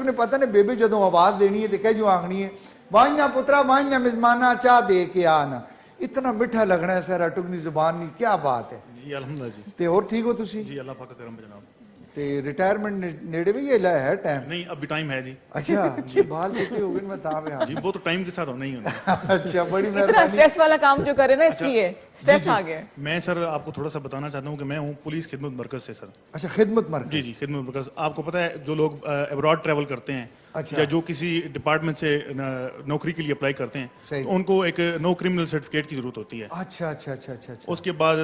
Speaker 2: ने पता ने बेबे जदों आवाज देनी है तो कह जो आखनी है, वाइना पुत्रा वाइना मिजमाना चाह दे के आना। इतना मिठा लगना है सर अटक नी जुबान नी, क्या बात है
Speaker 18: जी। अल्हम्दुलिल्लाह जी।
Speaker 2: ते और ठीक हो तुसी?
Speaker 18: जी अल्लाह पाक का करम है जनाब।
Speaker 2: ते रिटायरमेंट नेड़े भी है है टाइम?
Speaker 18: नहीं, अभी टाइम है जी।
Speaker 2: अच्छा, ये बाल चिट्टे हो गए मैं ताब है
Speaker 18: जी, वो तो टाइम के साथ होना ही होना।
Speaker 2: अच्छा, बड़ी
Speaker 3: इतना
Speaker 2: मेहरबानी।
Speaker 3: स्ट्रेस वाला काम जो करे ना, इसलिए स्ट्रेस आ गया।
Speaker 18: मैं सर आपको थोड़ा सा बताना चाहता हूँ कि मैं हूँ पुलिस खिदमत मरकज से सर।
Speaker 2: अच्छा, खिदमत मरकज?
Speaker 18: जी जी, खिदमत मरकज। आपको पता है जो लोग अब्रॉड ट्रैवल करते हैं,
Speaker 2: अच्छा,
Speaker 18: या जो किसी डिपार्टमेंट से नौकरी के लिए अप्लाई करते हैं, तो उनको एक नो क्रिमिनल सर्टिफिकेट की जरूरत होती है।
Speaker 2: अच्छा अच्छा अच्छा अच्छा।
Speaker 18: उसके बाद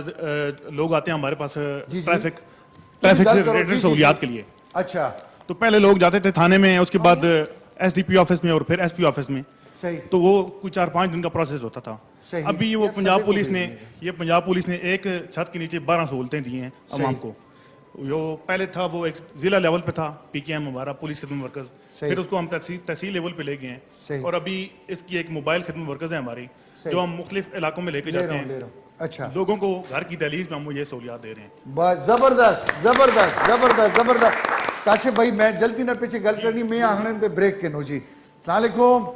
Speaker 18: लोग आते हैं हमारे पास ट्रैफिक से रिलेटेड सहूलियात के लिए।
Speaker 2: अच्छा,
Speaker 18: तो पहले लोग जाते थे थाने में, उसके बाद एसडीपी ऑफिस में और फिर एसपी ऑफिस में।
Speaker 2: सही।
Speaker 18: तो वो कुछ 4-5 दिन का प्रोसेस होता था।
Speaker 2: सही।
Speaker 18: अभी वो पंजाब पुलिस ने एक छत के नीचे 12 सहूलतें दी हैं अवाम को। जो पहले था वो एक जिला लेवल पे था, पीकेएम हमारा पुलिस खिदमत मरकज, फिर उसको हम तहसील लेवल पे ले गए हैं, और अभी इसकी एक मोबाइल खिदमत मरकज है हमारी, जो हम मुख्तलिफ इलाकों में लेके जाते हैं।
Speaker 2: अच्छा,
Speaker 18: लोगों को घर की दहलीज में हम ये सहूलियात दे रहे हैं।
Speaker 2: बस जबरदस्त जबरदस्त जबरदस्त जबरदस्त। काशिफ भाई, मैं जल्दी ना पीछे गल करनी, मैं आंगन पे ब्रेक के नो जी। सलामुअलैकुम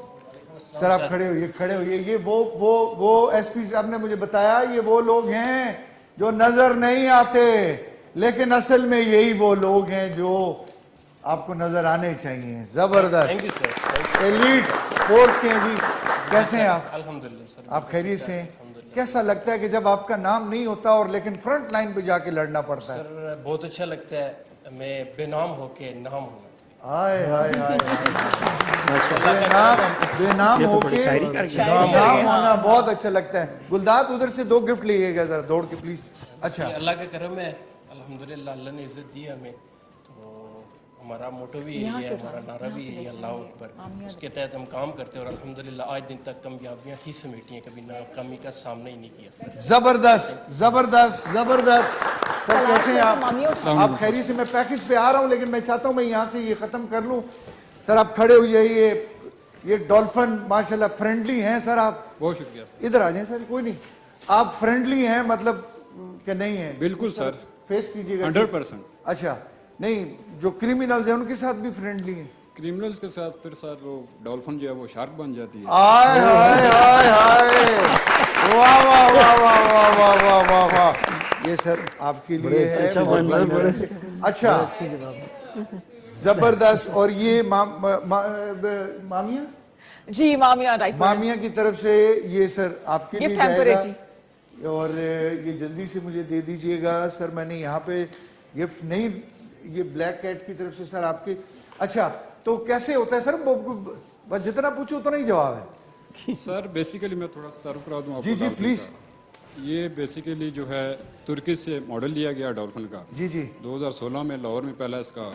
Speaker 2: सर, आप खड़े होइए। ये वो एसपी साहब ने मुझे बताया, ये वो लोग हैं जो नजर नहीं आते, लेकिन असल में यही वो लोग हैं जो आपको नजर आने चाहिए। जबरदस्त,
Speaker 19: thank you sir.
Speaker 2: Elite force के हैं जी। कैसे हैं आप?
Speaker 19: अल्हम्दुलिल्लाह सर।
Speaker 2: आप खैरियत से हैं? कैसा लगता है कि जब आपका नाम नहीं होता और लेकिन फ्रंट लाइन पे जाके लड़ना पड़ता है?
Speaker 19: सर बहुत अच्छा लगता है, मैं बेनाम होके नाम हूँ।
Speaker 2: हाय हाय हाय, बेनाम होके नाम होना बहुत अच्छा लगता है। गुलदात, उधर से 2 गिफ्ट लीजिएगा जरा दौड़ के प्लीज। अच्छा,
Speaker 19: अल्लाह का करम है, अल्हम्दुलिल्लाह, अल्लाह ने इज्जत दी हमें। हमारा मोटो भी यही है, हमारा नारा भी यही है, अल्लाह अकबर। उसके तहत हम काम करते हैं और अल्हम्दुलिल्लाह आज दिन तक कामयाबियाँ ही समेटी हैं, कभी नाकामी का सामना ही नहीं किया।
Speaker 2: जबरदस्त जबरदस्त जबरदस्त। सर कैसे हैं आप खैरी से? मैं पैकेज पे आ रहा हूँ, लेकिन मैं चाहता हूँ मैं यहाँ से ये खत्म कर लूँ। सर आप खड़े हो जाइए। ये डॉल्फिन माशाल्लाह फ्रेंडली हैं सर आप?
Speaker 20: बहुत शुक्रिया सर।
Speaker 2: इधर आ जाए सर। कोई नहीं, आप फ्रेंडली हैं मतलब कि नहीं है?
Speaker 20: बिल्कुल सर,
Speaker 2: फेस कीजिएगा।
Speaker 20: 100%।
Speaker 2: अच्छा, नहीं जो क्रिमिनल्स हैं उनके साथ भी फ्रेंडली हैं?
Speaker 20: क्रिमिनल्स के साथ फिर सर वो डॉल्फिन जो है वो शार्क बन जाती है।
Speaker 2: हाय हाय हाय हाय, वाह वाह वाह वाह वाह वाह वाह वाह वाह। ये सर आपके लिए है। अच्छा, जबरदस्त। और ये मामिया
Speaker 3: जी, मामिया राइट,
Speaker 2: मामिया की तरफ से ये सर आपके लिए जाएगा, और ये जल्दी से मुझे दे दीजिएगा सर। मैंने यहाँ पे गिफ्ट नहीं, ये ब्लैक कैट की तरफ से सर आपके। अच्छा, तो कैसे होता है सर? बस जितना पूछो उतना ही जवाब है
Speaker 20: सर। बेसिकली मैं थोड़ा सा तारुफ करा दूं आपको।
Speaker 2: जी जी प्लीज।
Speaker 20: ये बेसिकली जो है तुर्की से मॉडल लिया गया डॉल्फिन का।
Speaker 2: जी जी।
Speaker 20: 2016 में लाहौर में पहला इसका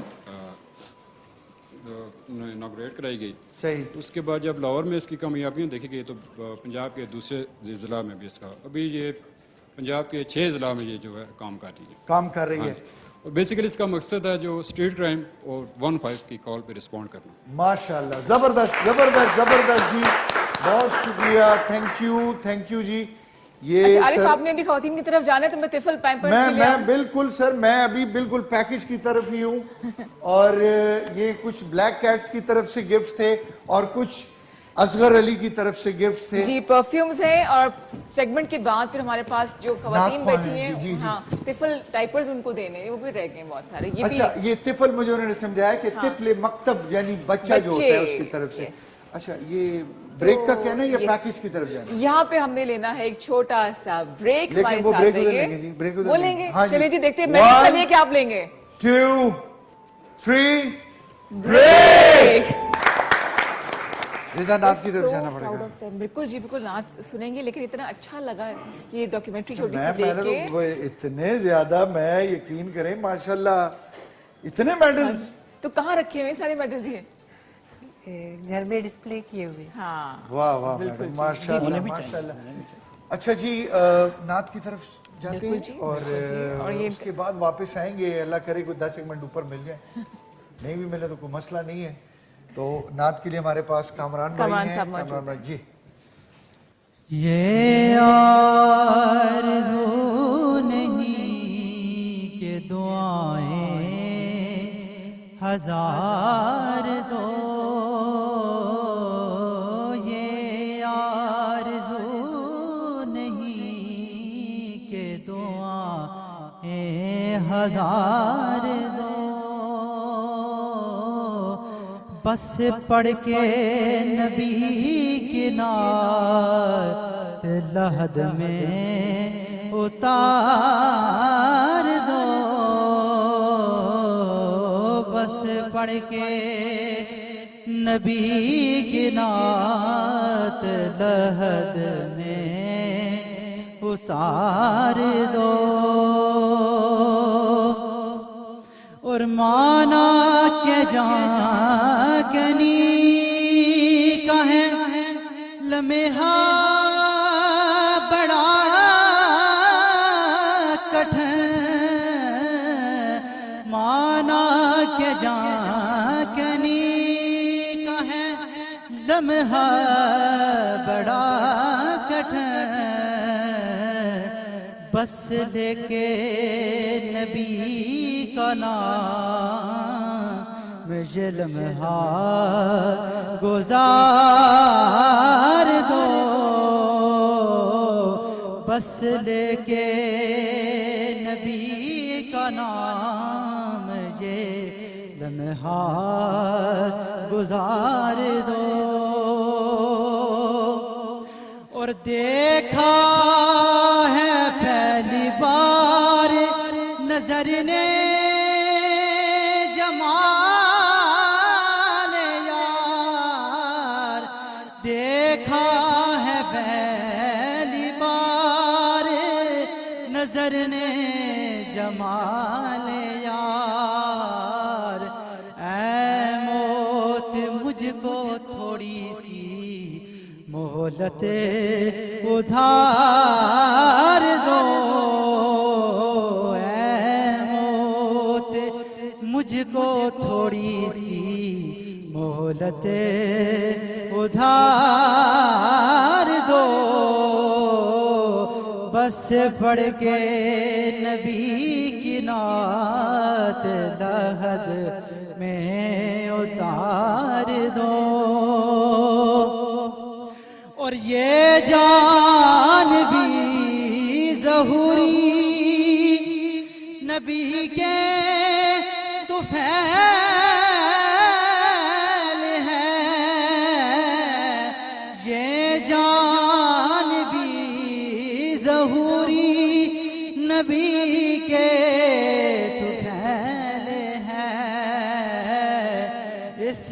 Speaker 20: इनॉग्रेट कराई गई।
Speaker 2: सही।
Speaker 20: उसके बाद जब लाहौर में इसकी कामयाबियाँ देखी गई तो पंजाब के दूसरे ज़िला में भी इसका, अभी ये पंजाब के 6 ज़िला में ये जो है काम कर रही है। और बेसिकली इसका मकसद है जो स्ट्रीट क्राइम और 15 की कॉल पे रिस्पॉन्ड करना।
Speaker 2: माशाल्लाह, जबरदस्त जबरदस्त जबरदस्त जी, बहुत शुक्रिया, थैंक यू जी। ये
Speaker 3: अच्छा, आरिफ
Speaker 2: सर
Speaker 3: आपने भी खवातीन की तरफ जाना है तो मैं तिफल पैम्पर्स
Speaker 2: मैं बिल्कुल सर, मैं अभी बिल्कुल पैकेज की तरफ ही हूँ और ये कुछ ब्लैक कैट्स की तरफ से गिफ्ट थे और कुछ असगर अली की तरफ से गिफ्ट थे
Speaker 3: जी। परफ्यूम्स हैं और सेगमेंट के बाद फिर हमारे पास जो खवातीन बैठी हैं,
Speaker 2: जी, जी, जी।
Speaker 3: हाँ, तिफल डाइपर्स उनको देने हैं, वो भी रह गए बहुत सारे। ये
Speaker 2: अच्छा, ये तिफल मुझे उन्होंने समझाया कि
Speaker 3: हाँ।
Speaker 2: तिफले मकतब यानी बच्चा जो होता है उसकी तरफ से। अच्छा, ये ब्रेक का कहना है या पैकेज की तरफ जाना है?
Speaker 3: यहाँ पे हमने लेना है एक छोटा सा ब्रेक।
Speaker 2: लेकिन
Speaker 3: हमारे
Speaker 2: वो
Speaker 3: साथ
Speaker 2: ब्रेक उधर
Speaker 3: रहिए।
Speaker 2: लेंगे जी, ब्रेक उधर
Speaker 3: वो
Speaker 2: लेंगे।
Speaker 3: लेंगे।
Speaker 2: हाँ जी।
Speaker 3: चलिए जी, देखते हैं मैं चलिए क्या आप लेंगे।
Speaker 2: 2 3 ब्रेक। रिदा नाथ की तरफ जाना पड़ेगा।
Speaker 3: बिल्कुल जी, बिल्कुल नाच सुनेंगे, लेकिन इतना अच्छा लगा ये डॉक्यूमेंट्री छोटी सी
Speaker 2: मैं
Speaker 3: देख के।
Speaker 2: तो इतने ज्यादा, मैं यकीन करें माशाल्लाह इतने मेडल्स।
Speaker 3: तो कहाँ रखे हुए सारे मेडल्स ये?
Speaker 8: घर में डिस्प्ले किए हुए।
Speaker 3: हाँ,
Speaker 2: वाह वाह मैडम, माशाल्लाह माशाल्लाह। अच्छा जी, नाथ की तरफ जाते हैं और ये उसके बाद वापस आएंगे। अल्लाह करे कोई 10 मिनट ऊपर मिल जाए, नहीं भी मिले तो कोई मसला नहीं है। तो नाथ के लिए हमारे पास कामरान भाई हैं। कामरान भाई जी।
Speaker 21: ये आरज़ू नहीं कि दुआएं हजार दो, ये आरज़ू नहीं कि दुआएं हजार दो, बस पढ़ के नबी की नात लहद में उतार दो, बस पढ़ के नबी की नात लहद में उतार दो, और माना के जाकनी कहे लम्हा बड़ा कठिन, माना के जाकनी कहे लम्हा बड़ा कठिन, बस लेके नबी का नाम ये लम्हा गुजार दो, बस लेके नबी का नाम ये लम्हा गुजार दो, और देखा है पहली बार नजर ने जमाल यार, देखा है पहली बार नजर ने जमाल यार, ऐ मौत मुझको थोड़ी सी मोहलत उधार दो, मुझको थोड़ी सी मोहलत उधार दो, बस पढ़ के नबी की नात लहद में उतार दो, और ये जान भी ज़हूरी नबी के फैल है, ये जान भी ज़हूरी नबी के तुफैल है, इस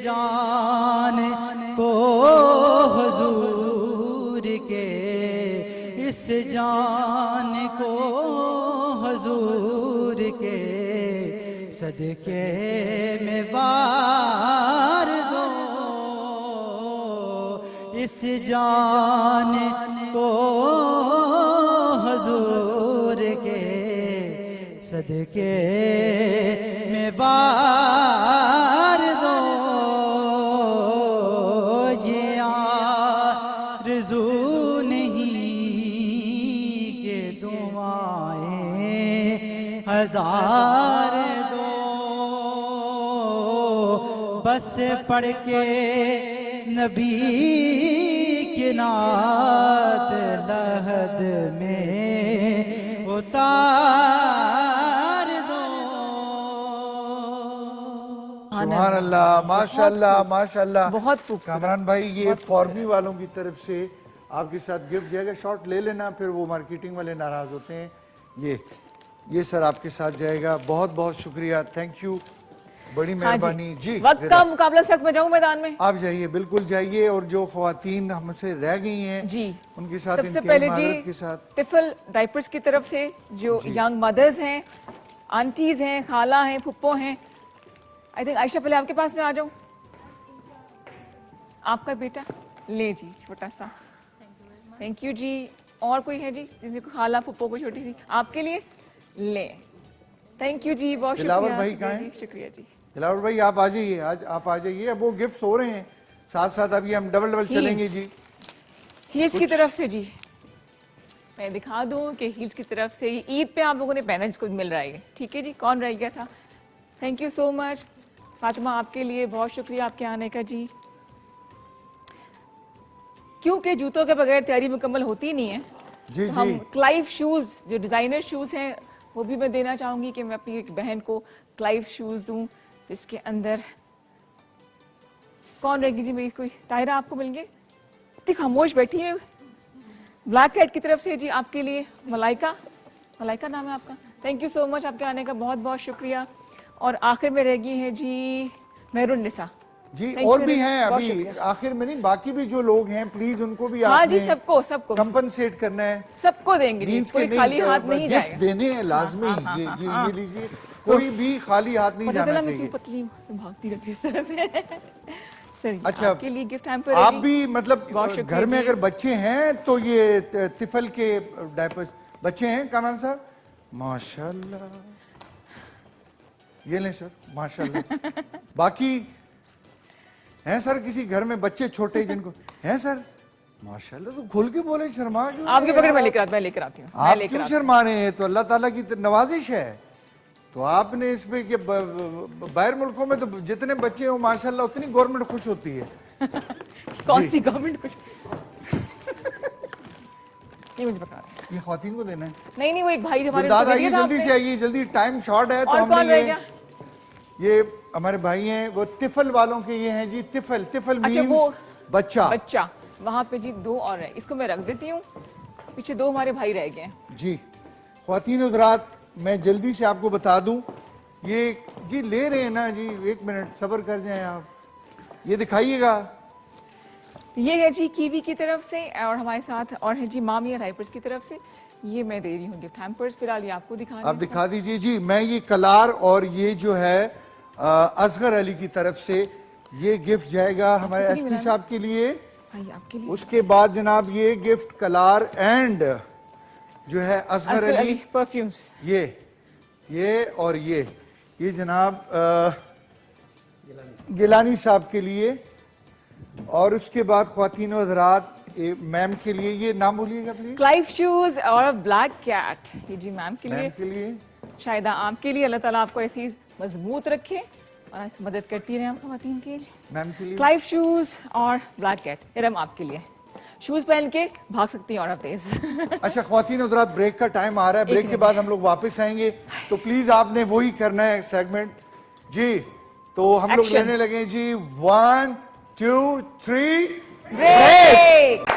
Speaker 21: जान को हुजूर के, इस जान को हुजूर के सदके में वार दो, इस जान को हुजूर के सदके में वार दो, ये आरज़ू नहीं हजार दो बस पढ़ के नबी की नात लहद में उतार दो।
Speaker 2: सुभान अल्लाह, माशाल्लाह माशाल्लाह।
Speaker 3: बहुत खूबसूरत।
Speaker 2: कामरान भाई, ये फॉर्मी वालों की तरफ से आपके साथ गिफ्ट जाएगा। शॉट ले लेना, फिर वो मार्केटिंग वाले नाराज होते हैं। ये सर आपके साथ जाएगा। बहुत बहुत शुक्रिया, थैंक यू, बड़ी मेहरबानी जी।
Speaker 3: वक्त का मुकाबला सख्त में जाऊं मैदान में?
Speaker 2: आप जाइए, बिल्कुल जाइए। और जो ख्वातीन हमसे रह गई हैं
Speaker 3: जी,
Speaker 2: उनके साथ
Speaker 3: सबसे पहले जी
Speaker 2: के साथ
Speaker 3: तिफल डाइपर्स की तरफ से जो यंग मदर्स हैं, आंटीज हैं, खाला हैं, फुप्पो हैं। आई थिंक आयशा पहले आपके पास में आ जाऊं। आपका बेटा ले जी, छोटा सा। थैंक यू जी। और कोई है जी जिसको खाला फुप्पो को छोटी सी? आपके लिए ले। थैंक यू जी, बहुत
Speaker 2: दिलावर
Speaker 3: शुक्रिया।
Speaker 2: भाई कहाँ हैं?
Speaker 3: शुक्रिया जी।
Speaker 2: दिलावर भाई आप आ जाइए, आज आप आ जाइए। अब वो गिफ्ट हो रहे हैं साथ साथ, अभी हम डबल डबल चलेंगे जी।
Speaker 3: हील्स की तरफ से जी मैं दिखा दूं कि हील्स की तरफ से ईद पे आप लोगों ने पहना जिसको मिल रहा है। ठीक है जी, कौन रह गया था? Thank you so much Fatima, आपके लिए बहुत शुक्रिया आपके आने का जी। क्योंकि जूतों के बगैर तैयारी मुकम्मल होती नहीं है
Speaker 2: जी,
Speaker 3: तो हम क्लाइव शूज, जो डिजाइनर शूज हैं, वो भी मैं देना चाहूंगी कि मैं अपनी एक बहन को क्लाइव शूज दूं, जिसके अंदर कौन रहेगी जी मेरी? कोई ताहिरा आपको मिल गए? इतनी खामोश बैठी है। ब्लैक कैट की तरफ से जी आपके लिए मलाइका, मलाइका नाम है आपका। थैंक यू सो मच, आपके आने का बहुत बहुत शुक्रिया। और आखिर में रह गई है जी मेहरून निसा
Speaker 2: जी। और भी हैं अभी आखिर में नहीं, बाकी भी जो लोग हैं प्लीज उनको भी
Speaker 3: हाँ जी, सबको सबको
Speaker 2: कंपनसेट करना है,
Speaker 3: सबको देंगे जी, कोई खाली हाथ नहीं
Speaker 2: गिफ्ट
Speaker 3: जाएगा।
Speaker 2: देने हैं लाजमी। ये लीजिए, कोई भी खाली हाथ नहीं जाना
Speaker 3: मैं
Speaker 2: चाहिए।
Speaker 3: क्यों पतली हूँ, भागती रहती इस तरह से। सर
Speaker 2: अच्छा,
Speaker 3: आपके लिए गिफ्ट हैम्पर
Speaker 2: आप भी मतलब
Speaker 3: बहुत शुक्रिया
Speaker 2: घर में
Speaker 3: जी।
Speaker 2: अगर बच्चे हैं तो ये तिफल के डायपर्स बच्चे हैं कामरान साहब, माशाल्लाह। ये लें सर, माशाल्लाह। बाकी हैं सर किसी घर में बच्चे छोटे जिनको हैं सर? माशाल्लाह, तो खुल के बोले, शर्मा क्यों?
Speaker 3: आपके बगैर मैं लेकर आती हूँ।
Speaker 2: आप क्यों शर्मा रहे हैं? तो अल्लाह ताला की नवाजिश है। तो आपने इस पे कि बाहर मुल्कों में तो जितने बच्चे हो माशाल्लाह उतनी गवर्नमेंट खुश होती है।
Speaker 3: कौन सी गवर्नमेंट खुश? ये मुझे पता है।
Speaker 2: ये ख्वातीन को देना है?
Speaker 3: नहीं, वो एक भाई हमारे
Speaker 2: दादा आइए, जल्दी से आइए, जल्दी टाइम शॉर्ट है। तो हमने ये हमारे भाई हैं, वो तिफल वालों के ये हैं जी। तिफल, तिफल मींस बच्चा।
Speaker 3: बच्चा वहाँ पे जी दो और है, इसको मैं रख देती हूँ। पीछे दो हमारे भाई रह गए हैं
Speaker 2: जी। ख्वातीन हज़रात, मैं जल्दी से आपको बता दूं, ये जी ले रहे हैं ना जी, एक मिनट सब्र कर जाएं आप। ये दिखाइएगा।
Speaker 3: ये है जी कीवी की तरफ से, और हमारे साथ और है जी मामिया राइपर्स की तरफ से। ये मैं दे रही हूँ गिफ्ट हैम्पर्स। फिलहाल ये आपको
Speaker 2: आप दिखा दीजिए जी। मैं ये कलार और ये जो है असगर अली की तरफ से ये गिफ्ट जाएगा हमारे एसपी साहब के लिए।
Speaker 3: आपके लिए
Speaker 2: उसके बाद जनाब ये गिफ्ट कलार एंड जो है असगर अली
Speaker 3: परफ्यूम्स,
Speaker 2: ये और ये जनाब गिलानी साहब के लिए। और उसके बाद ख्वातीन हज़रात मैम के लिए ये नाम बोलिएगा प्लीज।
Speaker 3: क्लाइव शूज और ब्लैक कैट, ये जी मैम के लिए, शायदा आपके लिए। अल्लाह ताला आपको ऐसी मजबूत रखे और ऐसी मदद करती रहे आप ख्वातीन के लिए।
Speaker 2: मैम के लिए
Speaker 3: क्लाइव शूज और ब्लैक कैट, ये रम आपके लिए। शूज पहन के भाग सकती हैं और तेज।
Speaker 2: अच्छा ख्वातीन हज़रात, ब्रेक का टाइम आ रहा है। ब्रेक के बाद हम लोग वापस आएंगे, तो प्लीज आपने वही करना है सेगमेंट जी। तो हम लोग लेने लगे जी 1 2 3
Speaker 3: ब्रेक।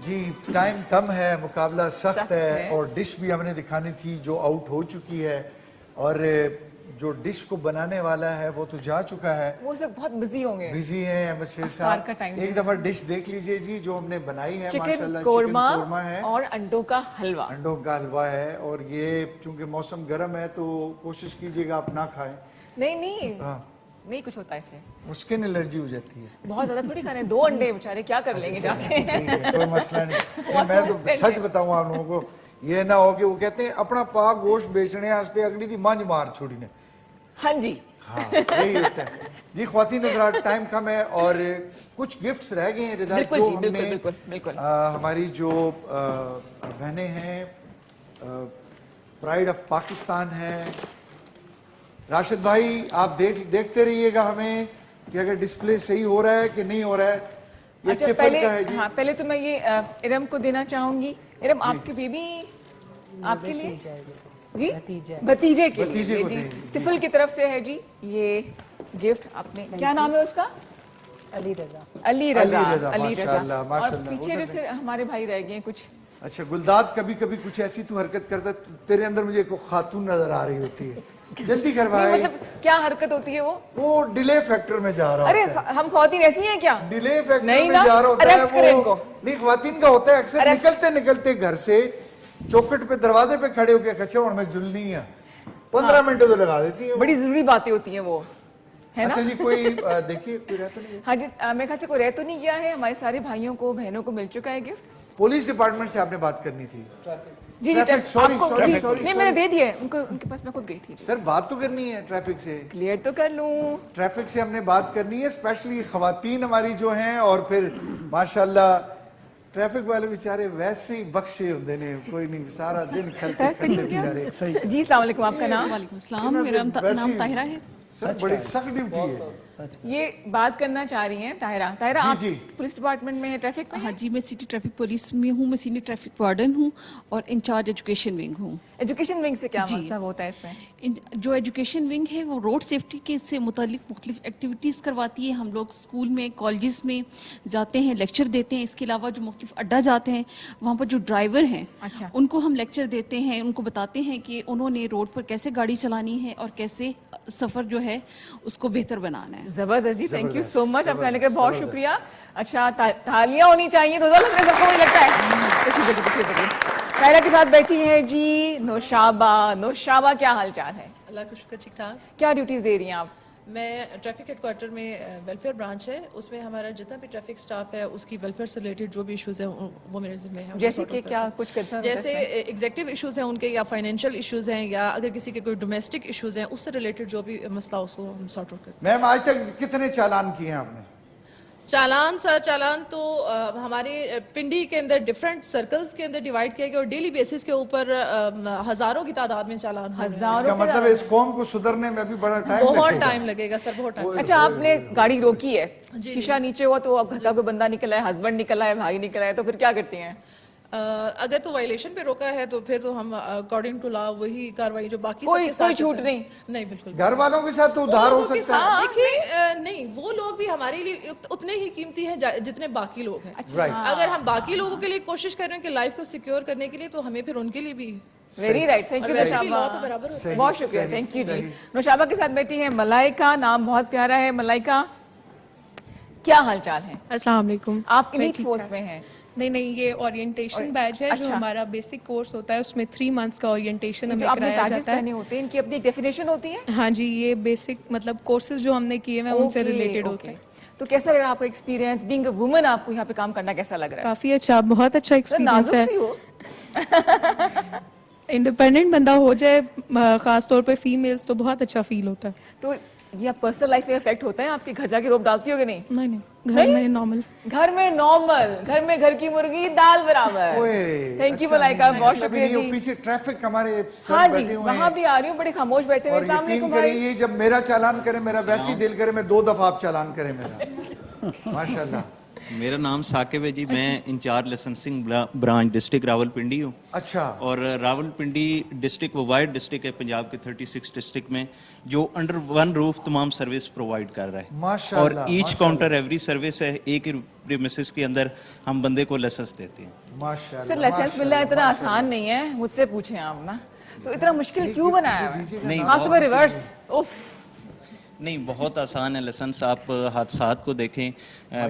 Speaker 2: जी टाइम कम है, मुकाबला सख्त है और डिश भी हमने दिखानी थी जो आउट हो चुकी है। और जो डिश को बनाने वाला है वो तो जा चुका है,
Speaker 3: वो सब बहुत बिजी होंगे,
Speaker 2: बिजी हैं अहमद शेर साहब। एक दफा डिश देख लीजिए जी जो हमने बनाई है।
Speaker 3: चिकन कोरमा
Speaker 2: है
Speaker 3: और अंडों का हलवा।
Speaker 2: अंडों का हलवा है। और ये चूंकि मौसम गर्म है तो कोशिश कीजिएगा आप ना खाएं।
Speaker 3: नहीं नहीं कुछ होता है इससे,
Speaker 2: स्किन एलर्जी हो जाती है।
Speaker 3: बहुत ज्यादा थोड़ी खाने, 2 अंडे बेचारे क्या कर लेंगे जाके।
Speaker 2: कोई मसला नहीं। मैं तो सच बताऊं आप लोगों को, ये ना हो कि वो कहते हैं अपना पाक गोश्त बेचने वास्ते अगली दी मंज मार छोड़ी ने।
Speaker 3: हाँ जी,
Speaker 2: हाँ यही होता है जी। ख्वातीन हज़रात, टाइम कम है और कुछ गिफ्ट्स रह गए हैं रिदा, जो हमने
Speaker 3: बिल्कुल।
Speaker 2: हमारी जो बहनें हैं प्राइड ऑफ पाकिस्तान है। राशिद भाई आप देखते रहिएगा हमें कि अगर डिस्प्ले सही हो रहा है कि नहीं हो रहा है। ये
Speaker 3: अच्छा,
Speaker 2: टिफल
Speaker 3: पहले
Speaker 2: का है जी।
Speaker 3: हाँ, पहले तो मैं ये इरम को देना चाहूंगी। इरम आपकी बेबी आपके लिए जी भतीजे के लिए
Speaker 2: भतीजे को
Speaker 3: जी
Speaker 2: देंगे, जी।
Speaker 3: तिफल की तरफ से है जी ये गिफ्ट। आपने क्या नाम है उसका?
Speaker 8: अली रजा।
Speaker 3: अली रजा।
Speaker 2: माशाल्लाह,
Speaker 3: और
Speaker 2: माशाल्लाह।
Speaker 3: पीछे जैसे हमारे भाई रह गए हैं कुछ।
Speaker 2: अच्छा गुलदाद, कभी कभी कुछ ऐसी तू हरकत करता है, तेरे अंदर मुझे एक खातून नजर आ रही होती है, जल्दी कर भाई।
Speaker 3: मतलब क्या हरकत होती है
Speaker 2: वो डिले फैक्टर में जा रहा
Speaker 3: अरे
Speaker 2: होता है।
Speaker 3: हम ख्वातीन ऐसी हैं क्या?
Speaker 2: डिले फैक्टर
Speaker 3: नहीं
Speaker 2: में
Speaker 3: ना?
Speaker 2: जा रहा होता है
Speaker 3: अरेस्ट करें इनको।
Speaker 2: नहीं, ख्वातीन का होता है अक्सर निकलते निकलते घर से चौखट पे दरवाजे पे खड़े होकर कच्चा और मैं जुलनी है 15 मिनट तो लगा देती है।
Speaker 3: बड़ी जरूरी बातें होती हैं वो, है ना?
Speaker 2: अच्छा जी, कोई देखिए कोई रह तो नहीं?
Speaker 3: हाँ जी, मेरे ख्याल से कोई रह तो नहीं गया है। हमारे सारे भाइयों को बहनों को मिल चुका है गिफ्ट।
Speaker 2: पुलिस डिपार्टमेंट से आपने बात करनी थी।
Speaker 3: जी
Speaker 2: ट्रैफिक, सॉरी
Speaker 3: आपको
Speaker 2: सॉरी
Speaker 3: जी,
Speaker 2: सॉरी
Speaker 3: नहीं मैंने दे दिया है उनको, उनके पास मैं खुद गई थी।
Speaker 2: सर बात तो करनी है ट्रैफिक से,
Speaker 3: क्लियर तो कर लूं।
Speaker 2: ट्रैफिक से हमने बात करनी है, स्पेशली खवातीन हमारी जो हैं, और फिर माशाल्लाह ट्रैफिक वाले बेचारे वैसे ही बख्शे होते ने, कोई नहीं सारा दिन खलते खलते बेचारे।
Speaker 3: जी अस्सलाम वालेकुम, आपका नाम?
Speaker 1: वालेकुम सलाम, मेरा नाम ताहिरा है।
Speaker 2: सर बड़ी सख्त ड्यूटी है।
Speaker 3: ये बात करना चाह रही हैं ताहिरा। ताहिरा आप पुलिस डिपार्टमेंट में ट्रैफिक में?
Speaker 1: हाँ जी, मैं सिटी ट्रैफिक पुलिस में हूँ। मैं सीनियर ट्रैफिक वार्डन हूँ और इंचार्ज एजुकेशन विंग हूँ।
Speaker 3: एजुकेशन विंग से क्या मतलब होता है इसमें?
Speaker 1: जो एजुकेशन विंग है वो रोड सेफ्टी के से मुतालिक मुख्तलिफ एक्टिविटीज़ करवाती है। हम लोग स्कूल में कॉलेजेस में जाते हैं, लेक्चर देते हैं। इसके अलावा जो मुख्तलिफ अड्डा जाते हैं वहाँ पर जो ड्राइवर हैं
Speaker 3: अच्छा।
Speaker 1: उनको हम लेक्चर देते हैं, उनको बताते हैं कि उन्होंने रोड पर कैसे गाड़ी चलानी है और कैसे सफ़र जो है उसको बेहतर बनाना है।
Speaker 3: जबरदस्त जी, थैंक यू सो मच, आपका आने का बहुत शुक्रिया। अच्छा तालियां होनी चाहिए, रोजा लगने सबको मुझे लगता है। ताहिरा के साथ बैठी है जी नौशाबा। नौशाबा क्या हालचाल है?
Speaker 22: अल्लाह का शुक्र, ठीक ठाक।
Speaker 3: क्या ड्यूटीज दे रही हैं आप?
Speaker 22: मैं ट्रैफिक हेडक्वार्टर में वेलफेयर ब्रांच है, उसमें हमारा जितना भी ट्रैफिक स्टाफ है उसकी वेलफेयर से रिलेटेड जो भी इश्यूज हैं वो मेरे जिम्मे है।
Speaker 3: जैसे कि क्या कुछ कंसर्न?
Speaker 22: जैसे एग्जेक्टिव इश्यूज हैं उनके, या फाइनेंशियल इश्यूज हैं, या अगर किसी के कोई डोमेस्टिक इश्यूज हैं उससे रिलेटेड जो भी मसला उसको हम सॉर्ट आउट करते हैं।
Speaker 2: मैम आज तक कितने चालान किए हैं आपने?
Speaker 22: चालान तो हमारे पिंडी के अंदर डिफरेंट सर्कल्स के अंदर डिवाइड किया गया और डेली बेसिस के ऊपर हजारों की तादाद में चालान।
Speaker 2: इसका मतलब इस कौम को सुधरने में भी बड़ा
Speaker 22: बहुत टाइम लगेगा सर, बहुत टाइम।
Speaker 3: अच्छा, आपने गाड़ी रोकी है, शीशा नीचे हुआ तो अब घर का कोई बंदा निकला है, हस्बैंड निकला है, भाई निकला है, तो फिर क्या करती हैं?
Speaker 22: अगर तो वायलेशन पे रोका है तो फिर तो हम अकॉर्डिंग टू लॉ वही कार्रवाई जो बाकी
Speaker 3: कोई
Speaker 22: सबके साथ
Speaker 3: कोई छूट नहीं?
Speaker 22: नहीं, बिल्कुल।
Speaker 2: घर वालों के साथ तो उधार हो सकता है।
Speaker 22: देखिए नहीं, वो लोग भी हमारे लिए उतने ही कीमती हैं जितने बाकी लोग हैं। अगर हम बाकी लोगों के लिए कोशिश कर रहे हैं कि लाइफ को सिक्योर करने के लिए, तो हमें फिर उनके लिए भी
Speaker 3: very right, thank you Naushaba, बहुत शुक्रिया, थैंक यू जी। नौशाबा के साथ बैठी है मलाइका, नाम बहुत प्यारा है। मलाइका क्या हालचाल है?
Speaker 23: अस्सलाम वालेकुम।
Speaker 3: आप इलीट फोर्स में हैं?
Speaker 23: नहीं, ये ओरिएंटेशन बैच है।
Speaker 3: अच्छा।
Speaker 23: जो हमारा बेसिक कोर्स होता है उसमें 3 मंथ्स का ओरिएंटेशन हमें
Speaker 3: आपने
Speaker 23: कराया
Speaker 3: बैचेस
Speaker 23: जाता है।
Speaker 3: पहने होते हैं, इनकी अपनी डेफिनेशन होती है?
Speaker 23: हाँ जी, ये बेसिक मतलब कोर्सेज जो हमने किए हैं उनसे रिलेटेड होते हैं।
Speaker 3: तो कैसा रहा आपका एक्सपीरियंस बीइंग अ वुमन? आपको यहाँ पे काम करना कैसा लग रहा है?
Speaker 23: काफी अच्छा, बहुत अच्छा एक्सपीरियंस है।
Speaker 3: हो
Speaker 23: इंडिपेंडेंट बंदा हो जाए, खास तौर पे फीमेल्स, तो बहुत अच्छा फील होता है।
Speaker 3: तो ये पर्सनल लाइफ में इफेक्ट होता है आपकी? घर जाके रोब डालती हो कि नहीं?
Speaker 23: नहीं, घर में नॉर्मल।
Speaker 3: घर में नॉर्मल, घर में घर की मुर्गी दाल बराबर। थैंक यू मलाइका, बहुत शुक्रिया जी।
Speaker 2: पीछे ट्रैफिक हमारे
Speaker 3: हाँ जी, वहाँ भी आ रही हूँ, बड़े खामोश बैठे हुए। अस्सलाम वालेकुम भाई।
Speaker 2: ये जब मेरा चालान करे, मेरा वैसे ही दिल करे मैं 2 दफा आप चालान करें मेरा। माशाल्लाह।
Speaker 15: मेरा नाम साकिब है जी। मैं incharge licensing branch district Rawalpindi हूँ।
Speaker 2: अच्छा।
Speaker 15: और रावलपिंडी डिस्ट्रिक्ट वो वाइड डिस्ट्रिक्ट है पंजाब के 36 डिस्ट्रिक्ट में, जो अंडर वन रूफ तमाम सर्विस प्रोवाइड कर रहा है।
Speaker 2: माशाल्लाह,
Speaker 15: और ईच काउंटर एवरी सर्विस है, एक ही प्रीमिसेस के अंदर हम बंदे को लाइसेंस देते हैं।
Speaker 2: माशाल्लाह।
Speaker 3: सर लाइसेंस मिलना इतना आसान नहीं है, मुझसे पूछें आप ना, तो इतना मुश्किल क्यों बनाया है?
Speaker 15: नहीं,
Speaker 3: खासतौर पर रिवर्स, उफ।
Speaker 15: नहीं, बहुत आसान है लाइसेंस। आप हादसात को देखें,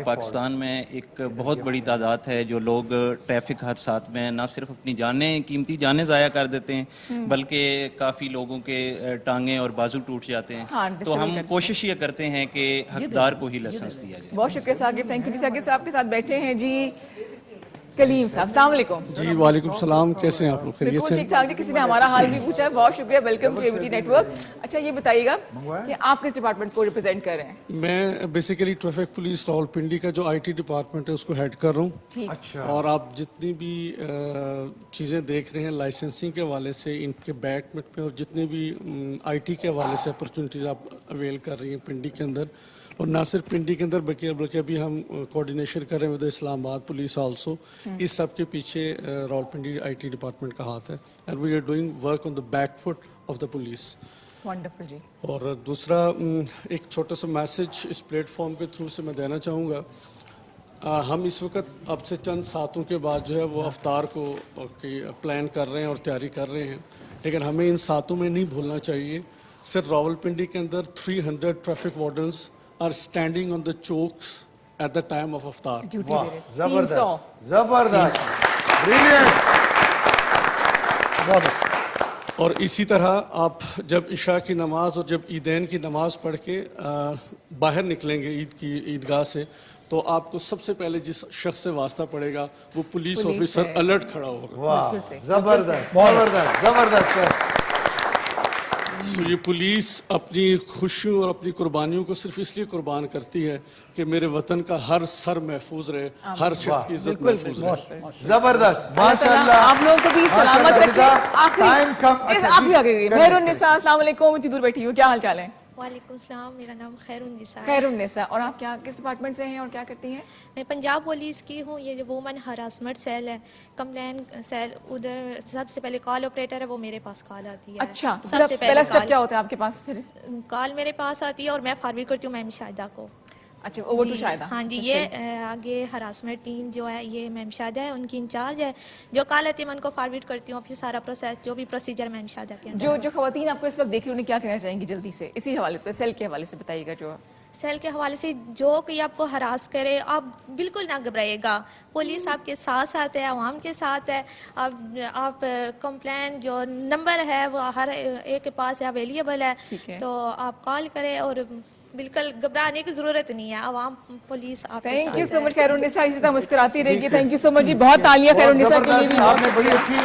Speaker 15: पाकिस्तान में एक बहुत बड़ी तादाद है जो लोग ट्रैफिक हादसात में ना सिर्फ अपनी जानें, कीमती जानें ज़ाया कर देते हैं, बल्कि काफ़ी लोगों के टांगे और बाजू टूट जाते हैं।
Speaker 3: हाँ,
Speaker 15: तो हम कोशिश ये करते हैं कि हकदार को ही लाइसेंस दिया जाए।
Speaker 3: बहुत शुक्रिया साकिब, थैंक यू जी। साकिब साहब के साथ बैठे हैं जी। कलीम साहब, अस्सलाम वालेकुम।
Speaker 6: जी वालेकुम सलाम, कैसे हैं आप लोग? खैरियत
Speaker 3: बिल्कुल
Speaker 6: से?
Speaker 3: ठीक ठाक जी, किसी ने हमारा हाल भी पूछा है, बहुत शुक्रिया, वेलकम टू एबीटी नेटवर्क। अच्छा ये बताइएगा कि आप किस डिपार्टमेंट को रिप्रेजेंट कर रहे हैं?
Speaker 6: मैं बेसिकली ट्रैफिक पुलिस रावलपिंडी का जो आईटी डिपार्टमेंट है उसको हेड कर रहा हूँ।
Speaker 3: ठीक।
Speaker 6: अच्छा। और आप जितनी भी चीज़ें देख रहे हैं लाइसेंसिंग के हवाले से, इनके बैकमेट में, और जितने भी आईटी के हवाले से अपॉर्चुनिटीज़ आप अवेल कर रही हैं पिंडी के अंदर, और ना सिर्फ पिंडी के अंदर बल्कि अभी हम कोऑर्डिनेशन कर रहे हैं विद इस्लामाबाद पुलिस आल्सो। इस सब के पीछे रावलपिंडी आईटी डिपार्टमेंट का हाथ है, and we are doing work on the back foot of the police.
Speaker 3: Wonderful जी।
Speaker 6: और दूसरा एक छोटा सा मैसेज इस प्लेटफॉर्म के थ्रू से मैं देना चाहूँगा। हम इस वक्त अब से चंद सातों के बाद जो है वो अफ्तार को प्लान कर रहे हैं और तैयारी कर रहे हैं, लेकिन हमें इन सातों में नहीं भूलना चाहिए। सिर्फ रावलपिंडी के अंदर 300 traffic wardens are standing on the chokes at the time of iftar.
Speaker 2: वाह, जबरदस्त, जबरदस्त, ब्रिलियंट,
Speaker 6: बहुत अच्छा। और इसी तरह आप जब इशा की नमाज और जब ईदैन की नमाज पढ़ के बाहर निकलेंगे ईद की ईदगाह से, तो आपको सबसे पहले जिस शख्स से वास्ता पड़ेगा वो पुलिस ऑफिसर अलर्ट खड़ा होगा।
Speaker 2: वाह, जबरदस्त, जबरदस्त, जबरदस्त सर।
Speaker 6: सो ये पुलिस अपनी खुशियों और अपनी कुर्बानियों को सिर्फ इसलिए कुर्बान करती है कि मेरे वतन का हर सर महफूज रहे, हर शख्स की इज्जत महफूज रहे।
Speaker 2: जबरदस्त, माशाल्लाह।
Speaker 3: आप लोगों को भी सलामत रखे। आप भी आगे खैरुन्निसा, अस्सलाम वालेकुम, इतनी दूर बैठी हूँ, क्या हाल चाल है?
Speaker 7: वालेकुम सलाम, मेरा नाम खैरुन्निसा है।
Speaker 3: खैरुन्निसा, और आप क्या किस डिपार्टमेंट से हैं और क्या करती हैं?
Speaker 7: मैं पंजाब पुलिस की हूँ। ये जो वुमेन हरासमेंट सेल है, कंप्लेन सेल, उधर सबसे पहले कॉल ऑपरेटर है, वो मेरे पास कॉल आती है।
Speaker 3: अच्छा,
Speaker 7: सबसे
Speaker 3: पहला स्टेप क्या होता है आपके पास फिर?
Speaker 7: कॉल मेरे पास आती है और मैं फॉरवर्ड करती हूँ मैम शाहिदा को।
Speaker 3: अच्छा, ओवर टू शाहिदा।
Speaker 7: हाँ जी, ये आगे हरासमेंट टीम जो है ये मैम शाहिदा है, उनकी इंचार्ज है। जो कॉल आती है मैं उनको फॉरवर्ड करती हूँ, फिर सारा प्रोसेस जो भी प्रोसीजर मैम शाहिदा के
Speaker 3: जो खवातीन आपको इस वक्त देख रही, उन्हें क्या कहना चाहेंगी जल्दी से इसी हवाले पे, सेल के हवाले से बताइएगा। जो
Speaker 7: सेल के हवाले से जो कि आपको हरास करे, आप बिल्कुल ना घबराइएगा, पुलिस आपके साथ साथ है, आवाम के साथ है। आप कंप्लेन जो नंबर है वो हर एक के पास अवेलेबल है, तो आप कॉल करें और बिल्कुल घबराने की जरूरत नहीं है, आवाम पुलिस आपके साथ है।
Speaker 3: थैंक यू सो मच खैरुन्निसा, इसी तरह मुस्कुराती रहिए। थैंक यू सो मच जी, बहुत तालियां खैरुन्निसा के लिए भी।
Speaker 2: आपने बड़ी अच्छी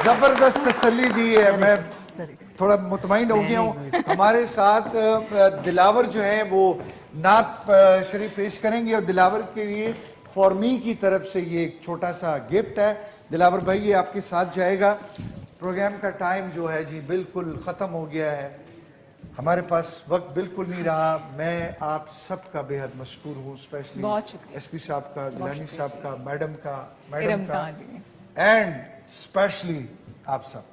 Speaker 2: जबरदस्त तसल्ली दी है, मैं थोड़ा मुतमईन हो गया हूँ। हमारे साथ दिलावर जो है वो नात शरीफ पेश करेंगे, और दिलावर के लिए फॉर्मी की तरफ से ये एक छोटा सा गिफ्ट है। दिलावर भाई ये आपके साथ जाएगा। प्रोग्राम का टाइम जो है जी बिल्कुल ख़त्म हो गया है, हमारे पास वक्त बिल्कुल नहीं रहा। मैं आप सबका बेहद मशकूर हूँ, स्पेशली एसपी साहब का, गिलानी साहब का, मैडम का एंड स्पेशली आप सबका।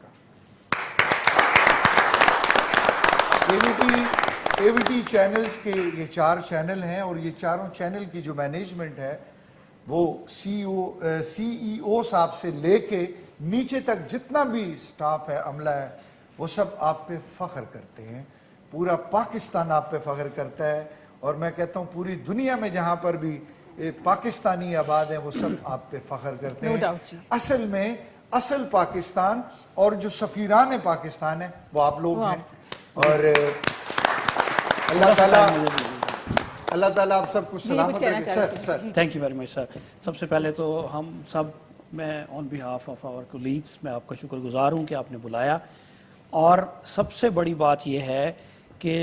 Speaker 2: एवीटी चैनल्स के ये 4 चैनल हैं, और ये चारों चैनल की जो मैनेजमेंट है वो सीईओ साहब से लेके नीचे तक जितना भी स्टाफ है, अमला है, वो सब आप पे फख्र करते हैं। पूरा पाकिस्तान आप पे फख्र करता है, और मैं कहता हूँ पूरी दुनिया में जहाँ पर भी पाकिस्तानी आबाद हैं वो सब आप पे फख्र करते हैं। असल में असल पाकिस्तान और जो सफीरान पाकिस्तान है वो आप लोग हैं, और अल्लाह ताला आप सब कुछ सलामत रखे। Sir
Speaker 5: thank you very much sir. सबसे पहले तो हम सब, मैं on behalf of our colleagues मैं आपका शुक्रगुजार हूँ कि आपने बुलाया, और सबसे बड़ी बात यह है कि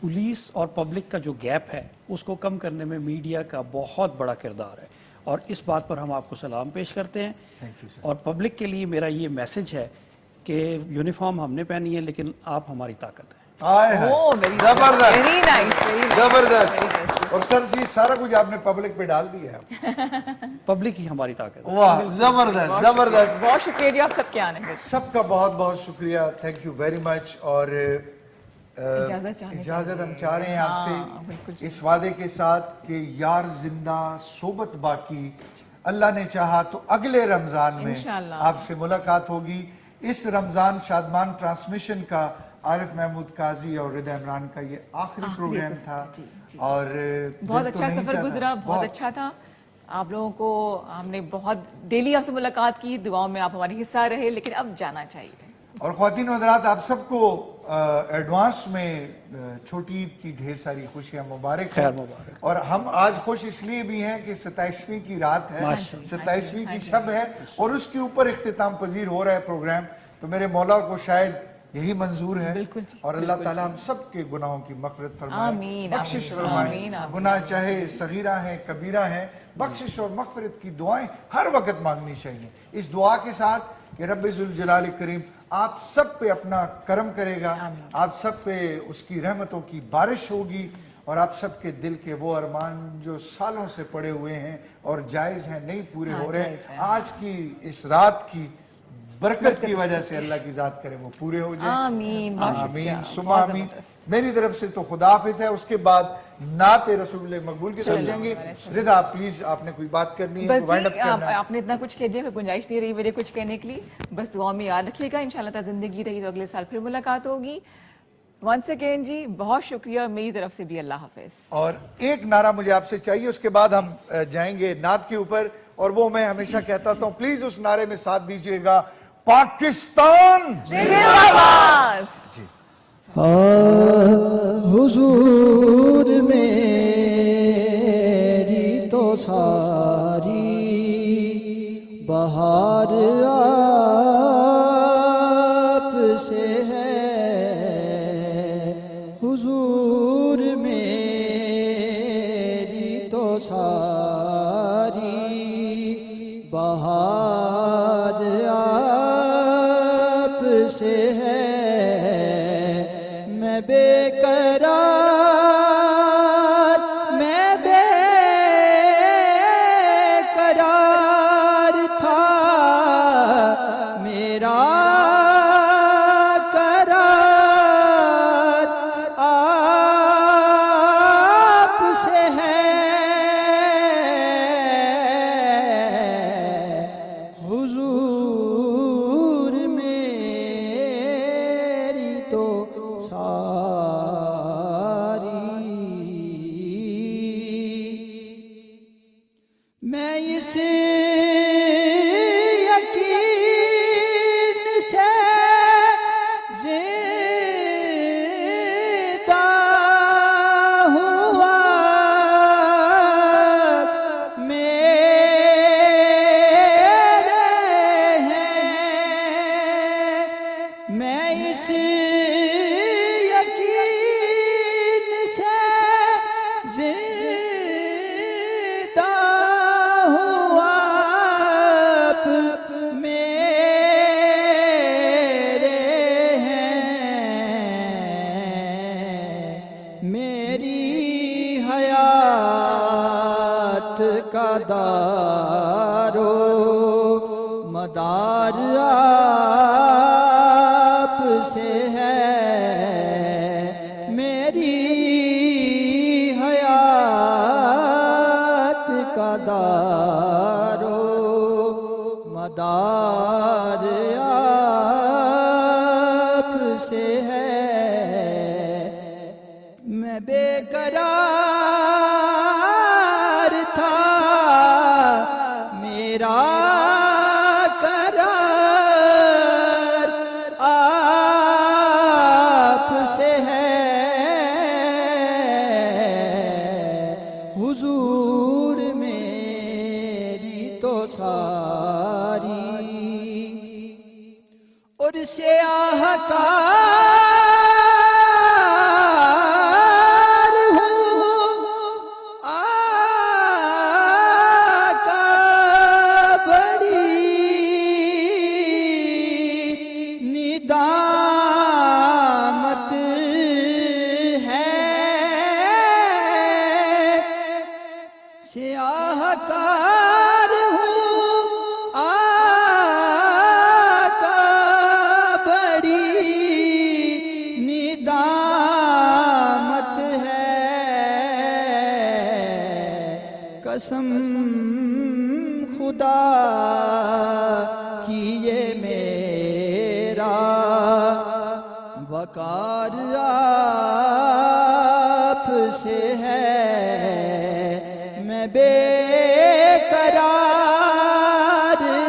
Speaker 5: पुलिस और पब्लिक का जो गैप है उसको कम करने में मीडिया का बहुत बड़ा किरदार है, और इस बात पर हम आपको सलाम पेश करते हैं। और पब्लिक के लिए मेरा ये मैसेज है कि यूनिफॉर्म हमने पहनी है, लेकिन आप हमारी ताकत है।
Speaker 2: जबरदस्त। और सर जी सारा कुछ आपने पब्लिक पे डाल दिया है।
Speaker 5: पब्लिक ही हमारी ताकत है।
Speaker 2: वाह, जबरदस्त, जबरदस्त।
Speaker 3: बहुत शुक्रिया जी आप सबके आने का।
Speaker 2: सबका बहुत बहुत शुक्रिया, थैंक यू वेरी मच। और इजाजत हम चाह रहे हैं आपसे इस वादे के साथ कि यार जिंदा सोबत बाकी, अल्लाह ने चाहा तो अगले रमजान में आपसे मुलाकात होगी। इस रमजान शादमान ट्रांसमिशन का आरिफ महमूद काजी और रिदा इमरान का ये आखिरी प्रोग्राम था, और
Speaker 3: बहुत अच्छा सफर गुजरा, बहुत अच्छा था। आप लोगों को हमने बहुत डेली आपसे मुलाकात की, दुआओं में आप हमारी हिस्सा रहे, लेकिन अब जाना चाहिए।
Speaker 2: और ख्वातीन और हज़रात, आप सबको एडवांस में छोटी ईद की ढेर सारी खुशियां मुबारक
Speaker 5: खैर
Speaker 2: हैं।
Speaker 5: मुबारक।
Speaker 2: और हम आज खुश इसलिए भी हैं कि 27वीं की रात है, 27वीं की शब है और उसके ऊपर इख्तिताम पजीर हो रहा है प्रोग्राम। तो मेरे मौला को शायद यही मंजूर है और अल्लाह ताला हम सब के गुनाहों की मग़फ़िरत फरमाए, बख्शिश फरमाए। गुनाह चाहे सगीरा है कबीरा है, बख्शिश और मग़फ़िरत की दुआएं हर वक्त मांगनी चाहिए। इस दुआ के साथ कि रब्बे ज़ुल जलाल करीम आप सब पे अपना करम करेगा, आप सब पे उसकी रहमतों की बारिश होगी और आप सबके दिल के वो अरमान जो सालों से पड़े हुए हैं और जायज़ हैं नहीं पूरे हो रहे हैं, आज की इस रात की बरकत की वजह से अल्लाह की ज़ात करे वो पूरे हो जाए।
Speaker 3: आमीन
Speaker 2: आमीन सुमा आमीन। मेरी तरफ से तो खुदा हाफिज़ है। उसके बाद नाते रसूल मकबूल की तरफ जाएंगे। रिदा प्लीज आपने कोई बात करनी है,
Speaker 3: बस
Speaker 2: वाइंड अप
Speaker 3: जी,
Speaker 2: करना है।
Speaker 3: आपने इतना कुछ कह दिया, गुंजाइश नहीं रही मेरे कुछ कहने के लिए। बस दुआ में याद रखिएगा, इंशाल्लाह ताला जिंदगी रही तो अगले साल फिर मुलाकात होगी। वंस अगेन जी बहुत शुक्रिया मेरी तरफ से भी। अल्लाह हाफिज।
Speaker 2: और एक नारा मुझे आपसे चाहिए, उसके बाद हम जाएंगे नात के ऊपर और वो मैं हमेशा कहता था, प्लीज उस नारे में साथ दीजिएगा, पाकिस्तान
Speaker 3: जिंदाबाद।
Speaker 2: जी
Speaker 21: हुजूर मेरी तो सारी बहार आप से है, हुजूर मेरी तो सारी बहार आप से है। मैं बेकरार था, मेरा करार आप से है, हुजूर मेरी तो मैं इस यकीन से ज़िंदा हुआ, मेरे हैं, मैं इस यकीन से ज़िंदा हुआ, मेरे हैं, मेरी हयात का दारो मदार आप से है, मेरी हयात का दारो मदार आप से है। मैं बेकरार था, मेरा करार आप से है, हुजूर मेरी तो सारी और स्याहकार हूँ आका बड़ी निदामत है, स्याहकार हूँ आका बड़ी निदामत है, कसम खुदा की ये मेरा वकार आप से है, मैं बेकरार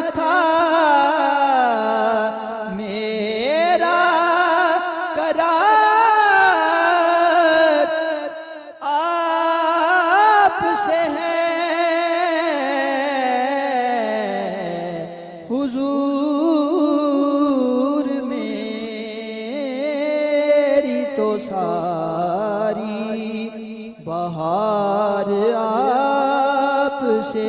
Speaker 21: था, मेरा करार तो सारी बहार आपसे